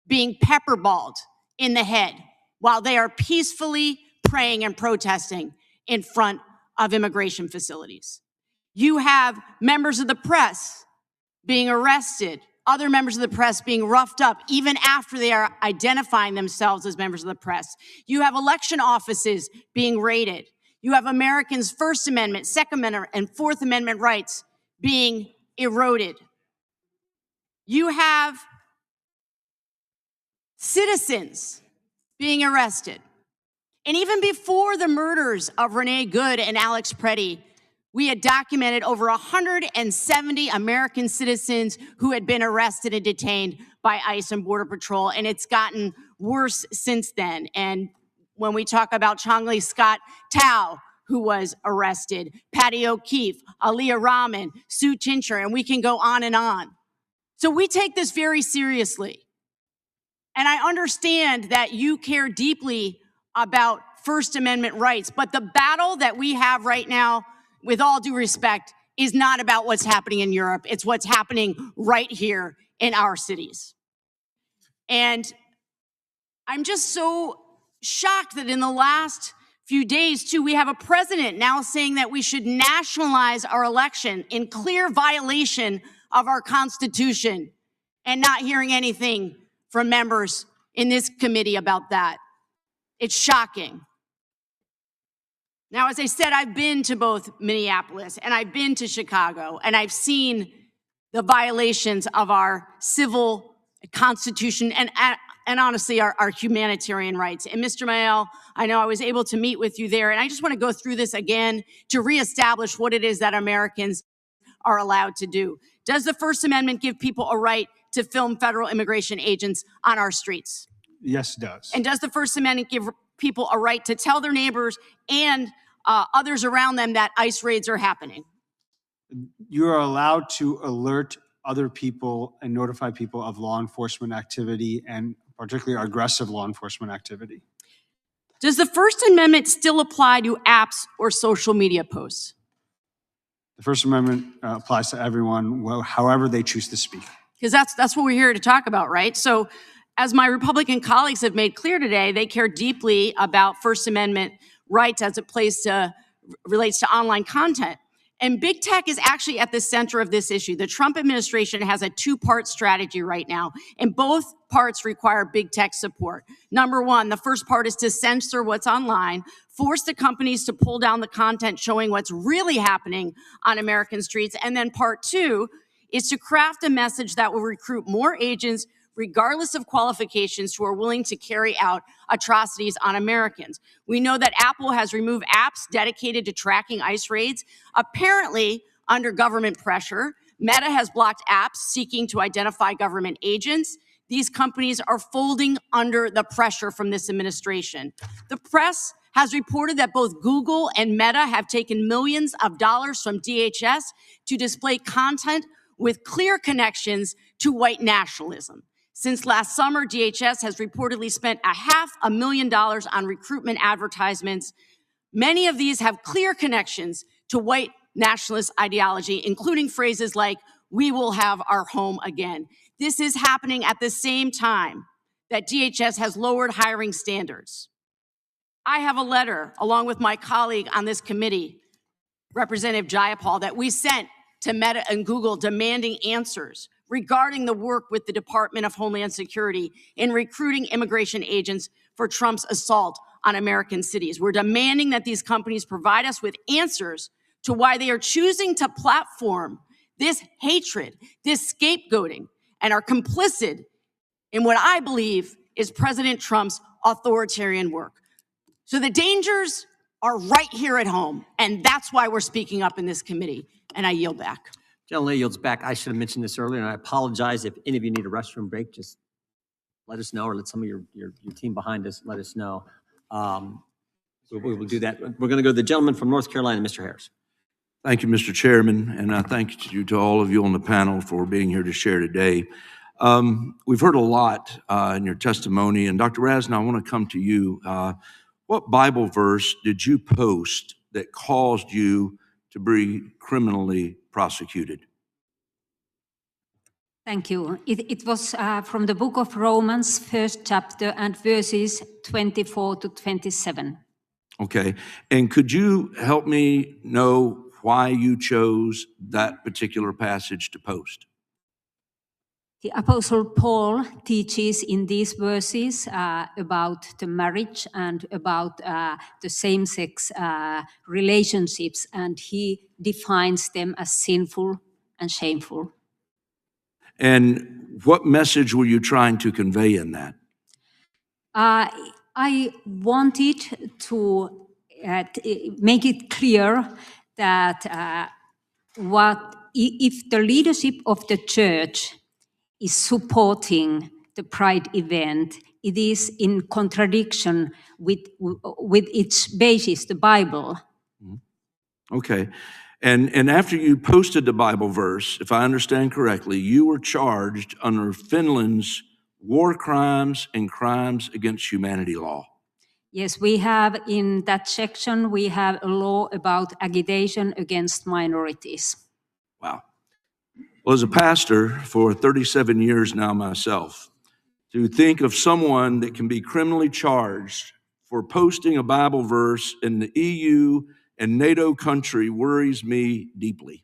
T: being pepperballed in the head while they are peacefully praying and protesting in front of immigration facilities. You have members of the press being arrested, other members of the press being roughed up even after they are identifying themselves as members of the press. You have election offices being raided. You have Americans' First Amendment, Second Amendment, and Fourth Amendment rights being eroded. You have citizens being arrested. And even before the murders of Renee Good and Alex Preddy, we had documented over 170 American citizens who had been arrested and detained by ICE and Border Patrol, and it's gotten worse since then. And when we talk about Chongli Scott Tao, who was arrested, Patty O'Keefe, Aaliyah Rahman, Sue Tincher, and we can go on and on. So we take this very seriously. And I understand that you care deeply about First Amendment rights, but the battle that we have right now, with all due respect, is not about what's happening in Europe. It's what's happening right here in our cities. And I'm just so shocked that in the last few days, too, we have a president now saying that we should nationalize our election in clear violation of our Constitution, and not hearing anything from members in this committee about that. It's shocking. Now, as I said, I've been to both Minneapolis and I've been to Chicago, and I've seen the violations of our civil Constitution and honestly, our humanitarian rights. And Mr. Mayall, I know I was able to meet with you there, and I just want to go through this again to reestablish what it is that Americans are allowed to do. Does the First Amendment give people a right to film federal immigration agents on our streets?
G: Yes, it does.
T: And does the First Amendment give people a right to tell their neighbors and others around them that ICE raids are happening?
G: You are allowed to alert other people and notify people of law enforcement activity, and particularly aggressive law enforcement activity.
T: Does the First Amendment still apply to apps or social media posts?
G: The First Amendment applies to everyone, however they choose to speak.
T: Because that's what we're here to talk about, right? So as my Republican colleagues have made clear today, they care deeply about First Amendment rights as it relates to online content. And big tech is actually at the center of this issue. The Trump administration has a two-part strategy right now, and both parts require big tech support. Number one, the first part is to censor what's online, force the companies to pull down the content showing what's really happening on American streets. And then part two is to craft a message that will recruit more agents regardless of qualifications, who are willing to carry out atrocities on Americans. We know that Apple has removed apps dedicated to tracking ICE raids, apparently under government pressure. Meta has blocked apps seeking to identify government agents. These companies are folding under the pressure from this administration. The press has reported that both Google and Meta have taken millions of dollars from DHS to display content with clear connections to white nationalism. Since last summer, DHS has reportedly spent $500,000 on recruitment advertisements. Many of these have clear connections to white nationalist ideology, including phrases like, "We will have our home again." This is happening at the same time that DHS has lowered hiring standards. I have a letter, along with my colleague on this committee, Representative Jayapal, that we sent to Meta and Google demanding answers regarding the work with the Department of Homeland Security in recruiting immigration agents for Trump's assault on American cities. We're demanding that these companies provide us with answers to why they are choosing to platform this hatred, this scapegoating, and are complicit in what I believe is President Trump's authoritarian work. So the dangers are right here at home, and that's why we're speaking up in this committee, and I yield back.
B: Gentleman yields back. I should have mentioned this earlier, and I apologize if any of you need a restroom break. Just let us know, or let some of your team behind us let us know. We will do that. We're going to go to the gentleman from North Carolina, Mr. Harris.
U: Thank you, Mr. Chairman, and I thank you to all of you on the panel for being here to share today. We've heard a lot in your testimony, and Dr. Raskin, I want to come to you. What Bible verse did you post that caused you to be criminally prosecuted?
F: Thank you. It was from the book of Romans, 1st chapter, and verses 24 to 27.
U: Okay. And could you help me know why you chose that particular passage to post?
F: The Apostle Paul teaches in these verses about the marriage and about the same-sex relationships, and he defines them as sinful and shameful.
U: And what message were you trying to convey in that?
F: I wanted to make it clear that if the leadership of the church is supporting the Pride event, it is in contradiction with its basis, the Bible.
U: Okay. And after you posted the Bible verse, if I understand correctly, you were charged under Finland's war crimes and crimes against humanity law.
F: Yes, we have in that section, we have a law about agitation against minorities.
U: Wow. Well, as a pastor for 37 years now myself, to think of someone that can be criminally charged for posting a Bible verse in the EU and NATO country worries me deeply.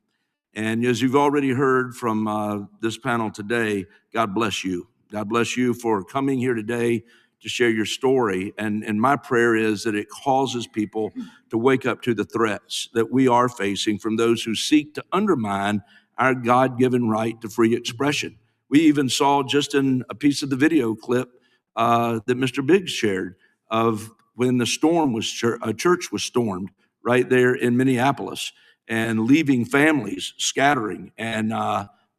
U: And as you've already heard from this panel today, God bless you. God bless you for coming here today to share your story. And my prayer is that it causes people to wake up to the threats that we are facing from those who seek to undermine our God-given right to free expression. We even saw just in a piece of the video clip that Mr. Biggs shared of when the storm was, a church was stormed right there in Minneapolis, and leaving families scattering, and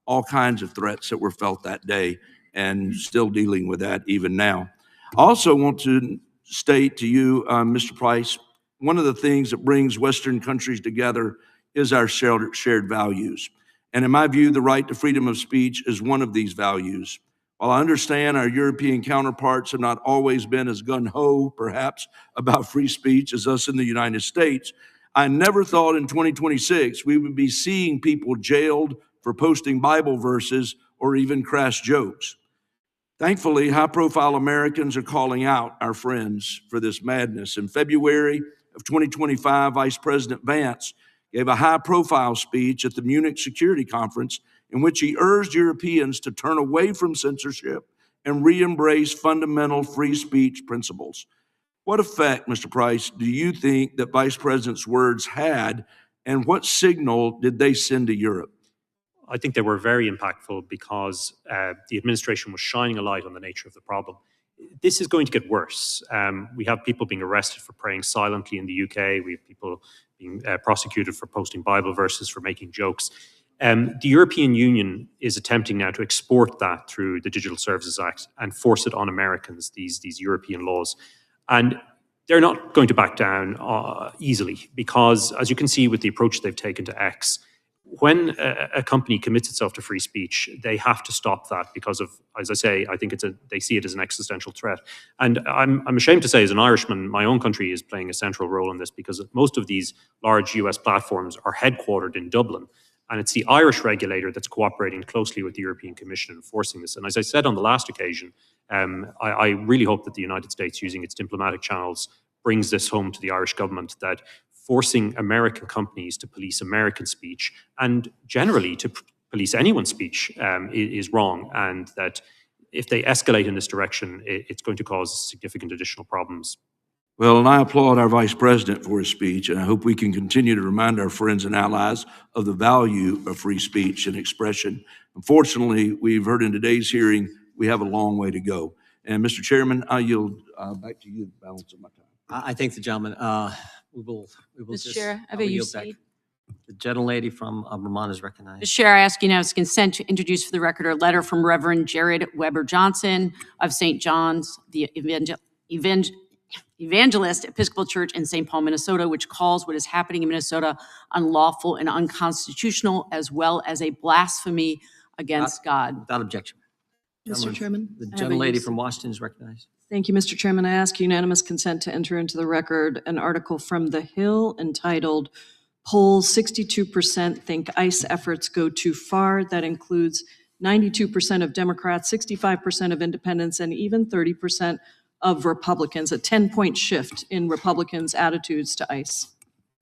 U: all kinds of threats that were felt that day, and still dealing with that even now. I also want to state to you, Mr. Price, one of the things that brings Western countries together is our shared values. And in my view, the right to freedom of speech is one of these values. While I understand our European counterparts have not always been as gung-ho, perhaps, about free speech as us in the United States, I never thought in 2026 we would be seeing people jailed for posting Bible verses or even crass jokes. Thankfully, high-profile Americans are calling out our friends for this madness. In February of 2025, Vice President Vance gave a high-profile speech at the Munich Security Conference in which he urged Europeans to turn away from censorship and re-embrace fundamental free speech principles. What effect, Mr. Price, do you think that Vice President's words had, and what signal did they send to Europe?
D: I think they were very impactful because the administration was shining a light on the nature of the problem. This is going to get worse. We have people being arrested for praying silently in the UK. We have people being prosecuted for posting Bible verses, for making jokes. The European Union is attempting now to export that through the Digital Services Act and force it on Americans, these European laws. And they're not going to back down easily because, as you can see with the approach they've taken to X, when a company commits itself to free speech, they have to stop that because of, as I say, I think they see it as an existential threat. And I'm ashamed to say, as an Irishman, my own country is playing a central role in this because most of these large US platforms are headquartered in Dublin. And it's the Irish regulator that's cooperating closely with the European Commission in enforcing this. And as I said on the last occasion, I really hope that the United States, using its diplomatic channels, brings this home to the Irish government, that forcing American companies to police American speech and generally to police anyone's speech is wrong, and that if they escalate in this direction, it's going to cause significant additional problems.
U: Well, and I applaud our Vice President for his speech, and I hope we can continue to remind our friends and allies of the value of free speech and expression. Unfortunately, we've heard in today's hearing, we have a long way to go. And Mr. Chairman, I yield back to you the balance of my time.
B: I thank the gentleman. We will
T: Mr.
B: just.
T: Chair, I have
B: will
T: a
B: yield back.
T: UC.
B: The gentlelady from Vermont is recognized.
T: Mr. Chair, I ask unanimous consent to introduce for the record a letter from Reverend Jared Weber Johnson of St. John's, the Evangelist Episcopal Church in St. Paul, Minnesota, which calls what is happening in Minnesota unlawful and unconstitutional, as well as a blasphemy against God.
B: Without objection.
M: Mr. Chairman,
B: The
M: I have a
B: gentlelady
M: use.
B: from Washington is recognized.
M: Thank you, Mr. Chairman. I ask unanimous consent to enter into the record an article from The Hill entitled "Polls 62% Think ICE Efforts Go Too Far." That includes 92% of Democrats, 65% of independents, and even 30% of Republicans, a 10-point shift in Republicans' attitudes to ICE.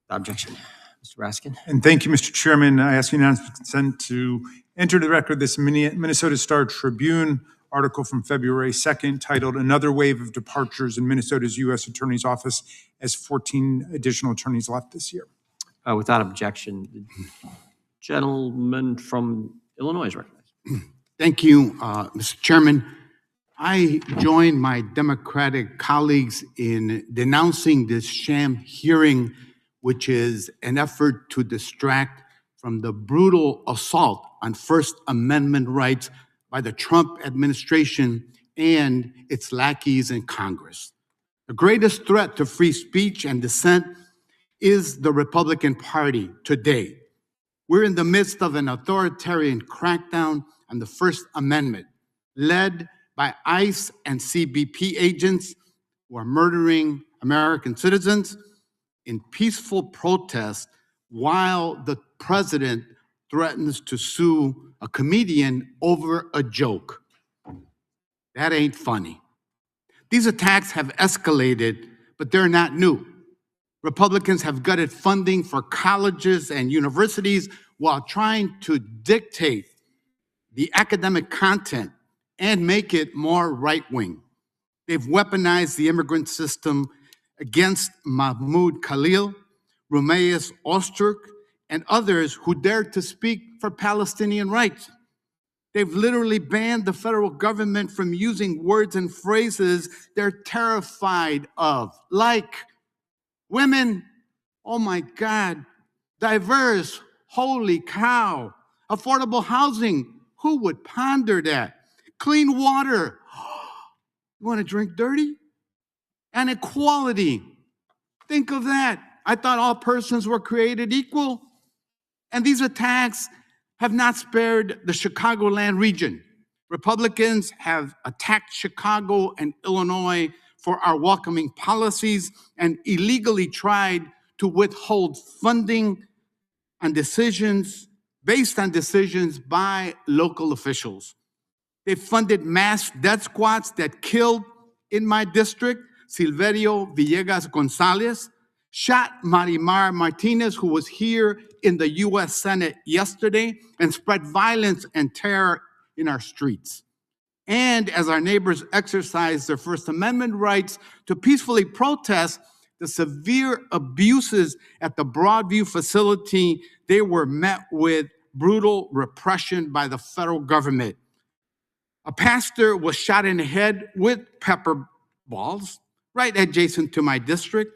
B: Without objection. Mr. Raskin.
C: And thank you, Mr. Chairman. I ask unanimous consent to enter the record this Minnesota Star Tribune article from February 2nd titled "Another Wave of Departures in Minnesota's U.S. Attorney's Office as 14 additional attorneys left this year."
B: Without objection. The gentleman from Illinois is recognized.
A: Thank you, Mr. Chairman. I join my Democratic colleagues in denouncing this sham hearing, which is an effort to distract from the brutal assault on First Amendment rights by the Trump administration and its lackeys in Congress. The greatest threat to free speech and dissent is the Republican Party today. We're in the midst of an authoritarian crackdown on the First Amendment, led by ICE and CBP agents who are murdering American citizens in peaceful protest while the president threatens to sue a comedian over a joke. That ain't funny. These attacks have escalated, but they're not new. Republicans have gutted funding for colleges and universities while trying to dictate the academic content and make it more right-wing. They've weaponized the immigrant system against Mahmoud Khalil, Rumeus Osterk, and others who dared to speak for Palestinian rights. They've literally banned the federal government from using words and phrases they're terrified of, like women, oh my God, diverse, holy cow, affordable housing, who would ponder that? Clean water, you want to drink dirty? And equality, think of that. I thought all persons were created equal. And these attacks have not spared the Chicagoland region. Republicans have attacked Chicago and Illinois for our welcoming policies and illegally tried to withhold funding on decisions based on decisions by local officials. They funded mass death squads that killed, in my district, Silverio Villegas Gonzalez, shot Marimar Martinez, who was here in the US Senate yesterday, and spread violence and terror in our streets. And as our neighbors exercise their First Amendment rights to peacefully protest the severe abuses at the Broadview facility, they were met with brutal repression by the federal government. A pastor was shot in the head with pepper balls right adjacent to my district.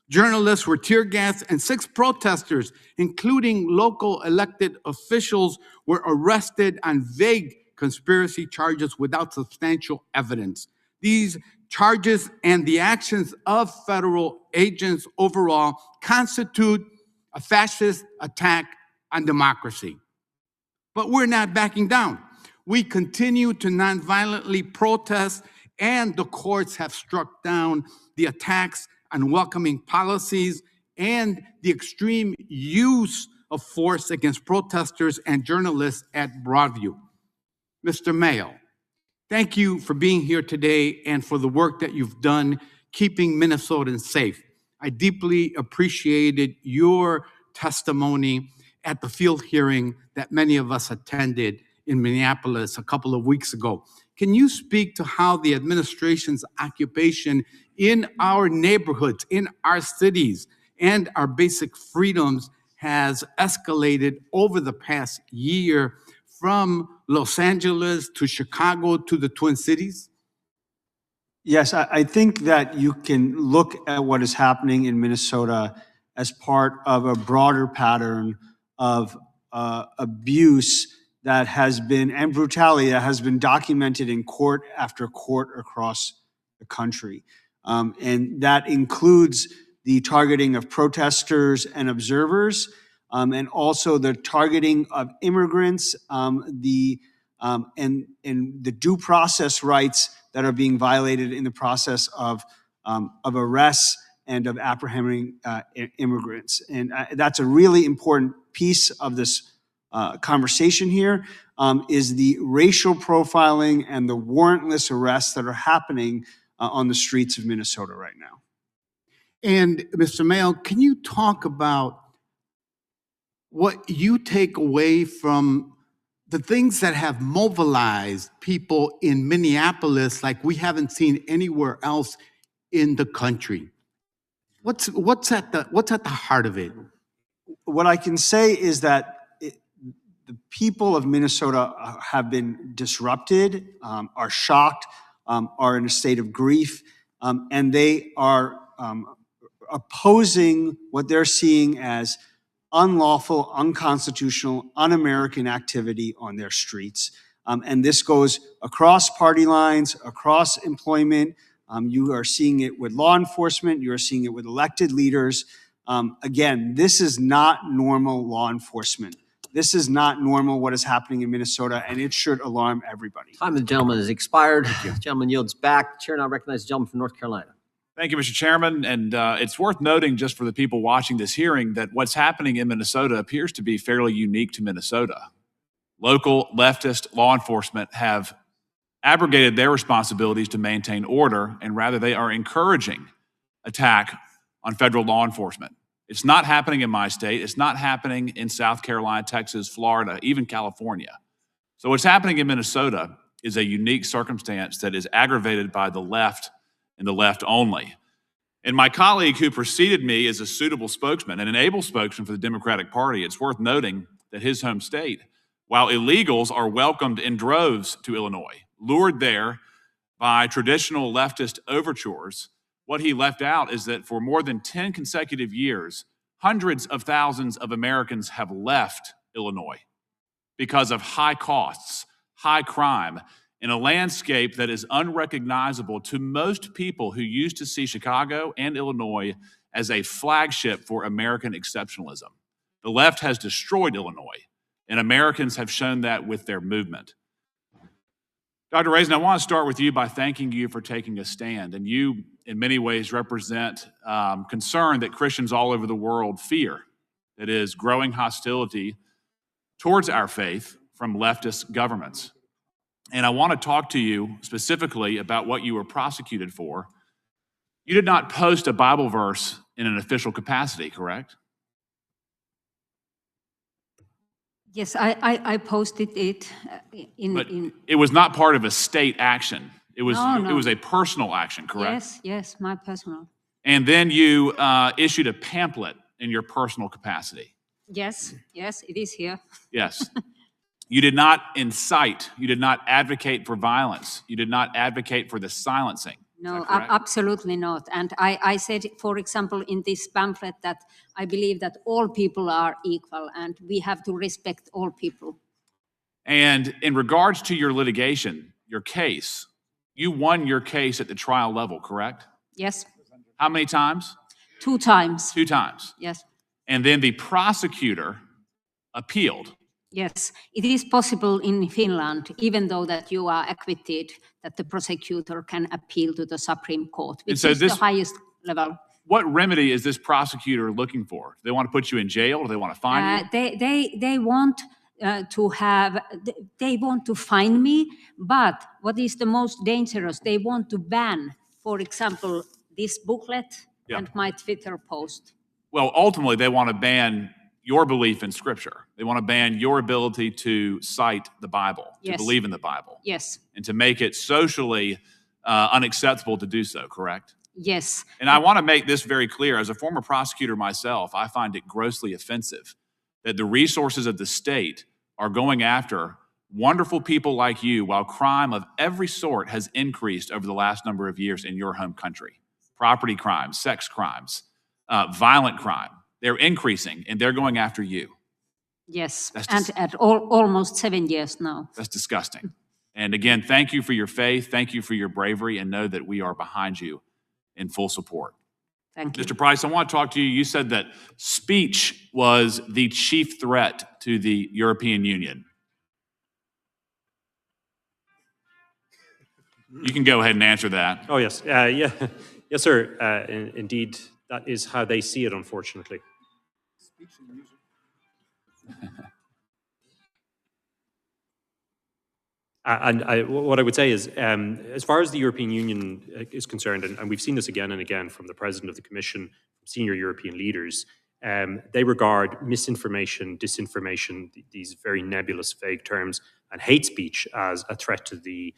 A: Journalists were tear gassed, and 6 protesters, including local elected officials, were arrested on vague conspiracy charges without substantial evidence. These charges and the actions of federal agents overall constitute a fascist attack on democracy. But we're not backing down. We continue to nonviolently protest, and the courts have struck down the attacks on welcoming policies and the extreme use of force against protesters and journalists at Broadview. Mr. Mayo, thank you for being here today and for the work that you've done keeping Minnesotans safe. I deeply appreciated your testimony at the field hearing that many of us attended in Minneapolis a couple of weeks ago. Can you speak to how the administration's occupation in our neighborhoods, in our cities, and our basic freedoms has escalated over the past year from Los Angeles to Chicago to the Twin Cities?
G: Yes, I think that you can look at what is happening in Minnesota as part of a broader pattern of abuse that has been, and brutality that has been documented in court after court across the country. And that includes the targeting of protesters and observers, and also the targeting of immigrants, and the due process rights that are being violated in the process of arrests and of apprehending immigrants. And that's a really important piece of this conversation here, is the racial profiling and the warrantless arrests that are happening on the streets of Minnesota right now.
A: And Mr. Mayo, can you talk about what you take away from the things that have mobilized people in Minneapolis like we haven't seen anywhere else in the country? What's at the heart of it?
G: What I can say is that the people of Minnesota have been disrupted, are shocked, are in a state of grief, and they are opposing what they're seeing as unlawful, unconstitutional, un-American activity on their streets. And this goes across party lines, across employment. You are seeing it with law enforcement. You are seeing it with elected leaders. Again, this is not normal law enforcement. This is not normal what is happening in Minnesota, and it should alarm everybody.
B: Time of the gentleman has expired. The gentleman yields back. Chair now recognizes the gentleman from North Carolina.
H: Thank you, Mr. Chairman. And it's worth noting, just for the people watching this hearing, that what's happening in Minnesota appears to be fairly unique to Minnesota. Local leftist law enforcement have abrogated their responsibilities to maintain order, and rather they are encouraging attack on federal law enforcement. It's not happening in my state. It's not happening in South Carolina, Texas, Florida, even California. So what's happening in Minnesota is a unique circumstance that is aggravated by the left and the left only. And my colleague who preceded me is a suitable spokesman and an able spokesman for the Democratic Party. It's worth noting that his home state, while illegals are welcomed in droves to Illinois, lured there by traditional leftist overtures, what he left out is that for more than 10 consecutive years, hundreds of thousands of Americans have left Illinois because of high costs, high crime, in a landscape that is unrecognizable to most people who used to see Chicago and Illinois as a flagship for American exceptionalism. The left has destroyed Illinois, and Americans have shown that with their movement. Dr. Raisin, I want to start with you by thanking you for taking a stand. And you, in many ways, represent concern that Christians all over the world fear. That is growing hostility towards our faith from leftist governments. And I want to talk to you specifically about what you were prosecuted for. You did not post a Bible verse in an official capacity, correct?
F: Yes, I posted it
H: But it was not part of a state action. It was,
F: No.
H: it was a personal action, correct?
F: Yes, my personal.
H: And then you issued a pamphlet in your personal capacity.
F: Yes, it is here.
H: Yes. You did not incite. You did not advocate for violence. You did not advocate for the silencing.
F: No, absolutely not. And I said, for example, in this pamphlet that I believe that all people are equal and we have to respect all people.
H: And in regards to your litigation, your case, you won your case at the trial level, correct?
F: Yes.
H: How many times?
F: 2 times.
H: 2 times.
F: Yes.
H: And then the prosecutor appealed.
F: Yes, it is possible in Finland, even though that you are acquitted, that the prosecutor can appeal to the Supreme Court, which is the highest level.
H: What remedy is this prosecutor looking for? Do they want to put you in jail? Do they want to fine you?
F: They want they want to fine me, but what is the most dangerous? They want to ban, for example, this booklet and my Twitter post.
H: Well, ultimately, they want to ban your belief in Scripture. They want to ban your ability to cite the Bible, to believe in the Bible.
F: Yes.
H: And to make it socially unacceptable to do so, correct?
F: Yes.
H: And I want to make this very clear. As a former prosecutor myself, I find it grossly offensive that the resources of the state are going after wonderful people like you while crime of every sort has increased over the last number of years in your home country. Property crimes, sex crimes, violent crime. They're increasing, and they're going after you.
F: Yes, and at almost 7 years now.
H: That's disgusting. And again, thank you for your faith. Thank you for your bravery, and know that we are behind you in full support.
F: Thank you.
H: Mr. Price, I want to talk to you. You said that speech was the chief threat to the European Union. You can go ahead and answer that.
D: Oh, yes. Yeah. Yes, sir. Indeed, that is how they see it, unfortunately. What I would say is, as far as the European Union is concerned, and we've seen this again and again from the President of the Commission, senior European leaders, they regard misinformation, disinformation, these very nebulous, vague terms, and hate speech as a threat to the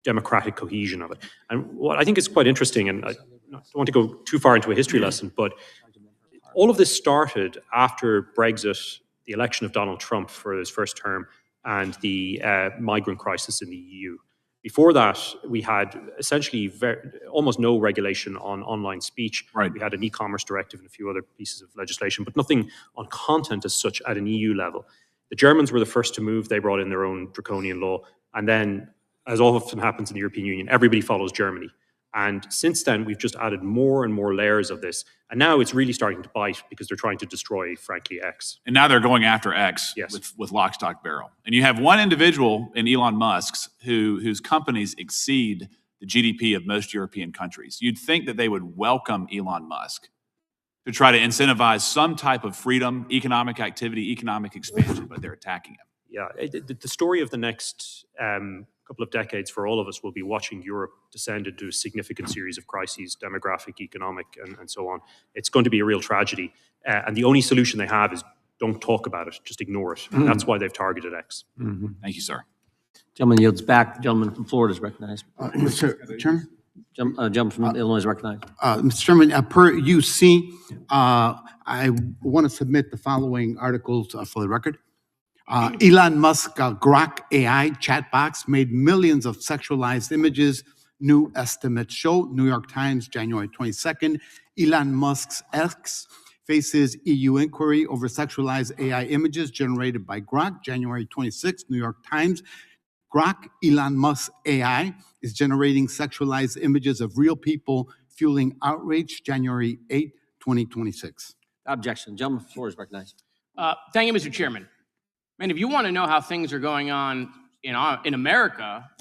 D: democratic cohesion of it. And what I think is quite interesting, and I don't want to go too far into a history lesson, but all of this started after Brexit, the election of Donald Trump for his first term, and the migrant crisis in the EU. Before that, we had essentially almost no regulation on online speech.
H: Right.
D: We had an e-commerce directive and a few other pieces of legislation, but nothing on content as such at an EU level. The Germans were the first to move. They brought in their own draconian law. And then, as often happens in the European Union, everybody follows Germany. And since then, we've just added more and more layers of this. And now it's really starting to bite because they're trying to destroy, frankly, X.
H: And now they're going after X with lock, stock, barrel. And you have one individual in Elon Musk's whose companies exceed the GDP of most European countries. You'd think that they would welcome Elon Musk to try to incentivize some type of freedom, economic activity, economic expansion, but they're attacking him.
D: Yeah, the story of the next couple of decades for all of us will be watching Europe descend into a significant series of crises, demographic, economic, and so on. It's going to be a real tragedy. And the only solution they have is don't talk about it, just ignore it. And that's why they've targeted X.
H: Thank you, sir.
I: Gentleman yields back. The gentleman from Florida is recognized.
A: Mr. Chairman?
I: Gentleman from Illinois is recognized.
A: Mr. Chairman, per UC, I want to submit the following articles for the record. Elon Musk Grok AI chat box made millions of sexualized images. New estimates show. New York Times, January 22nd. Elon Musk's X faces EU inquiry over sexualized AI images generated by Grok. January 26th, New York Times. Grok, Elon Musk's AI, is generating sexualized images of real people, fueling outrage. January 8, 2026.
I: Objection. Gentleman from Florida is recognized.
V: Thank you, Mr. Chairman. And if you want to know how things are going on in America,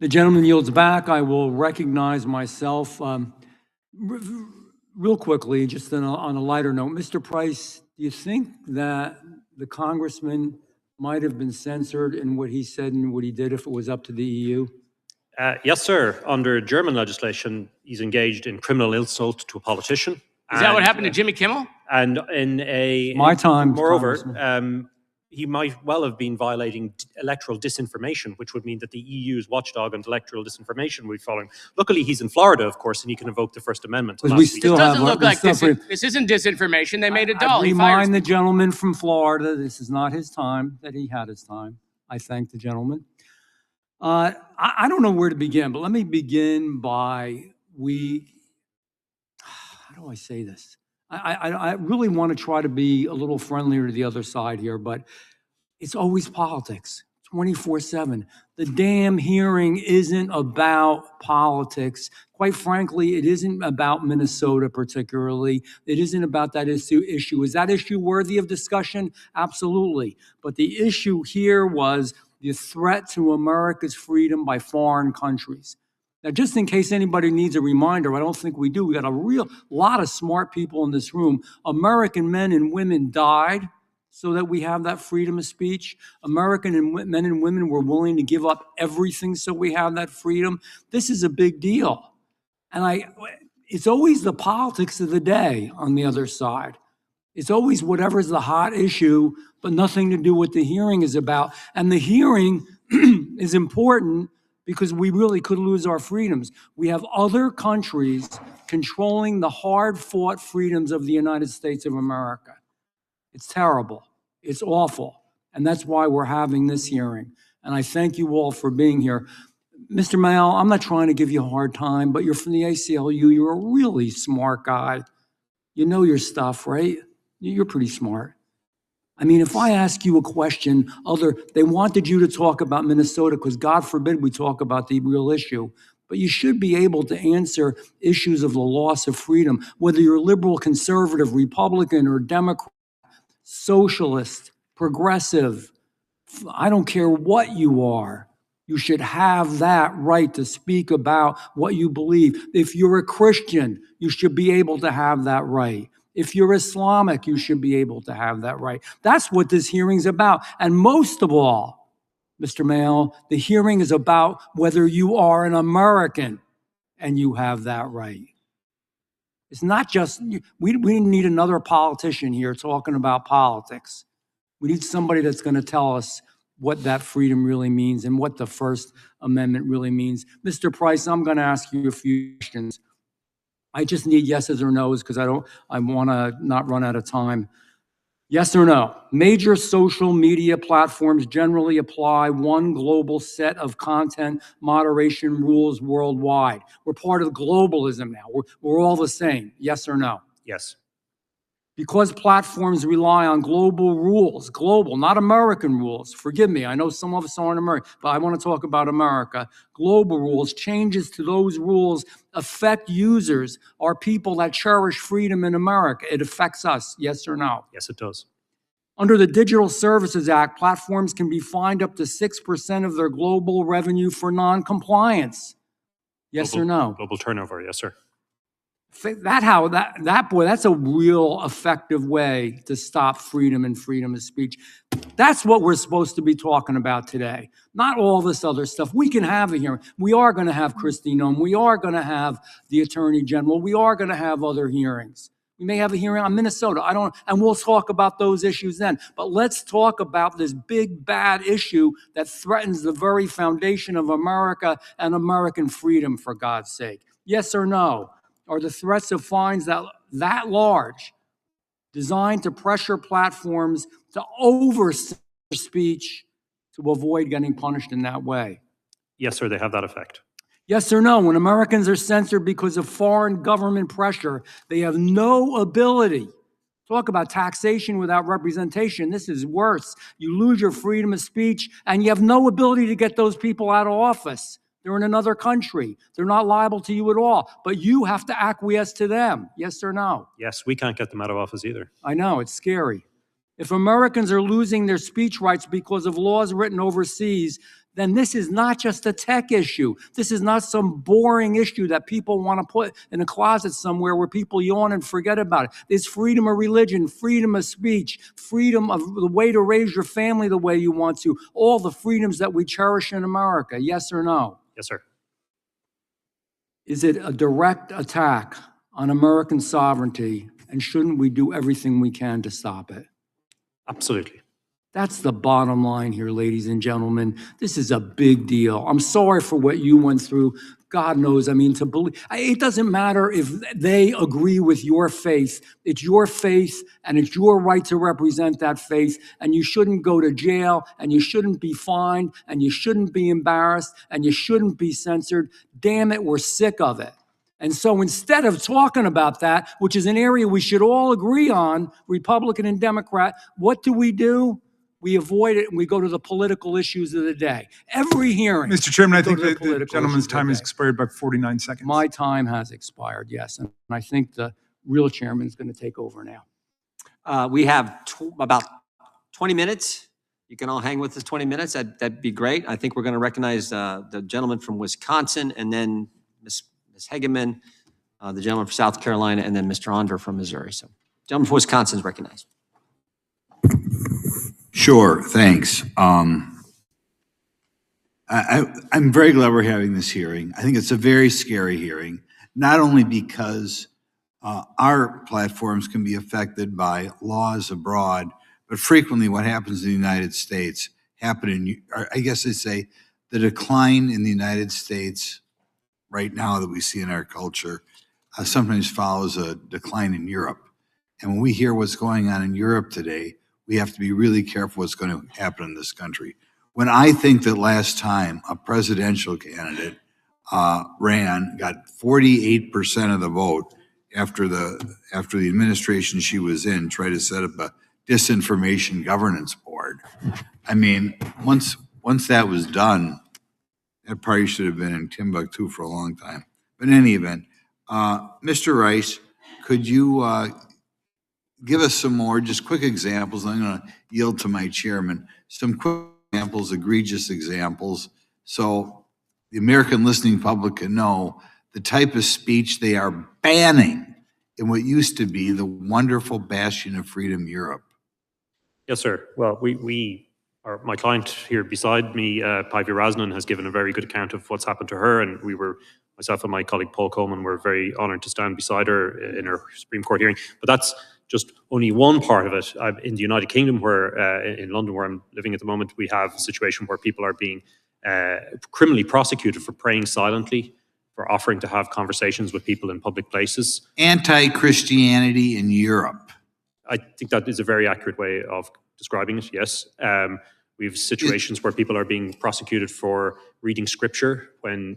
K: The gentleman yields back. I will recognize myself. Real quickly, just on a lighter note, Mr. Price, do you think that the congressman might have been censored in what he said and what he did if it was up to the EU?
D: Yes, sir. Under German legislation, he's engaged in criminal insult to a politician.
J: Is that what happened to Jimmy Kimmel?
D: And in a...
K: My time,
D: moreover, he might well have been violating electoral disinformation, which would mean that the EU's watchdog on electoral disinformation would be following. Luckily, he's in Florida, of course, and he can invoke the First Amendment.
J: This doesn't look like this isn't disinformation. They made it dull.
K: I remind the gentleman from Florida, this is not his time, that he had his time. I thank the gentleman. I don't know where to begin, but let me begin by how do I say this? I really want to try to be a little friendlier to the other side here, but it's always politics, 24/7. The damn hearing isn't about politics. Quite frankly, it isn't about Minnesota particularly. It isn't about that issue. Is that issue worthy of discussion? Absolutely. But the issue here was the threat to America's freedom by foreign countries. Now, just in case anybody needs a reminder, I don't think we do. We got a real lot of smart people in this room. American men and women died so that we have that freedom of speech. American men and women were willing to give up everything so we have that freedom. This is a big deal. And it's always the politics of the day on the other side. It's always whatever's the hot issue, but nothing to do with the hearing is about. And the hearing is important because we really could lose our freedoms. We have other countries controlling the hard-fought freedoms of the United States of America. It's terrible. It's awful. And that's why we're having this hearing. And I thank you all for being here. Mr. Mayall, I'm not trying to give you a hard time, but you're from the ACLU. You're a really smart guy. You know your stuff, right? You're pretty smart. I mean, if I ask you a question, they wanted you to talk about Minnesota because God forbid we talk about the real issue, but you should be able to answer issues of the loss of freedom, whether you're liberal, conservative, Republican, or Democrat, socialist, progressive. I don't care what you are. You should have that right to speak about what you believe. If you're a Christian, you should be able to have that right. If you're Islamic, you should be able to have that right. That's what this hearing's about. And most of all, Mr. Mayall, the hearing is about whether you are an American and you have that right. It's not just, we need another politician here talking about politics. We need somebody that's going to tell us what that freedom really means and what the First Amendment really means. Mr. Price, I'm going to ask you a few questions. I just need yeses or nos because I want to not run out of time. Yes or no? Major social media platforms generally apply one global set of content moderation rules worldwide. We're part of globalism now. We're all the same. Yes or no?
D: Yes.
K: Because platforms rely on global rules, global, not American rules. Forgive me, I know some of us aren't American, but I want to talk about America. Global rules, changes to those rules affect users or people that cherish freedom in America. It affects us, yes or no?
D: Yes, it does.
K: Under the Digital Services Act, platforms can be fined up to 6% of their global revenue for non-compliance. Yes or no?
D: Global turnover, yes, sir.
K: That's a real effective way to stop freedom and freedom of speech. That's what we're supposed to be talking about today. Not all this other stuff. We can have a hearing. We are going to have Kristi Noem. We are going to have the Attorney General. We are going to have other hearings. We may have a hearing on Minnesota. And we'll talk about those issues then. But let's talk about this big, bad issue that threatens the very foundation of America and American freedom, for God's sake. Yes or no? Are the threats of fines that large designed to pressure platforms to overcensor speech to avoid getting punished in that way?
D: Yes, sir, they have that effect.
K: Yes or no? When Americans are censored because of foreign government pressure, they have no ability. Talk about taxation without representation. This is worse. You lose your freedom of speech and you have no ability to get those people out of office. They're in another country. They're not liable to you at all, but you have to acquiesce to them. Yes or no?
D: Yes, we can't get them out of office either.
K: I know, it's scary. If Americans are losing their speech rights because of laws written overseas, then this is not just a tech issue. This is not some boring issue that people want to put in a closet somewhere where people yawn and forget about it. There's freedom of religion, freedom of speech, freedom of the way to raise your family the way you want to, all the freedoms that we cherish in America. Yes or no?
D: Yes, sir.
K: Is it a direct attack on American sovereignty, and shouldn't we do everything we can to stop it?
D: Absolutely.
K: That's the bottom line here, ladies and gentlemen. This is a big deal. I'm sorry for what you went through. God knows, I mean, to believe, it doesn't matter if they agree with your faith. It's your faith, and it's your right to represent that faith, and you shouldn't go to jail, and you shouldn't be fined, and you shouldn't be embarrassed, and you shouldn't be censored. Damn it, we're sick of it. And so instead of talking about that, which is an area we should all agree on, Republican and Democrat, what do? We avoid it and we go to the political issues of the day. Every hearing.
C: Mr. Chairman, I
K: we go
C: think
K: to
C: that the gentleman's time has expired by 49 seconds.
K: My time has expired, yes. And I think the real chairman is going to take over now.
B: We have about 20 minutes. You can all hang with us 20 minutes. That'd be great. I think we're going to recognize the gentleman from Wisconsin, and then Ms. Hegeman, the gentleman from South Carolina, and then Mr. Onder from Missouri. So, gentleman from Wisconsin is recognized.
L: Sure, thanks. I'm very glad we're having this hearing. I think it's a very scary hearing, not only because our platforms can be affected by laws abroad, but frequently what happens in the United States I guess they say the decline in the United States right now that we see in our culture sometimes follows a decline in Europe. And when we hear what's going on in Europe today, we have to be really careful what's going to happen in this country. When I think that last time a presidential candidate got 48% of the vote after the administration she was in tried to set up a disinformation governance board. I mean, once that was done, that probably should have been in Timbuktu for a long time. But in any event, Mr. Rice, could you give us some more, just quick examples? I'm going to yield to my chairman. Some quick examples, egregious examples, so the American listening public can know the type of speech they are banning in what used to be the wonderful bastion of freedom, Europe.
D: Yes, sir. Well, my client here beside me, Päivi Räsänen, has given a very good account of what's happened to her, and myself and my colleague Paul Coleman were very honored to stand beside her in her Supreme Court hearing. But that's just only one part of it. In the United Kingdom, in London, where I'm living at the moment, we have a situation where people are being criminally prosecuted for praying silently, for offering to have conversations with people in public places.
L: Anti-Christianity in Europe.
D: I think that is a very accurate way of describing it, yes. We have situations where people are being prosecuted for reading scripture when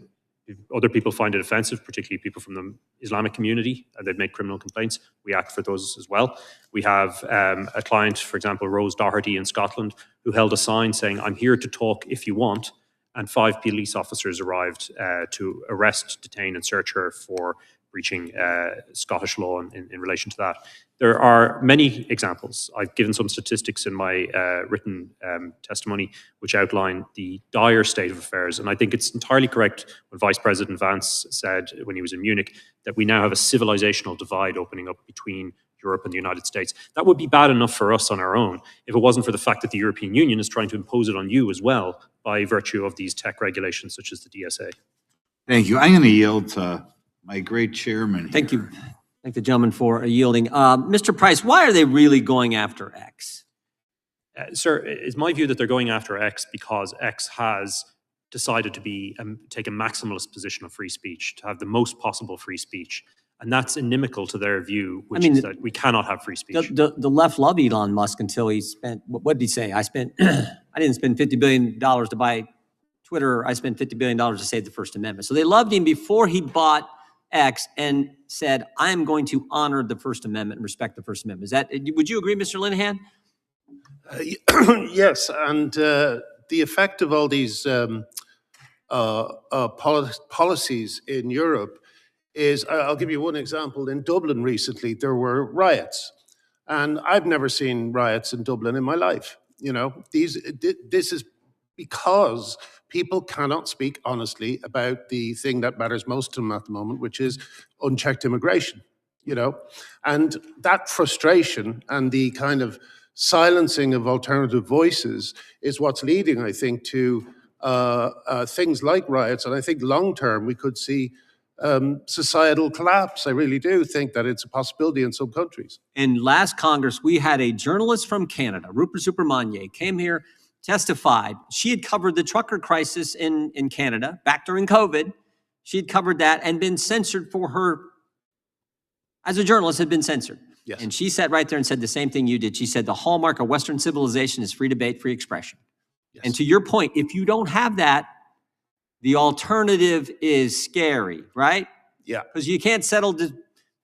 D: other people find it offensive, particularly people from the Islamic community, and they've made criminal complaints. We act for those as well. We have a client, for example, Rose Doherty in Scotland, who held a sign saying, "I'm here to talk if you want," and 5 police officers arrived to arrest, detain, and search her for breaching Scottish law in relation to that. There are many examples. I've given some statistics in my written testimony which outline the dire state of affairs, and I think it's entirely correct what Vice President Vance said when he was in Munich, that we now have a civilizational divide opening up between Europe and the United States. That would be bad enough for us on our own if it wasn't for the fact that the European Union is trying to impose it on you as well by virtue of these tech regulations such as the DSA.
L: Thank you. I'm going to yield to my great chairman.
B: Thank you. Thank the gentleman for yielding. Mr. Price, why are they really going after X?
D: Sir, it's my view that they're going after X because X has decided to take a maximalist position of free speech, to have the most possible free speech. And that's inimical to their view, which is that we cannot have free speech.
B: The left loved Elon Musk until he spent, what did he say? I didn't spend $50 billion to buy Twitter. I spent $50 billion to save the First Amendment. So they loved him before he bought X and said, I'm going to honor the First Amendment and respect the First Amendment. Would you agree, Mr. Linehan?
E: Yes, and the effect of all these policies in Europe is, I'll give you one example. In Dublin recently, there were riots, and I've never seen riots in Dublin in my life. You know, this is because people cannot speak honestly about the thing that matters most to them at the moment, which is unchecked immigration, you know? And that frustration and the kind of silencing of alternative voices is what's leading, I think, to things like riots. And I think long-term we could see societal collapse. I really do think that it's a possibility in some countries.
B: In last Congress, we had a journalist from Canada, Rupert Supermanier, came here, testified. She had covered the trucker crisis in Canada back during COVID. She had covered that and been censored for her, as a journalist, had been censored.
E: Yes.
B: And she sat right there and said the same thing you did. She said the hallmark of Western civilization is free debate, free expression.
E: Yes.
B: And to your point, if you don't have that, the alternative is scary, right?
E: Yeah.
B: Because you can't settle,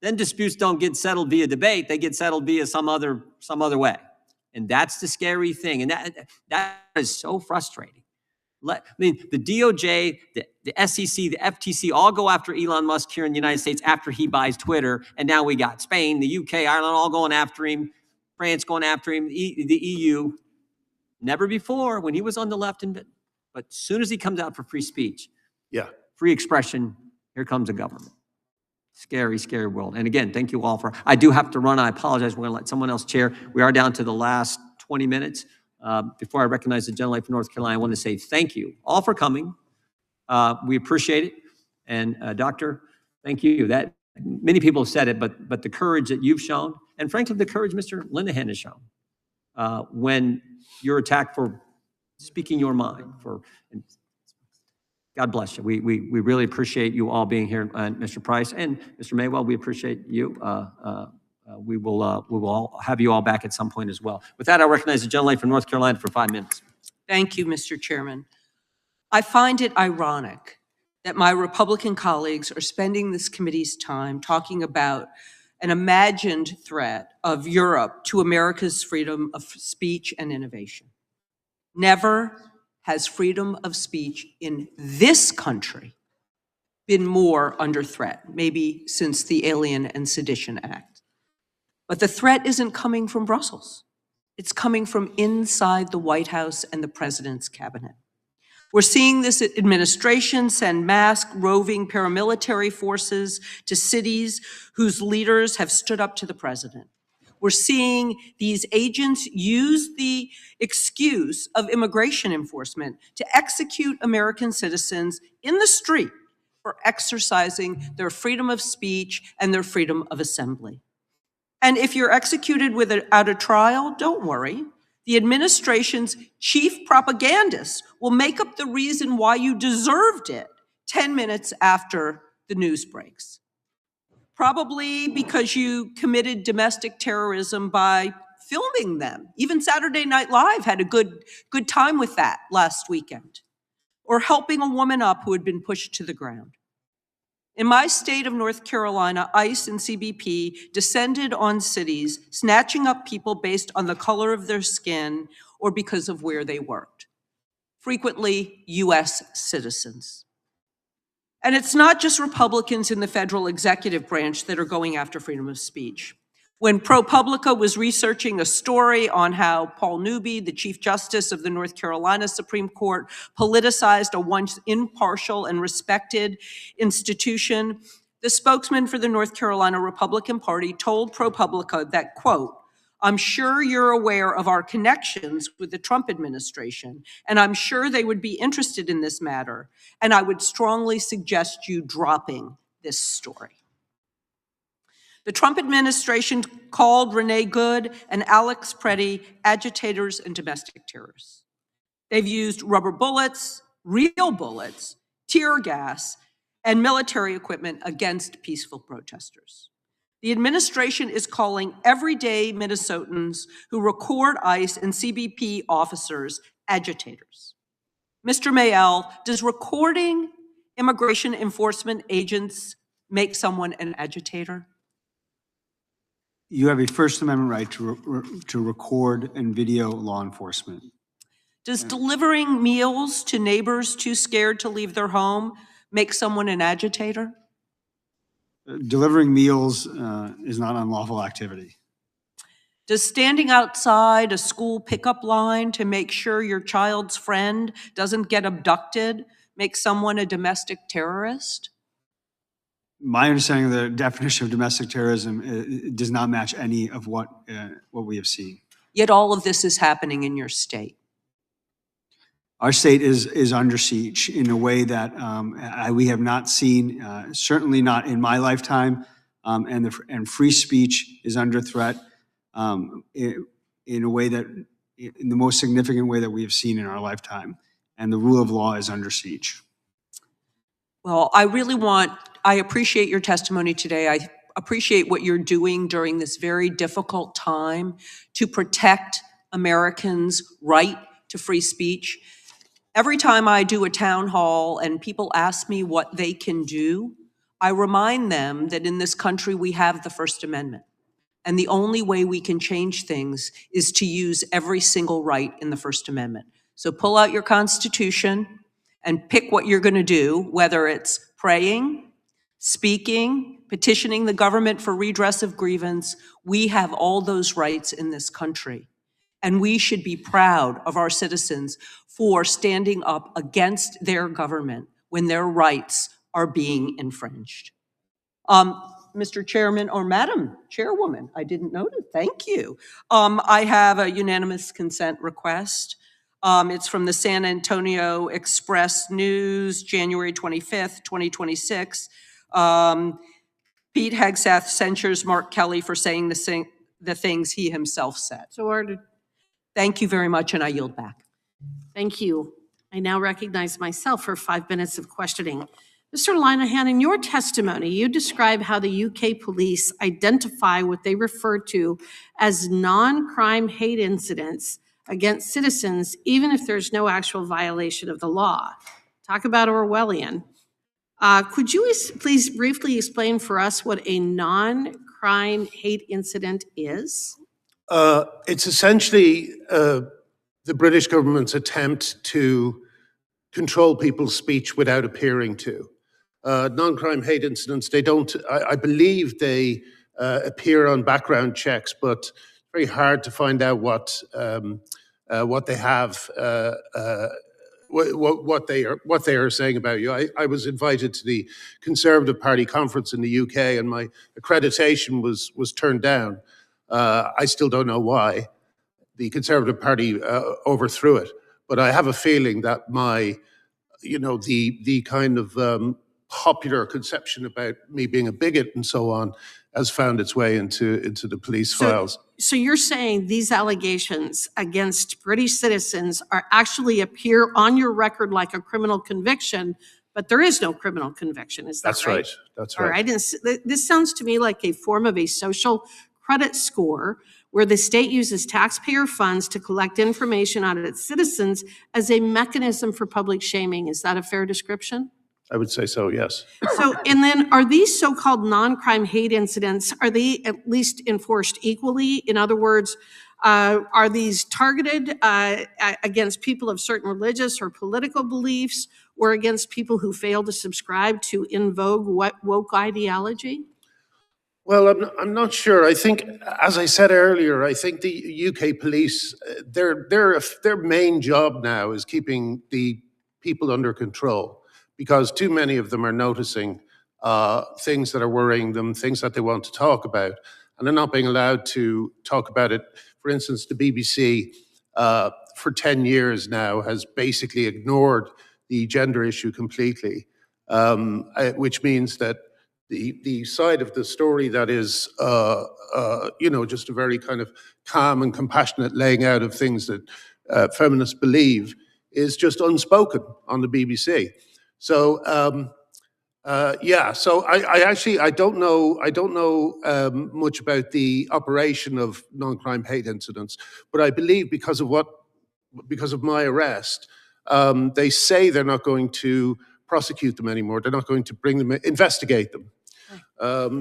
B: then disputes don't get settled via debate. They get settled via some other way. And that's the scary thing. And that is so frustrating. I mean, the DOJ, the SEC, the FTC all go after Elon Musk here in the United States after he buys Twitter. And now we got Spain, the UK, Ireland all going after him, France going after him, the EU. Never before when he was on the left. But as soon as he comes out for free speech, free expression, here comes a government. Scary, scary world. And again, thank you all for, I do have to run. I apologize. We're going to let someone else chair. We are down to the last 20 minutes. Before I recognize the gentleman from North Carolina, I want to say thank you all for coming. We appreciate it. And Doctor, thank you. That many people have said it, but the courage that you've shown, and frankly, the courage Mr. Linehan has shown when you're attacked for speaking your mind. God bless you. We really appreciate you all being here, Mr. Price and Mr. Maywell. We appreciate you. We will all have you all back at some point as well. With that, I recognize the gentleman from North Carolina for 5 minutes.
N: Thank you, Mr. Chairman. I find it ironic that my Republican colleagues are spending this committee's time talking about an imagined threat of Europe to America's freedom of speech and innovation. Never has freedom of speech in this country been more under threat, maybe since the Alien and Sedition Act. But the threat isn't coming from Brussels. It's coming from inside the White House and the president's cabinet. We're seeing this administration send masked, roving paramilitary forces to cities whose leaders have stood up to the president. We're seeing these agents use the excuse of immigration enforcement to execute American citizens in the street for exercising their freedom of speech and their freedom of assembly. And if you're executed without a trial, don't worry. The administration's chief propagandists will make up the reason why you deserved it 10 minutes after the news breaks. Probably because you committed domestic terrorism by filming them. Even Saturday Night Live had a good time with that last weekend. Or helping a woman up who had been pushed to the ground. In my state of North Carolina, ICE and CBP descended on cities, snatching up people based on the color of their skin or because of where they worked. Frequently, US citizens. And it's not just Republicans in the federal executive branch that are going after freedom of speech. When ProPublica was researching a story on how Paul Newby, the Chief Justice of the North Carolina Supreme Court, politicized a once impartial and respected institution, the spokesman for the North Carolina Republican Party told ProPublica that, quote, "I'm sure you're aware of our connections with the Trump administration, and I'm sure they would be interested in this matter, and I would strongly suggest you dropping this story." The Trump administration called Renee Good and Alex Preddy agitators and domestic terrorists. They've used rubber bullets, real bullets, tear gas, and military equipment against peaceful protesters. The administration is calling everyday Minnesotans who record ICE and CBP officers agitators. Mr. Mayel, does recording immigration enforcement agents make someone an agitator?
G: You have a First Amendment right to record and video law enforcement.
N: Does delivering meals to neighbors too scared to leave their home make someone an agitator?
G: Delivering meals is not unlawful activity.
N: Does standing outside a school pickup line to make sure your child's friend doesn't get abducted make someone a domestic terrorist?
G: My understanding of the definition of domestic terrorism does not match any of what we have seen.
N: Yet all of this is happening in your state.
G: Our state is under siege in a way that we have not seen, certainly not in my lifetime, and free speech is under threat in a way that, in the most significant way that we have seen in our lifetime, and the rule of law is under siege.
N: Well, I appreciate your testimony today. I appreciate what you're doing during this very difficult time to protect Americans' right to free speech. Every time I do a town hall and people ask me what they can do, I remind them that in this country we have the First Amendment. And the only way we can change things is to use every single right in the First Amendment. So pull out your Constitution and pick what you're going to do, whether it's praying, speaking, petitioning the government for redress of grievance. We have all those rights in this country. And we should be proud of our citizens for standing up against their government when their rights are being infringed. Mr. Chairman or Madam Chairwoman, I didn't notice, thank you. I have a unanimous consent request. It's from the San Antonio Express News, January 25th, 2026. Pete Hegseth censures Mark Kelly for saying the things he himself said.
O: So ordered.
N: Thank you very much, and I yield back.
O: Thank you. I now recognize myself for 5 minutes of questioning. Mr. Linehan, in your testimony, you describe how the UK police identify what they refer to as non-crime hate incidents against citizens, even if there's no actual violation of the law. Talk about Orwellian. Could you please briefly explain for us what a non-crime hate incident is?
E: It's essentially the British government's attempt to control people's speech without appearing to. Non-crime hate incidents, they don't, I believe they appear on background checks, but it's very hard to find out what they have, what they are saying about you. I was invited to the Conservative Party conference in the UK, and my accreditation was turned down. I still don't know why. The Conservative Party overthrew it, but I have a feeling that the kind of popular conception about me being a bigot and so on has found its way into the police files.
O: So you're saying these allegations against British citizens are actually appear on your record like a criminal conviction, but there is no criminal conviction, is that
E: That's
O: right?
E: right. That's right.
O: All right, and this sounds to me like a form of a social credit score where the state uses taxpayer funds to collect information on its citizens as a mechanism for public shaming. Is that a fair description?
E: I would say so, yes.
O: So, and then are these so-called non-crime hate incidents, are they at least enforced equally? In other words, are these targeted against people of certain religious or political beliefs, or against people who fail to subscribe to in vogue woke ideology?
E: Well, I'm not sure. I think, as I said earlier, I think the UK police, their main job now is keeping the people under control, because too many of them are noticing things that are worrying them, things that they want to talk about, and they're not being allowed to talk about it. For instance, the BBC for 10 years now has basically ignored the gender issue completely, which means that the side of the story that is, just a very kind of calm and compassionate laying out of things that feminists believe is just unspoken on the BBC. So, so I don't know much about the operation of non-crime hate incidents, but I believe because of my arrest, they say they're not going to prosecute them anymore. They're not going to bring them, investigate them.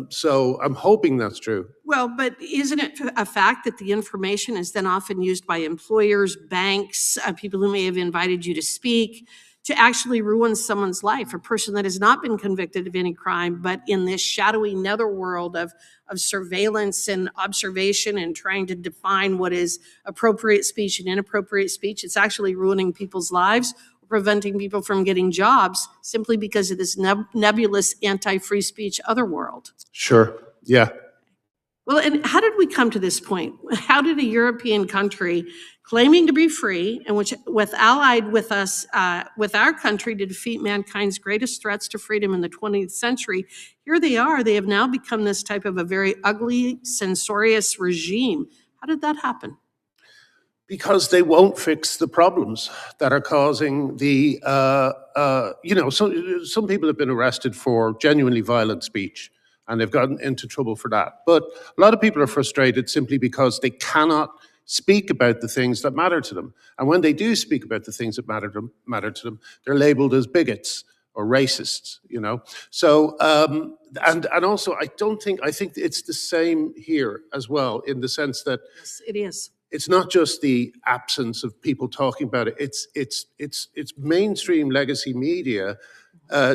E: So I'm hoping that's true.
O: Well, but isn't it a fact that the information is then often used by employers, banks, people who may have invited you to speak to actually ruin someone's life, a person that has not been convicted of any crime, but in this shadowy netherworld of surveillance and observation and trying to define what is appropriate speech and inappropriate speech. It's actually ruining people's lives, preventing people from getting jobs simply because of this nebulous anti-free speech otherworld.
E: Sure, yeah.
O: Well, and how did we come to this point? How did a European country claiming to be free and which allied with us, with our country to defeat mankind's greatest threats to freedom in the 20th century, here they are, they have now become this type of a very ugly, censorious regime. How did that happen?
E: Because they won't fix the problems that are causing the, some people have been arrested for genuinely violent speech and they've gotten into trouble for that. But a lot of people are frustrated simply because they cannot speak about the things that matter to them. And when they do speak about the things that matter to them, they're labeled as bigots or racists, So, and also I think it's the same here as well, in the sense that
O: Yes, it is.
E: It's not just the absence of people talking about it. It's mainstream legacy media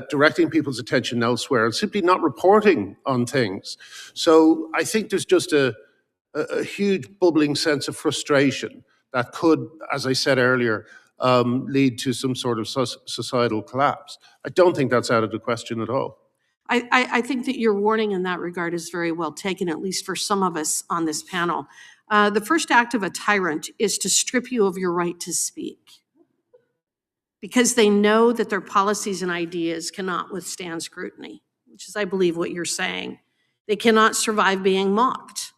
E: directing people's attention elsewhere and simply not reporting on things. So I think there's just a huge bubbling sense of frustration that could, as I said earlier, lead to some sort of societal collapse. I don't think that's out of the question at all.
O: I think that your warning in that regard is very well taken, at least for some of us on this panel. The first act of a tyrant is to strip you of your right to speak, because they know that their policies and ideas cannot withstand scrutiny, which is, I believe, what you're saying. They cannot survive being mocked.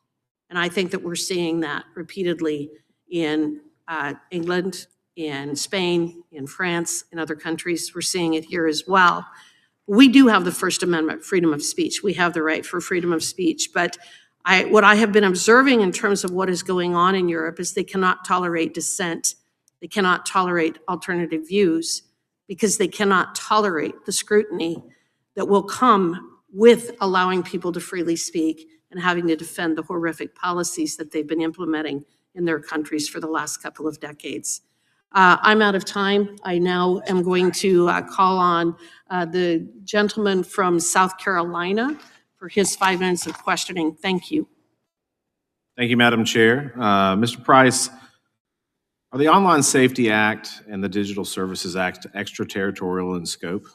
O: And I think that we're seeing that repeatedly in England, in Spain, in France, in other countries. We're seeing it here as well. We do have the First Amendment, freedom of speech. We have the right for freedom of speech. But what I have been observing in terms of what is going on in Europe is they cannot tolerate dissent. They cannot tolerate alternative views because they cannot tolerate the scrutiny that will come with allowing people to freely speak and having to defend the horrific policies that they've been implementing in their countries for the last couple of decades. I'm out of time. I now am going to call on the gentleman from South Carolina for his 5 minutes of questioning. Thank you.
P: Thank you, Madam Chair. Mr. Price, are the Online Safety Act and the Digital Services Act extraterritorial in scope?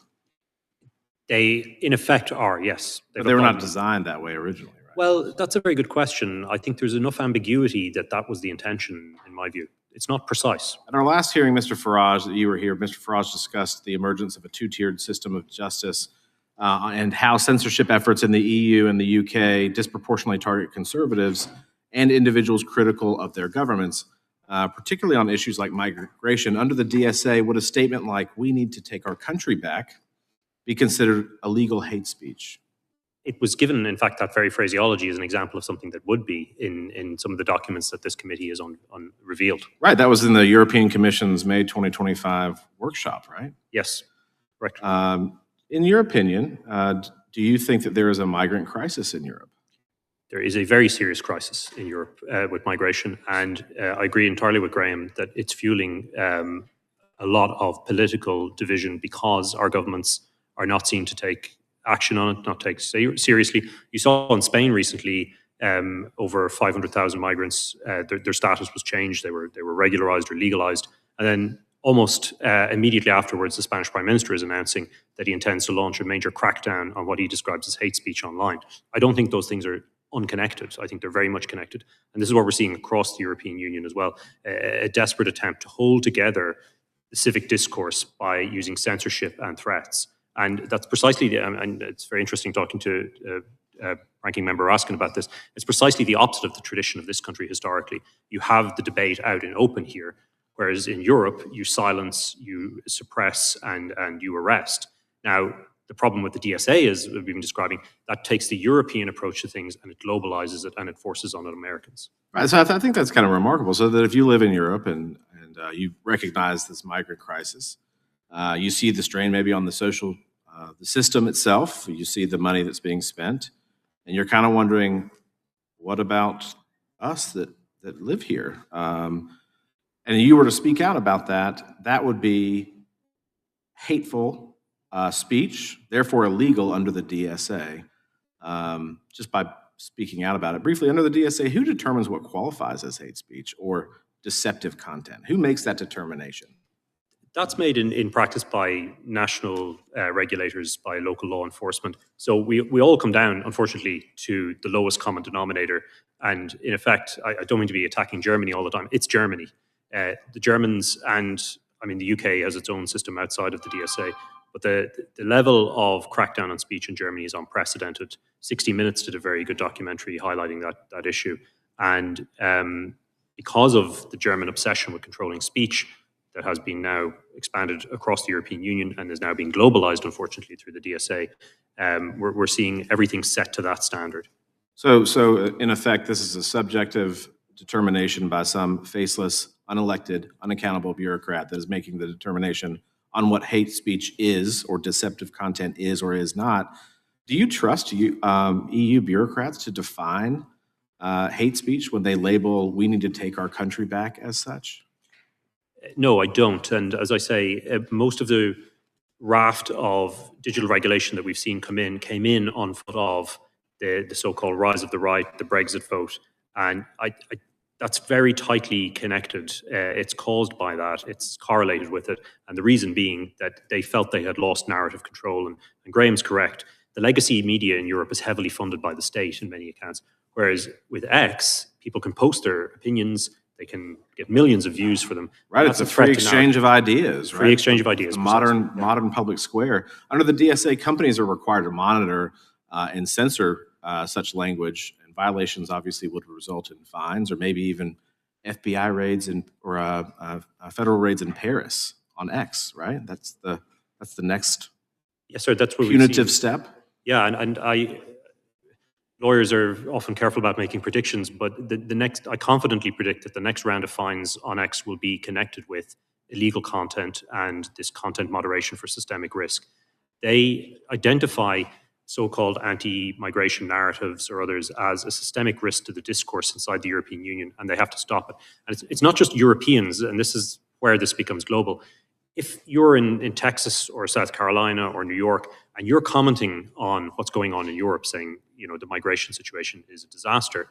D: They, in effect, are, yes.
P: But they were not designed that way originally, right?
D: Well, that's a very good question. I think there's enough ambiguity that was the intention, in my view. It's not precise.
P: At our last hearing, Mr. Farage, that you were here, Mr. Farage discussed the emergence of a two-tiered system of justice and how censorship efforts in the EU and the UK disproportionately target conservatives and individuals critical of their governments, particularly on issues like migration. Under the DSA, would a statement like, "We need to take our country back," be considered illegal hate speech?
D: It was given, in fact, that very phraseology as an example of something that would be in some of the documents that this committee has revealed.
P: Right, that was in the European Commission's May 2025 workshop, right?
D: Yes, correct.
P: In your opinion, do you think that there is a migrant crisis in Europe?
D: There is a very serious crisis in Europe with migration, and I agree entirely with Graham that it's fueling a lot of political division because our governments are not seen to take action on it, not take seriously. You saw in Spain recently, over 500,000 migrants, their status was changed. They were regularized or legalized, and then almost immediately afterwards, the Spanish Prime Minister is announcing that he intends to launch a major crackdown on what he describes as hate speech online. I don't think those things are unconnected. I think they're very much connected. And this is what we're seeing across the European Union as well, a desperate attempt to hold together the civic discourse by using censorship and threats. And that's precisely, and it's very interesting talking to Ranking Member Raskin about this, it's precisely the opposite of the tradition of this country historically. You have the debate out in open here, whereas in Europe, you silence, you suppress, and you arrest. Now, the problem with the DSA, as we've been describing, that takes the European approach to things and it globalizes it and it forces on it Americans.
P: Right, so I think that's kind of remarkable. So that if you live in Europe and you recognize this migrant crisis, you see the strain maybe on the social, the system itself, you see the money that's being spent, and you're kind of wondering, what about us that live here? And you were to speak out about that, that would be hateful speech, therefore illegal under the DSA. Just by speaking out about it briefly, under the DSA, who determines what qualifies as hate speech or deceptive content? Who makes that determination?
D: That's made in practice by national regulators, by local law enforcement. So we all come down, unfortunately, to the lowest common denominator. And in effect, I don't mean to be attacking Germany all the time. It's Germany. The Germans and, I mean, the UK has its own system outside of the DSA. But the level of crackdown on speech in Germany is unprecedented. 60 Minutes did a very good documentary highlighting that issue. And because of the German obsession with controlling speech, that has been now expanded across the European Union and is now being globalized, unfortunately, through the DSA. We're seeing everything set to that standard.
P: So in effect, this is a subjective determination by some faceless, unelected, unaccountable bureaucrat that is making the determination on what hate speech is or deceptive content is or is not. Do you trust EU bureaucrats to define hate speech when they label, "We need to take our country back" as such?
D: No, I don't. And as I say, most of the raft of digital regulation that we've seen came in on foot of the so-called rise of the right, the Brexit vote. And that's very tightly connected. It's caused by that. It's correlated with it. And the reason being that they felt they had lost narrative control. And Graham's correct. The legacy media in Europe is heavily funded by the state in many accounts. Whereas with X, people can post their opinions. They can get millions of views for them.
P: Right, it's a free exchange of ideas, right?
D: Free exchange of ideas.
P: Modern public square. Under the DSA, companies are required to monitor and censor such language, and violations obviously would result in fines or maybe even FBI raids or federal raids in Paris on X, right? That's the next
D: yes, sir, that's what
P: punitive step.
D: Yeah, and lawyers are often careful about making predictions, but I confidently predict that the next round of fines on X will be connected with illegal content and this content moderation for systemic risk. They identify so-called anti-migration narratives or others as a systemic risk to the discourse inside the European Union, and they have to stop it. And it's not just Europeans, and this is where this becomes global. If you're in Texas or South Carolina or New York, and you're commenting on what's going on in Europe, saying, the migration situation is a disaster,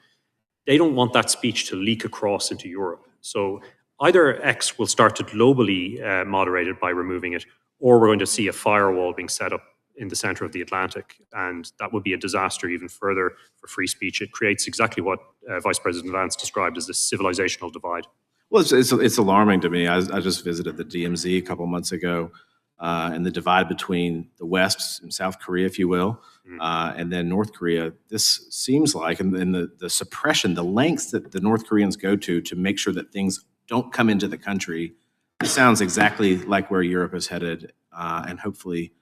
D: they don't want that speech to leak across into Europe. So either X will start to globally moderate it by removing it, or we're going to see a firewall being set up in the center of the Atlantic. And that would be a disaster even further for free speech. It creates exactly what Vice President Vance described as this civilizational divide.
P: Well, it's alarming to me. I just visited the DMZ a couple months ago, and the divide between the West and South Korea, if you will, and then North Korea. This seems like, and the suppression, the lengths that the North Koreans go to make sure that things don't come into the country, it sounds exactly like where Europe is headed, and hopefully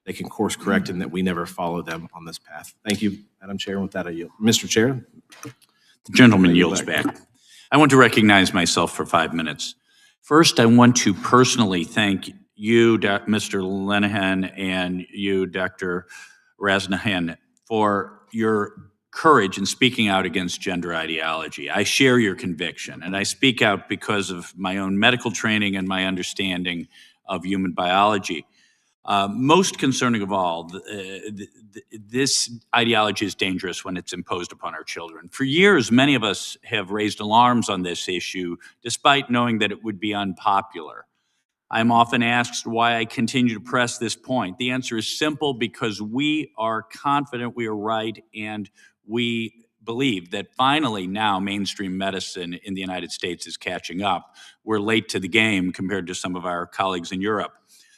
P: they can course correct and that we never follow them on this path. Thank you, Madam Chair. With that, I yield. Mr. Chair.
Q: The gentleman yields back. I want to recognize myself for 5 minutes. First, I want to personally thank you, Mr. Linehan, and you, Dr. Rasnahan, for your courage in speaking out against gender ideology. I share your conviction, and I speak out because of my own medical training and my understanding of human biology. Most concerning of all, this ideology is dangerous when it's imposed upon our children. For years, many of us have raised alarms on this issue, despite knowing that it would be unpopular. I'm often asked why I continue to press this point. The answer is simple: because we are confident we are right, and we believe that finally now mainstream medicine in the United States is catching up. We're late to the game compared to some of our colleagues in Europe.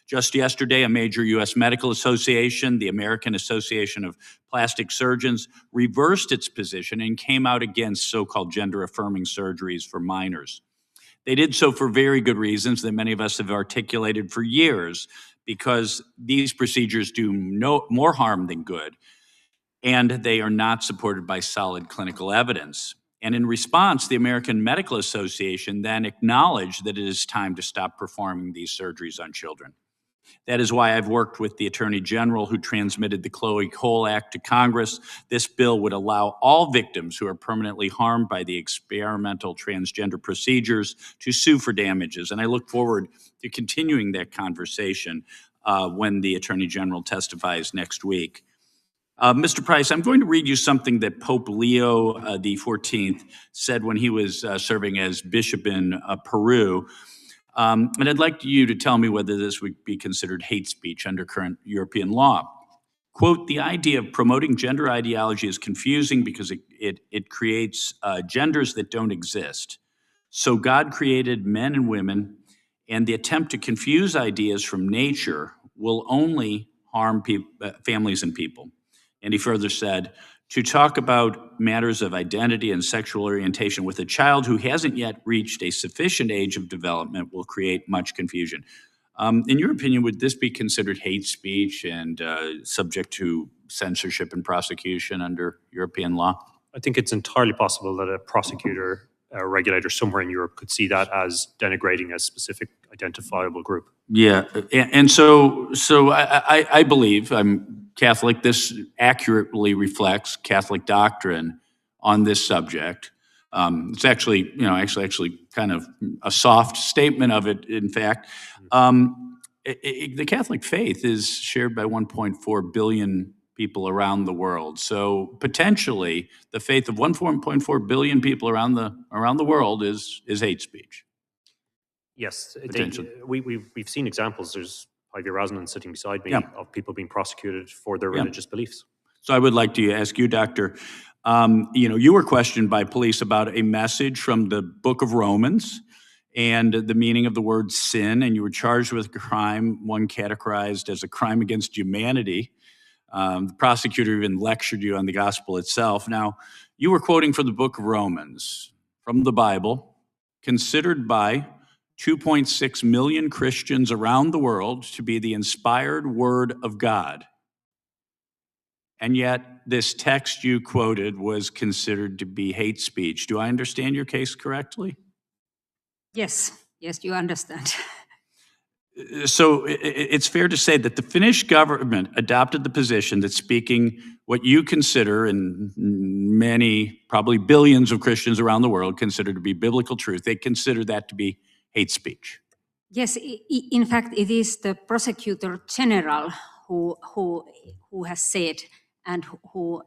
Q: Just yesterday, a major U.S. medical association, the American Association of Plastic Surgeons, reversed its position and came out against so-called gender-affirming surgeries for minors. They did so for very good reasons that many of us have articulated for years, because these procedures do more harm than good, and they are not supported by solid clinical evidence. And in response, the American Medical Association then acknowledged that it is time to stop performing these surgeries on children. That is why I've worked with the Attorney General, who transmitted the Chloe Cole Act to Congress. This bill would allow all victims who are permanently harmed by the experimental transgender procedures to sue for damages. And I look forward to continuing that conversation when the Attorney General testifies next week. Mr. Price, I'm going to read you something that Pope Leo the 14th said when he was serving as bishop in Peru. And I'd like you to tell me whether this would be considered hate speech under current European law. Quote, the idea of promoting gender ideology is confusing because it creates genders that don't exist. So God created men and women, and the attempt to confuse ideas from nature will only harm families and people. And he further said, to talk about matters of identity and sexual orientation with a child who hasn't yet reached a sufficient age of development will create much confusion. In your opinion, would this be considered hate speech and subject to censorship and prosecution under European law?
D: I think it's entirely possible that a prosecutor, a regulator somewhere in Europe could see that as denigrating a specific identifiable group.
Q: Yeah, and so I believe, I'm Catholic, this accurately reflects Catholic doctrine on this subject. It's actually, actually kind of a soft statement of it, in fact. The Catholic faith is shared by 1.4 billion people around the world. So potentially, the faith of 1.4 billion people around the world is hate speech.
D: Yes,
Q: Potentially.
D: we've seen examples. There's Ivy Rasanen sitting beside me
Q: Yeah.
D: of people being prosecuted for their
Q: Yeah.
D: religious beliefs.
Q: So I would like to ask you, Doctor, you were questioned by police about a message from the book of Romans and the meaning of the word sin, and you were charged with a crime, one categorized as a crime against humanity. The prosecutor even lectured you on the gospel itself. Now, you were quoting from the book of Romans, from the Bible, considered by 2.6 million Christians around the world to be the inspired word of God. And yet, this text you quoted was considered to be hate speech. Do I understand your case correctly?
F: Yes, you understand.
Q: So it's fair to say that the Finnish government adopted the position that speaking what you consider, and many, probably billions of Christians around the world consider to be biblical truth, they consider that to be hate speech.
F: Yes, in fact, it is the prosecutor general who has said and who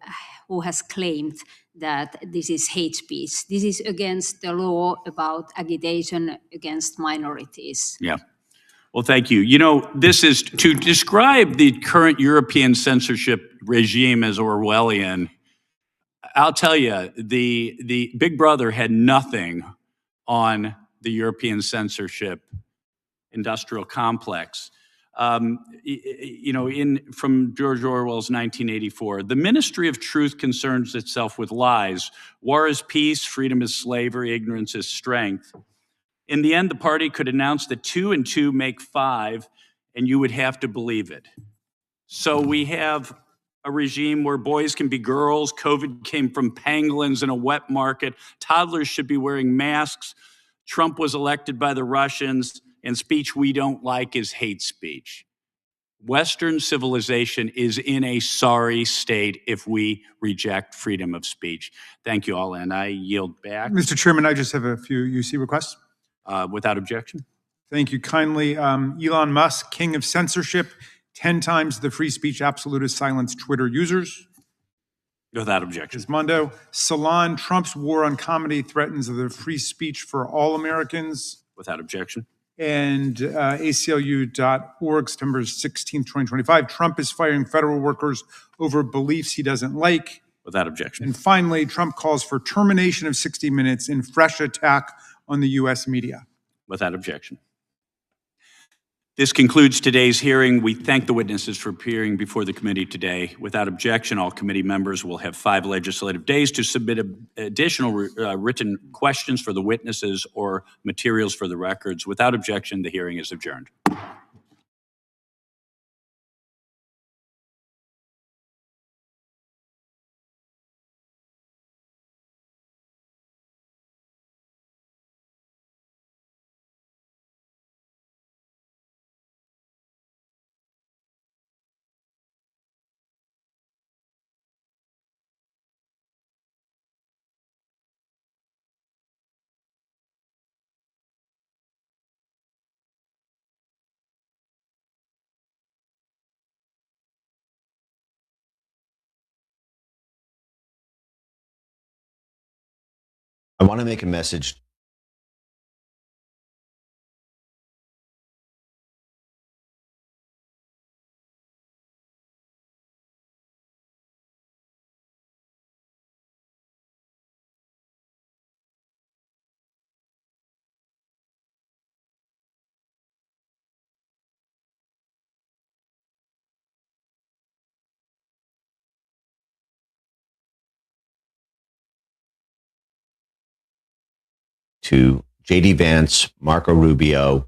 F: has claimed that this is hate speech. This is against the law about agitation against minorities.
Q: Yeah. Well, thank you. You know, this is to describe the current European censorship regime as Orwellian. I'll tell you, the Big Brother had nothing on the European censorship industrial complex. From George Orwell's 1984, the Ministry of Truth concerns itself with lies. War is peace, freedom is slavery, ignorance is strength. In the end, the party could announce that 2 and 2 make 5, and you would have to believe it. So we have a regime where boys can be girls, COVID came from pangolins in a wet market, toddlers should be wearing masks, Trump was elected by the Russians, and speech we don't like is hate speech. Western civilization is in a sorry state if we reject freedom of speech. Thank you all, and I yield back.
C: Mr. Chairman, I just have a few UC requests.
Q: Without objection.
C: Thank you kindly. Elon Musk, king of censorship, 10 times the free speech absolutist silenced Twitter users.
Q: Without objection.
C: Mondo, Salon, Trump's war on comedy threatens the free speech for all Americans.
Q: Without objection.
C: And ACLU.org, September 16, 2025, Trump is firing federal workers over beliefs he doesn't like.
Q: Without objection.
C: And finally, Trump calls for termination of 60 Minutes in fresh attack on the U.S. media.
Q: Without objection. This concludes today's hearing. We thank the witnesses for appearing before the committee today. Without objection, all committee members will have 5 legislative days to submit additional written questions for the witnesses or materials for the records. Without objection, the hearing is adjourned.
R: I want to make a message. To J.D. Vance, Marco Rubio,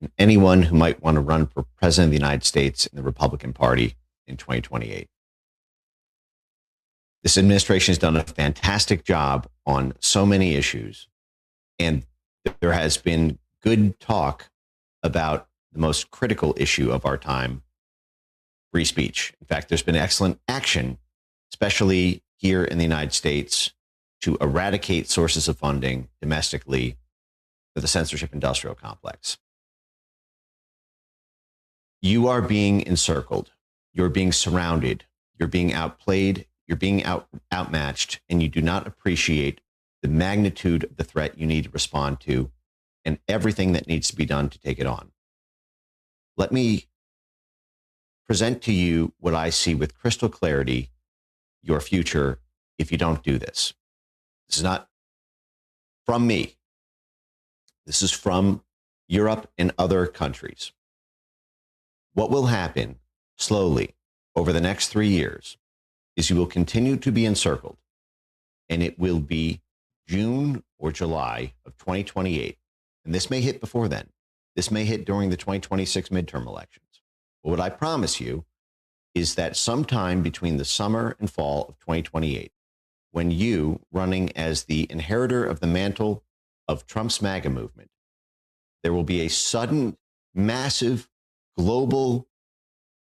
R: and anyone who might want to run for president of the United States in the Republican Party in 2028. This administration has done a fantastic job on so many issues, and there has been good talk about the most critical issue of our time, free speech. In fact, there's been excellent action, especially here in the United States, to eradicate sources of funding domestically for the censorship industrial complex. You are being encircled, you're being surrounded, you're being outplayed, you're being outmatched, and you do not appreciate the magnitude of the threat you need to respond to and everything that needs to be done to take it on. Let me present to you what I see with crystal clarity, your future, if you don't do this. This is not from me. This is from Europe and other countries. What will happen slowly over the next 3 years is you will continue to be encircled, and it will be June or July of 2028. And this may hit before then. This may hit during the 2026 midterm elections. But what I promise you is that sometime between the summer and fall of 2028, when you, running as the inheritor of the mantle of Trump's MAGA movement, there will be a sudden, massive, global,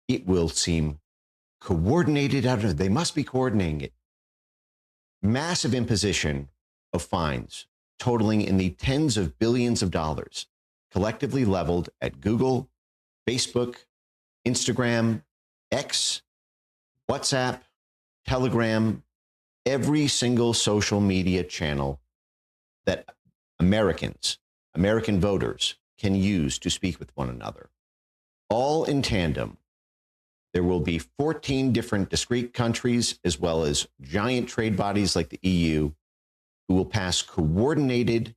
R: it will seem coordinated out of, they must be coordinating it, massive imposition of fines totaling in the tens of billions of dollars, collectively leveled at Google, Facebook, Instagram, X, WhatsApp, Telegram, every single social media channel that Americans, American voters can use to speak with one another. All in tandem. There will be 14 different discrete countries, as well as giant trade bodies like the EU, who will pass coordinated,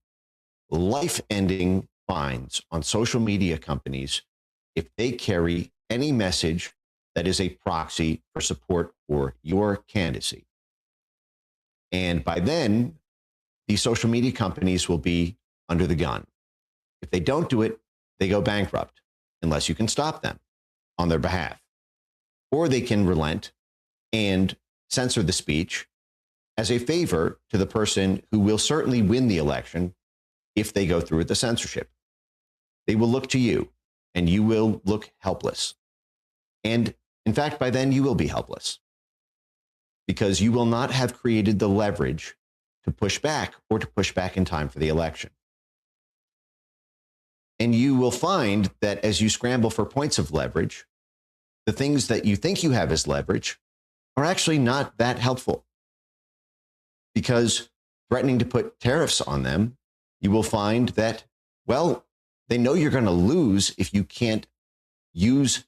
R: life-ending fines on social media companies if they carry any message that is a proxy for support for your candidacy. And by then, these social media companies will be under the gun. If they don't do it, they go bankrupt, unless you can stop them on their behalf. Or they can relent and censor the speech as a favor to the person who will certainly win the election if they go through with the censorship. They will look to you, and you will look helpless. And in fact, by then you will be helpless, because you will not have created the leverage to push back or to push back in time for the election. And you will find that as you scramble for points of leverage, the things that you think you have as leverage are actually not that helpful. Because threatening to put tariffs on them, you will find that, well, they know you're going to lose if you can't use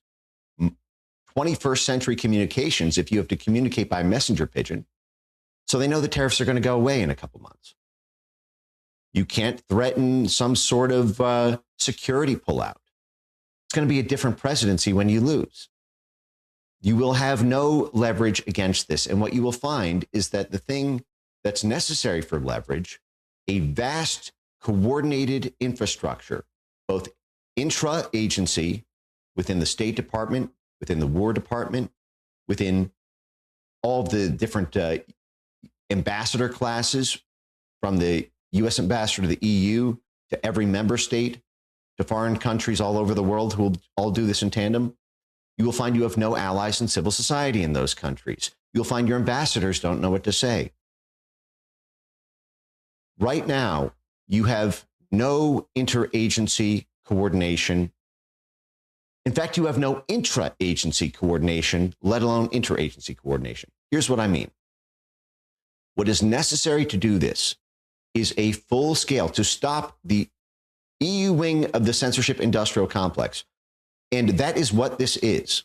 R: 21st century communications if you have to communicate by messenger pigeon. So they know the tariffs are going to go away in a couple months. You can't threaten some sort of security pullout. It's going to be a different presidency when you lose. You will have no leverage against this. And what you will find is that the thing that's necessary for leverage, a vast coordinated infrastructure, both intra-agency, within the State Department, within the War Department, within all the different ambassador classes, from the US ambassador to the EU, to every member state, to foreign countries all over the world who will all do this in tandem. You will find you have no allies in civil society in those countries. You'll find your ambassadors don't know what to say. Right now, you have no interagency coordination. In fact, you have no intra-agency coordination, let alone interagency coordination. Here's what I mean. What is necessary to do this is a full scale to stop the EU wing of the censorship industrial complex. And that is what this is.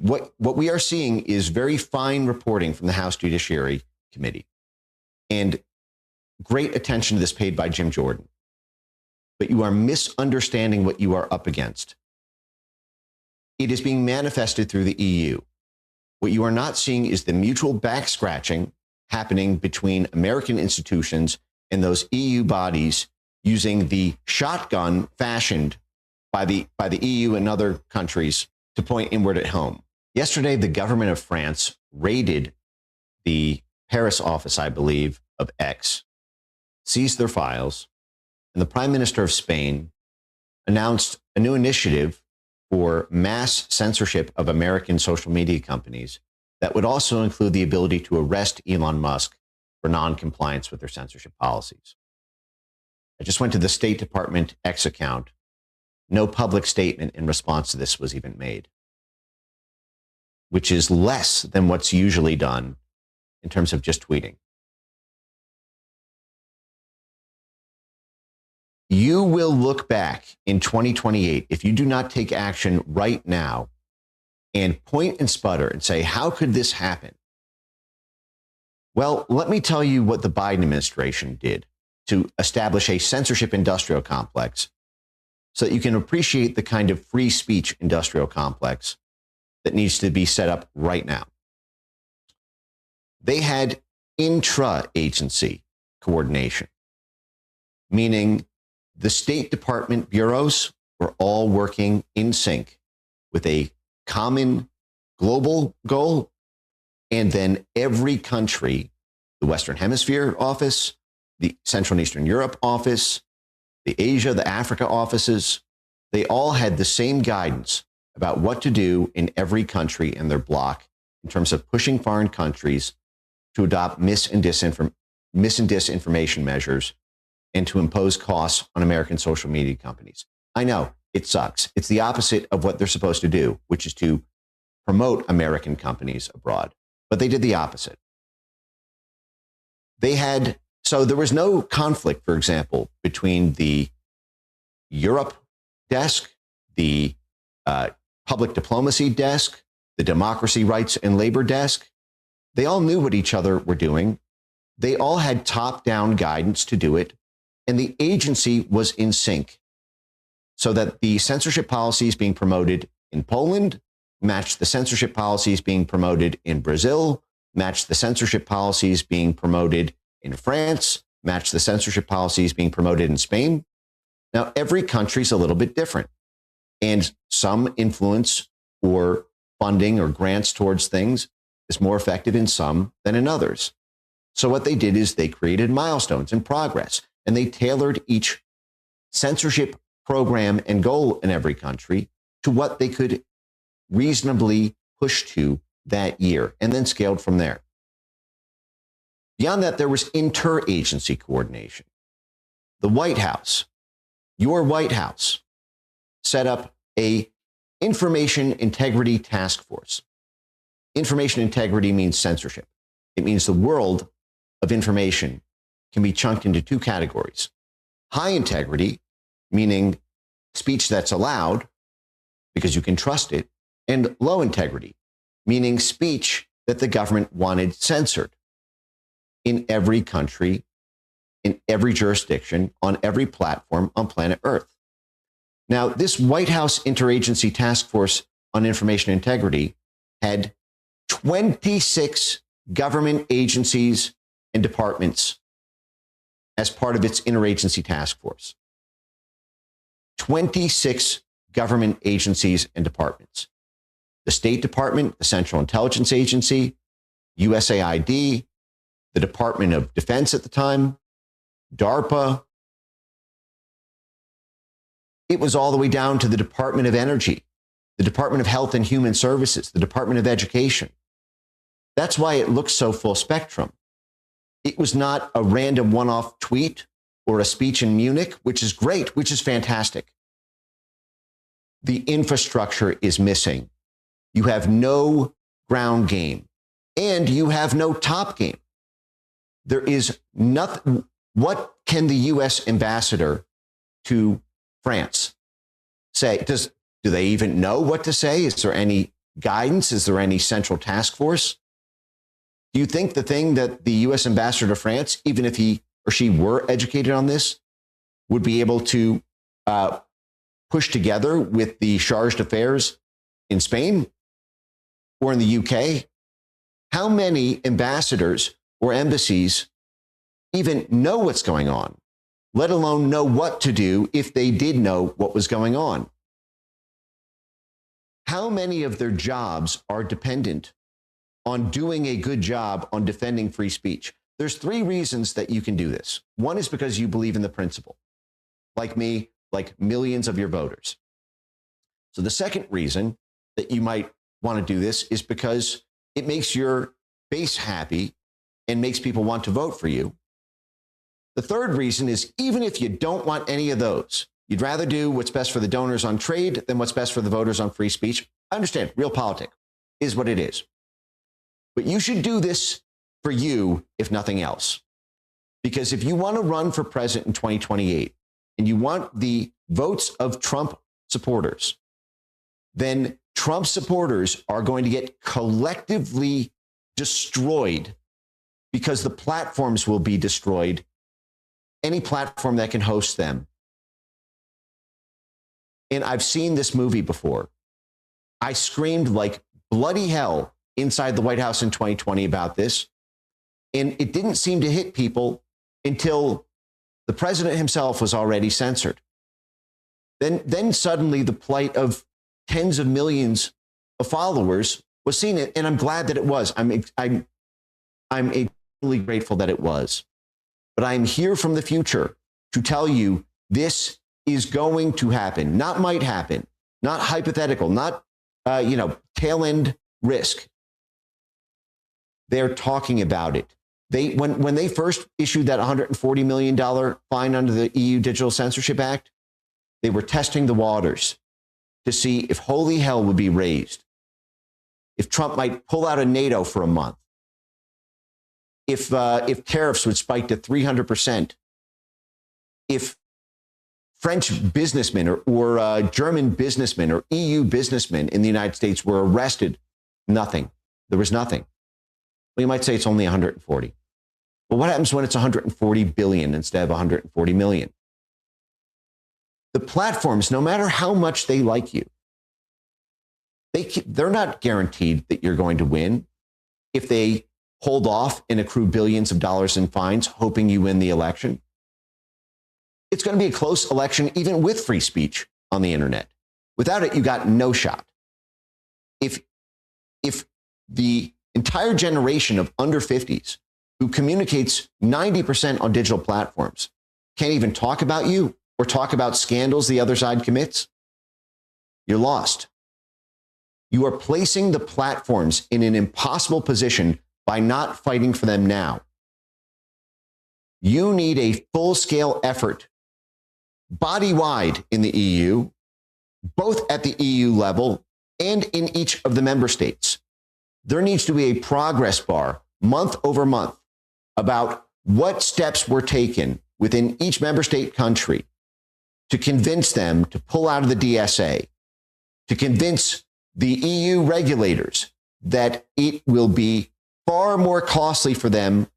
R: What we are seeing is very fine reporting from the House Judiciary Committee and great attention to this paid by Jim Jordan. But you are misunderstanding what you are up against. It is being manifested through the EU. What you are not seeing is the mutual back scratching happening between American institutions and those EU bodies using the shotgun fashioned by the EU and other countries to point inward at home. Yesterday, the government of France raided the Paris office, I believe, of X, seized their files, and the Prime Minister of Spain announced a new initiative for mass censorship of American social media companies that would also include the ability to arrest Elon Musk for non-compliance with their censorship policies. I just went to the State Department X account. No public statement in response to this was even made, which is less than what's usually done in terms of just tweeting. You will look back in 2028 if you do not take action right now and point and sputter and say, how could this happen? Well, let me tell you what the Biden administration did to establish a censorship industrial complex so that you can appreciate the kind of free speech industrial complex that needs to be set up right now. They had intra-agency coordination, meaning the State Department bureaus were all working in sync with a common global goal, and then every country, the Western Hemisphere office, the Central and Eastern Europe office, the Asia, the Africa offices, they all had the same guidance about what to do in every country in their bloc in terms of pushing foreign countries to adopt mis and disinformation measures and to impose costs on American social media companies. I know, it sucks. It's the opposite of what they're supposed to do, which is to promote American companies abroad. But they did the opposite. So there was no conflict, for example, between the Europe desk, the public diplomacy desk, the democracy, rights, and labor desk. They all knew what each other were doing. They all had top-down guidance to do it, and the agency was in sync so that the censorship policies being promoted in Poland matched the censorship policies being promoted in Brazil, matched the censorship policies being promoted in France, matched the censorship policies being promoted in Spain. Now, every country's a little bit different, and some influence or funding or grants towards things is more effective in some than in others. So what they did is they created milestones and progress, and they tailored each censorship program and goal in every country to what they could reasonably push to that year, and then scaled from there. Beyond that, there was interagency coordination. The White House, your White House, set up a information integrity task force. Information integrity means censorship. It means the world of information can be chunked into two categories. High integrity, meaning speech that's allowed because you can trust it, and low integrity, meaning speech that the government wanted censored in every country, in every jurisdiction, on every platform on planet Earth. Now, this White House Interagency Task Force on Information Integrity had 26 government agencies and departments as part of its interagency task force. 26 government agencies and departments. The State Department, the Central Intelligence Agency, USAID, the Department of Defense at the time, DARPA. It was all the way down to the Department of Energy, the Department of Health and Human Services, the Department of Education. That's why it looks so full spectrum. It was not a random one-off tweet or a speech in Munich, which is great, which is fantastic. The infrastructure is missing. You have no ground game, and you have no top game. There is nothing. What can the U.S. ambassador to France say? Do they even know what to say? Is there any guidance? Is there any central task force? Do you think the thing that the U.S. ambassador to France, even if he or she were educated on this, would be able to push together with the charge d'affaires in Spain or in the UK? How many ambassadors or embassies even know what's going on, let alone know what to do if they did know what was going on? How many of their jobs are dependent on doing a good job on defending free speech? There's 3 reasons that you can do this. One is because you believe in the principle, like me, like millions of your voters. So the second reason that you might want to do this is because it makes your base happy and makes people want to vote for you. The third reason is even if you don't want any of those, you'd rather do what's best for the donors on trade than what's best for the voters on free speech. I understand, real politics is what it is. But you should do this for you, if nothing else. Because if you want to run for president in 2028 and you want the votes of Trump supporters, then Trump supporters are going to get collectively destroyed because the platforms will be destroyed, any platform that can host them. And I've seen this movie before. I screamed like bloody hell inside the White House in 2020 about this. And it didn't seem to hit people until the president himself was already censored. Then suddenly the plight of tens of millions of followers was seen, and I'm glad that it was. I'm eternally grateful that it was. But I'm here from the future to tell you this is going to happen, not might happen, not hypothetical, not tail end risk. They're talking about it. When they first issued that $140 million fine under the EU Digital Censorship Act, they were testing the waters to see if holy hell would be raised, if Trump might pull out of NATO for a month, if tariffs would spike to 300%, if French businessmen or German businessmen or EU businessmen in the United States were arrested. Nothing. There was nothing. Well, you might say it's only 140. Well, what happens when it's 140 billion instead of 140 million? The platforms, no matter how much they like you, they're not guaranteed that you're going to win if they hold off and accrue billions of dollars in fines, hoping you win the election. It's going to be a close election, even with free speech on the internet. Without it, you got no shot. If the entire generation of under 50s who communicates 90% on digital platforms can't even talk about you or talk about scandals the other side commits, you're lost. You are placing the platforms in an impossible position by not fighting for them now. You need a full-scale effort, body-wide in the EU, both at the EU level and in each of the member states. There needs to be a progress bar month over month about what steps were taken within each member state country to convince them to pull out of the DSA, to convince the EU regulators that it will be far more costly for them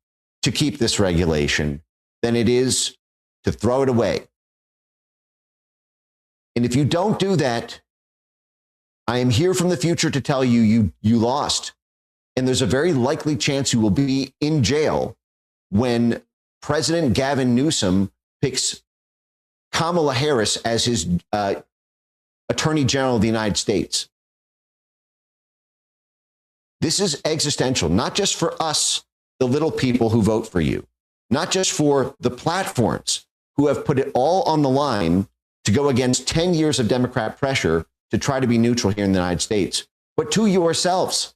R: to keep this regulation than it is to throw it away. And if you don't do that, I am here from the future to tell you, you lost. And there's a very likely chance you will be in jail when President Gavin Newsom picks Kamala Harris as his Attorney General of the United States. This is existential, not just for us, the little people who vote for you, not just for the platforms who have put it all on the line to go against 10 years of Democrat pressure to try to be neutral here in the United States, but to yourselves.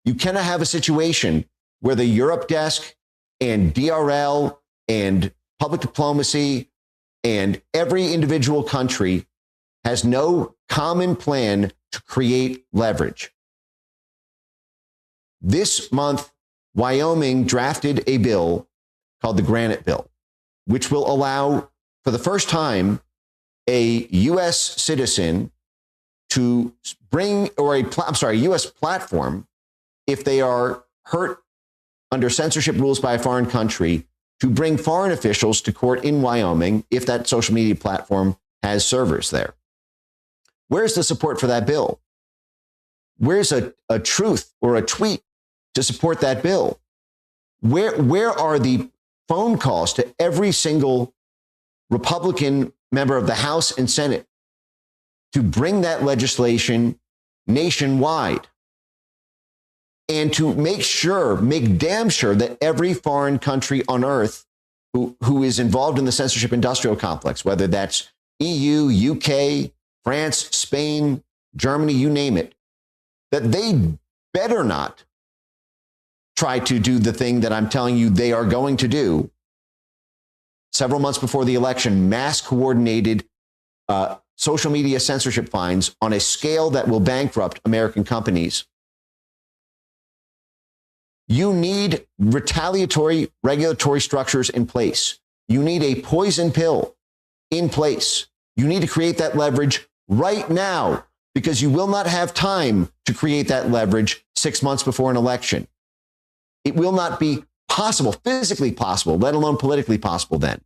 R: You cannot have a situation where the Europe desk and DRL and public diplomacy and every individual country has no common plan to create leverage. This month, Wyoming drafted a bill called the Granite Bill, which will allow, for the first time, a U.S. citizen to bring, or a U.S. platform, if they are hurt under censorship rules by a foreign country, to bring foreign officials to court in Wyoming if that social media platform has servers there. Where's the support for that bill? Where's a truth or a tweet to support that bill? Where are the phone calls to every single Republican member of the House and Senate to bring that legislation nationwide and to make damn sure that every foreign country on earth who is involved in the censorship industrial complex, whether that's EU, UK, France, Spain, Germany, you name it, that they better not try to do the thing that I'm telling you they are going to do. Several months before the election, mass coordinated social media censorship fines on a scale that will bankrupt American companies. You need retaliatory regulatory structures in place. You need a poison pill in place. You need to create that leverage right now, because you will not have time to create that leverage 6 months before an election. It will not be possible, physically possible, let alone politically possible then.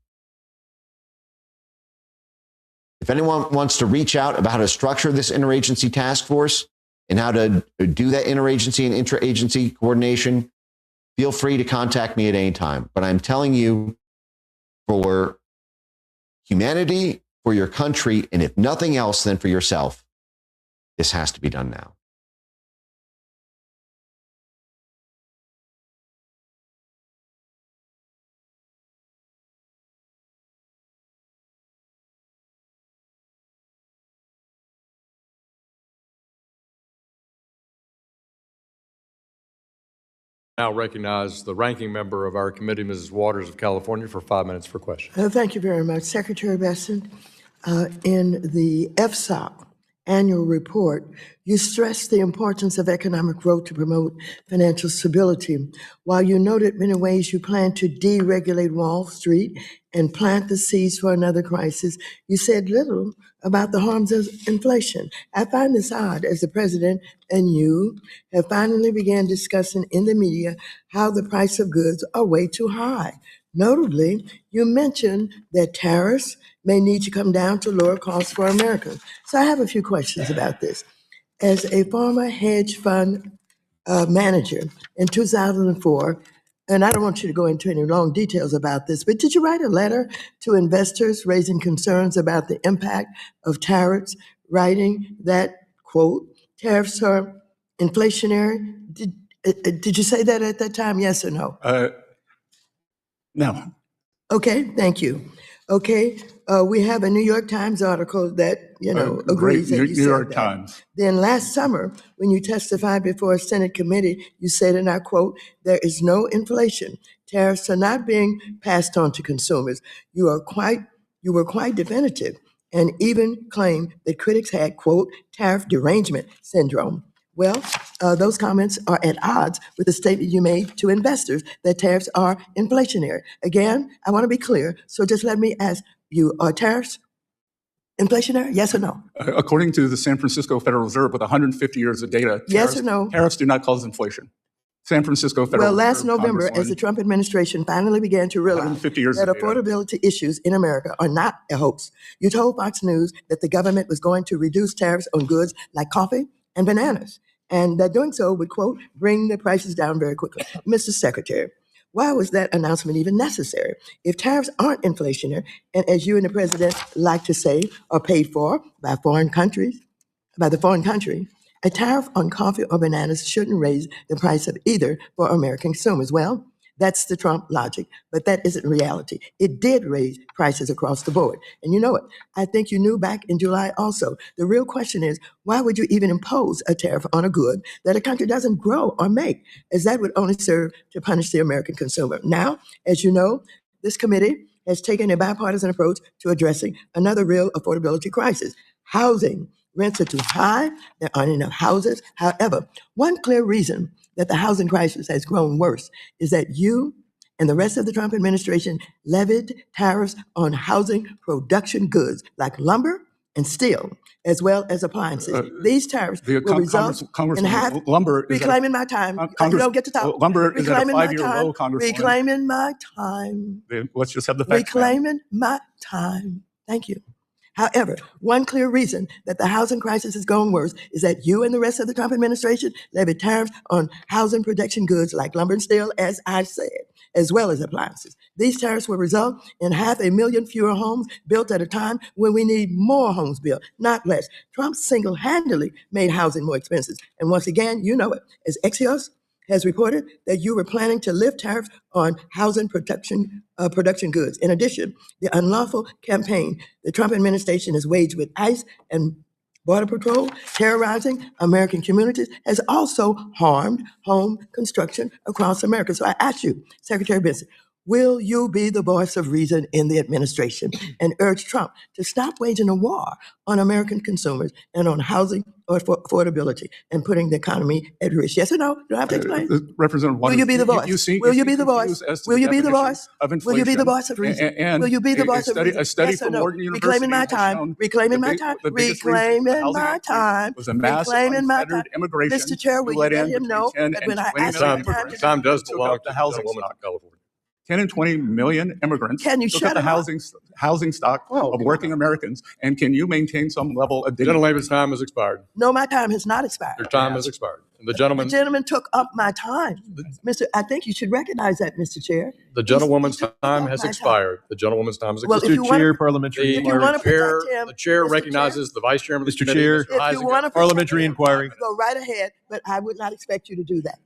R: If anyone wants to reach out about how to structure this interagency task force and how to do that interagency and intra-agency coordination, feel free to contact me at any time. But I'm telling you, for humanity, for your country, and if nothing else, then for yourself, this has to be done now.
S: Now recognize the ranking member of our committee, Mrs. Waters of California, for 5 minutes for questions.
T: Thank you very much. Secretary Besson, in the FSOC annual report, you stressed the importance of economic growth to promote financial stability. While you noted many ways you plan to deregulate Wall Street and plant the seeds for another crisis, you said little about the harms of inflation. I find this odd, as the president and you have finally began discussing in the media how the price of goods are way too high. Notably, you mentioned that tariffs may need to come down to lower costs for Americans. So I have a few questions about this. As a former hedge fund manager in 2004, and I don't want you to go into any long details about this, but did you write a letter to investors raising concerns about the impact of tariffs, writing that, quote, tariffs are inflationary? Did you say that at that time, yes or no?
S: No.
T: Okay, thank you. Okay, we have a New York Times article that, agrees that you said
S: New York
T: that.
S: Times.
T: Then last summer, when you testified before a Senate committee, you said, and I quote, "There is no inflation. Tariffs are not being passed on to consumers." You were quite definitive and even claimed that critics had, quote, "tariff derangement syndrome." Well, those comments are at odds with the statement you made to investors that tariffs are inflationary. Again, I want to be clear, so just let me ask you, are tariffs inflationary, yes or no?
S: According to the San Francisco Federal Reserve, with 150 years of data,
T: Yes or no?
S: Tariffs do not cause inflation. San Francisco Federal
T: Well, last
S: Reserve,
T: November, as
S: Congresswoman,
T: the Trump administration finally began to realize
S: 150 years
T: that
S: of data.
T: affordability issues in America are not a hoax, you told Fox News that the government was going to reduce tariffs on goods like coffee and bananas, and that doing so would, quote, bring the prices down very quickly. Mr. Secretary, why was that announcement even necessary? If tariffs aren't inflationary, and as you and the president like to say, are paid for by foreign countries, by the foreign country, a tariff on coffee or bananas shouldn't raise the price of either for American consumers. Well, that's the Trump logic, but that isn't reality. It did raise prices across the board, and you know it. I think you knew back in July also. The real question is, why would you even impose a tariff on a good that a country doesn't grow or make, as that would only serve to punish the American consumer? Now, as you know, this committee has taken a bipartisan approach to addressing another real affordability crisis, housing, Rents are too high. There aren't enough houses. However, one clear reason that the housing crisis has grown worse is that you and the rest of the Trump administration levied tariffs on housing production goods like lumber and steel, as well as appliances. These tariffs will result in half. Reclaiming my time. You don't get to talk.
H: Lumber is at a
T: Reclaiming my
H: 5-year
T: time.
H: low, Congresswoman.
T: Reclaiming my time.
H: Then let's just have the facts, ma'am.
T: Reclaiming my time. Thank you. However, one clear reason that the housing crisis is going worse is that you and the rest of the Trump administration levied tariffs on housing production goods like lumber and steel, as I said, as well as appliances. These tariffs will result in 500,000 fewer homes built at a time when we need more homes built, not less. Trump single-handedly made housing more expensive. And once again, you know it, as Axios has reported that you were planning to lift tariffs on housing production goods. In addition, the unlawful campaign the Trump administration has waged with ICE and Border Patrol, terrorizing American communities, has also harmed home construction across America. So I ask you, Secretary Benson, will you be the voice of reason in the administration and urge Trump to stop waging a war on American consumers and on housing or affordability and putting the economy at risk? Yes or no? You don't have to explain.
H: Representative
T: Will you be the voice? Will you be the voice? Will you be the voice? Will you be the voice of reason? Will you be the voice of reason?
H: A study
T: Yes or
H: from
T: no?
H: Lorcan University
T: Reclaiming my
H: has
T: time.
H: shown
T: Reclaiming my
H: the
T: time.
H: big- the biggest reason for
T: Reclaiming
H: housing
T: my
H: increase
T: time.
H: was a mass
T: Reclaiming my time.
H: unfettered immigration.
T: Mr. Chair, will
H: who let
T: you let
H: in
T: him
H: between
T: know
H: 10
T: that
H: and
T: when I
H: 20
T: ask
H: million
T: him time
H: immigrants
T: to
S: Time does
H: took
S: belong
H: up
S: to
H: the
S: the
H: housing
S: gentlewoman
H: stock.
S: of California.
H: 10 and 20 million immigrants
T: Can you
H: took
T: shut
H: up the
T: him up?
H: housing stock of working Americans. And can you maintain some level of dignity?
S: Gentleman's time has expired.
T: No, my time has not expired.
S: Your time has expired. And the
T: The
S: gentleman,
T: gentleman took up my time. I think you should recognize that, Mr. Chair.
S: the gentlewoman's
T: took
S: time
T: up
S: has
T: my
S: expired. The gentlewoman's time has
T: Well,
S: expired.
T: if you wanna-
S: The
T: if you wanna protect him,
S: the chair
T: Mr.
S: recognizes the vice chairman of the
M: Mr.
S: committee,
M: Chair,
S: Mr.
T: If you
S: Heisinger.
T: want to
M: Parliamentary inquiry.
T: go right ahead, but I would not expect you to do that.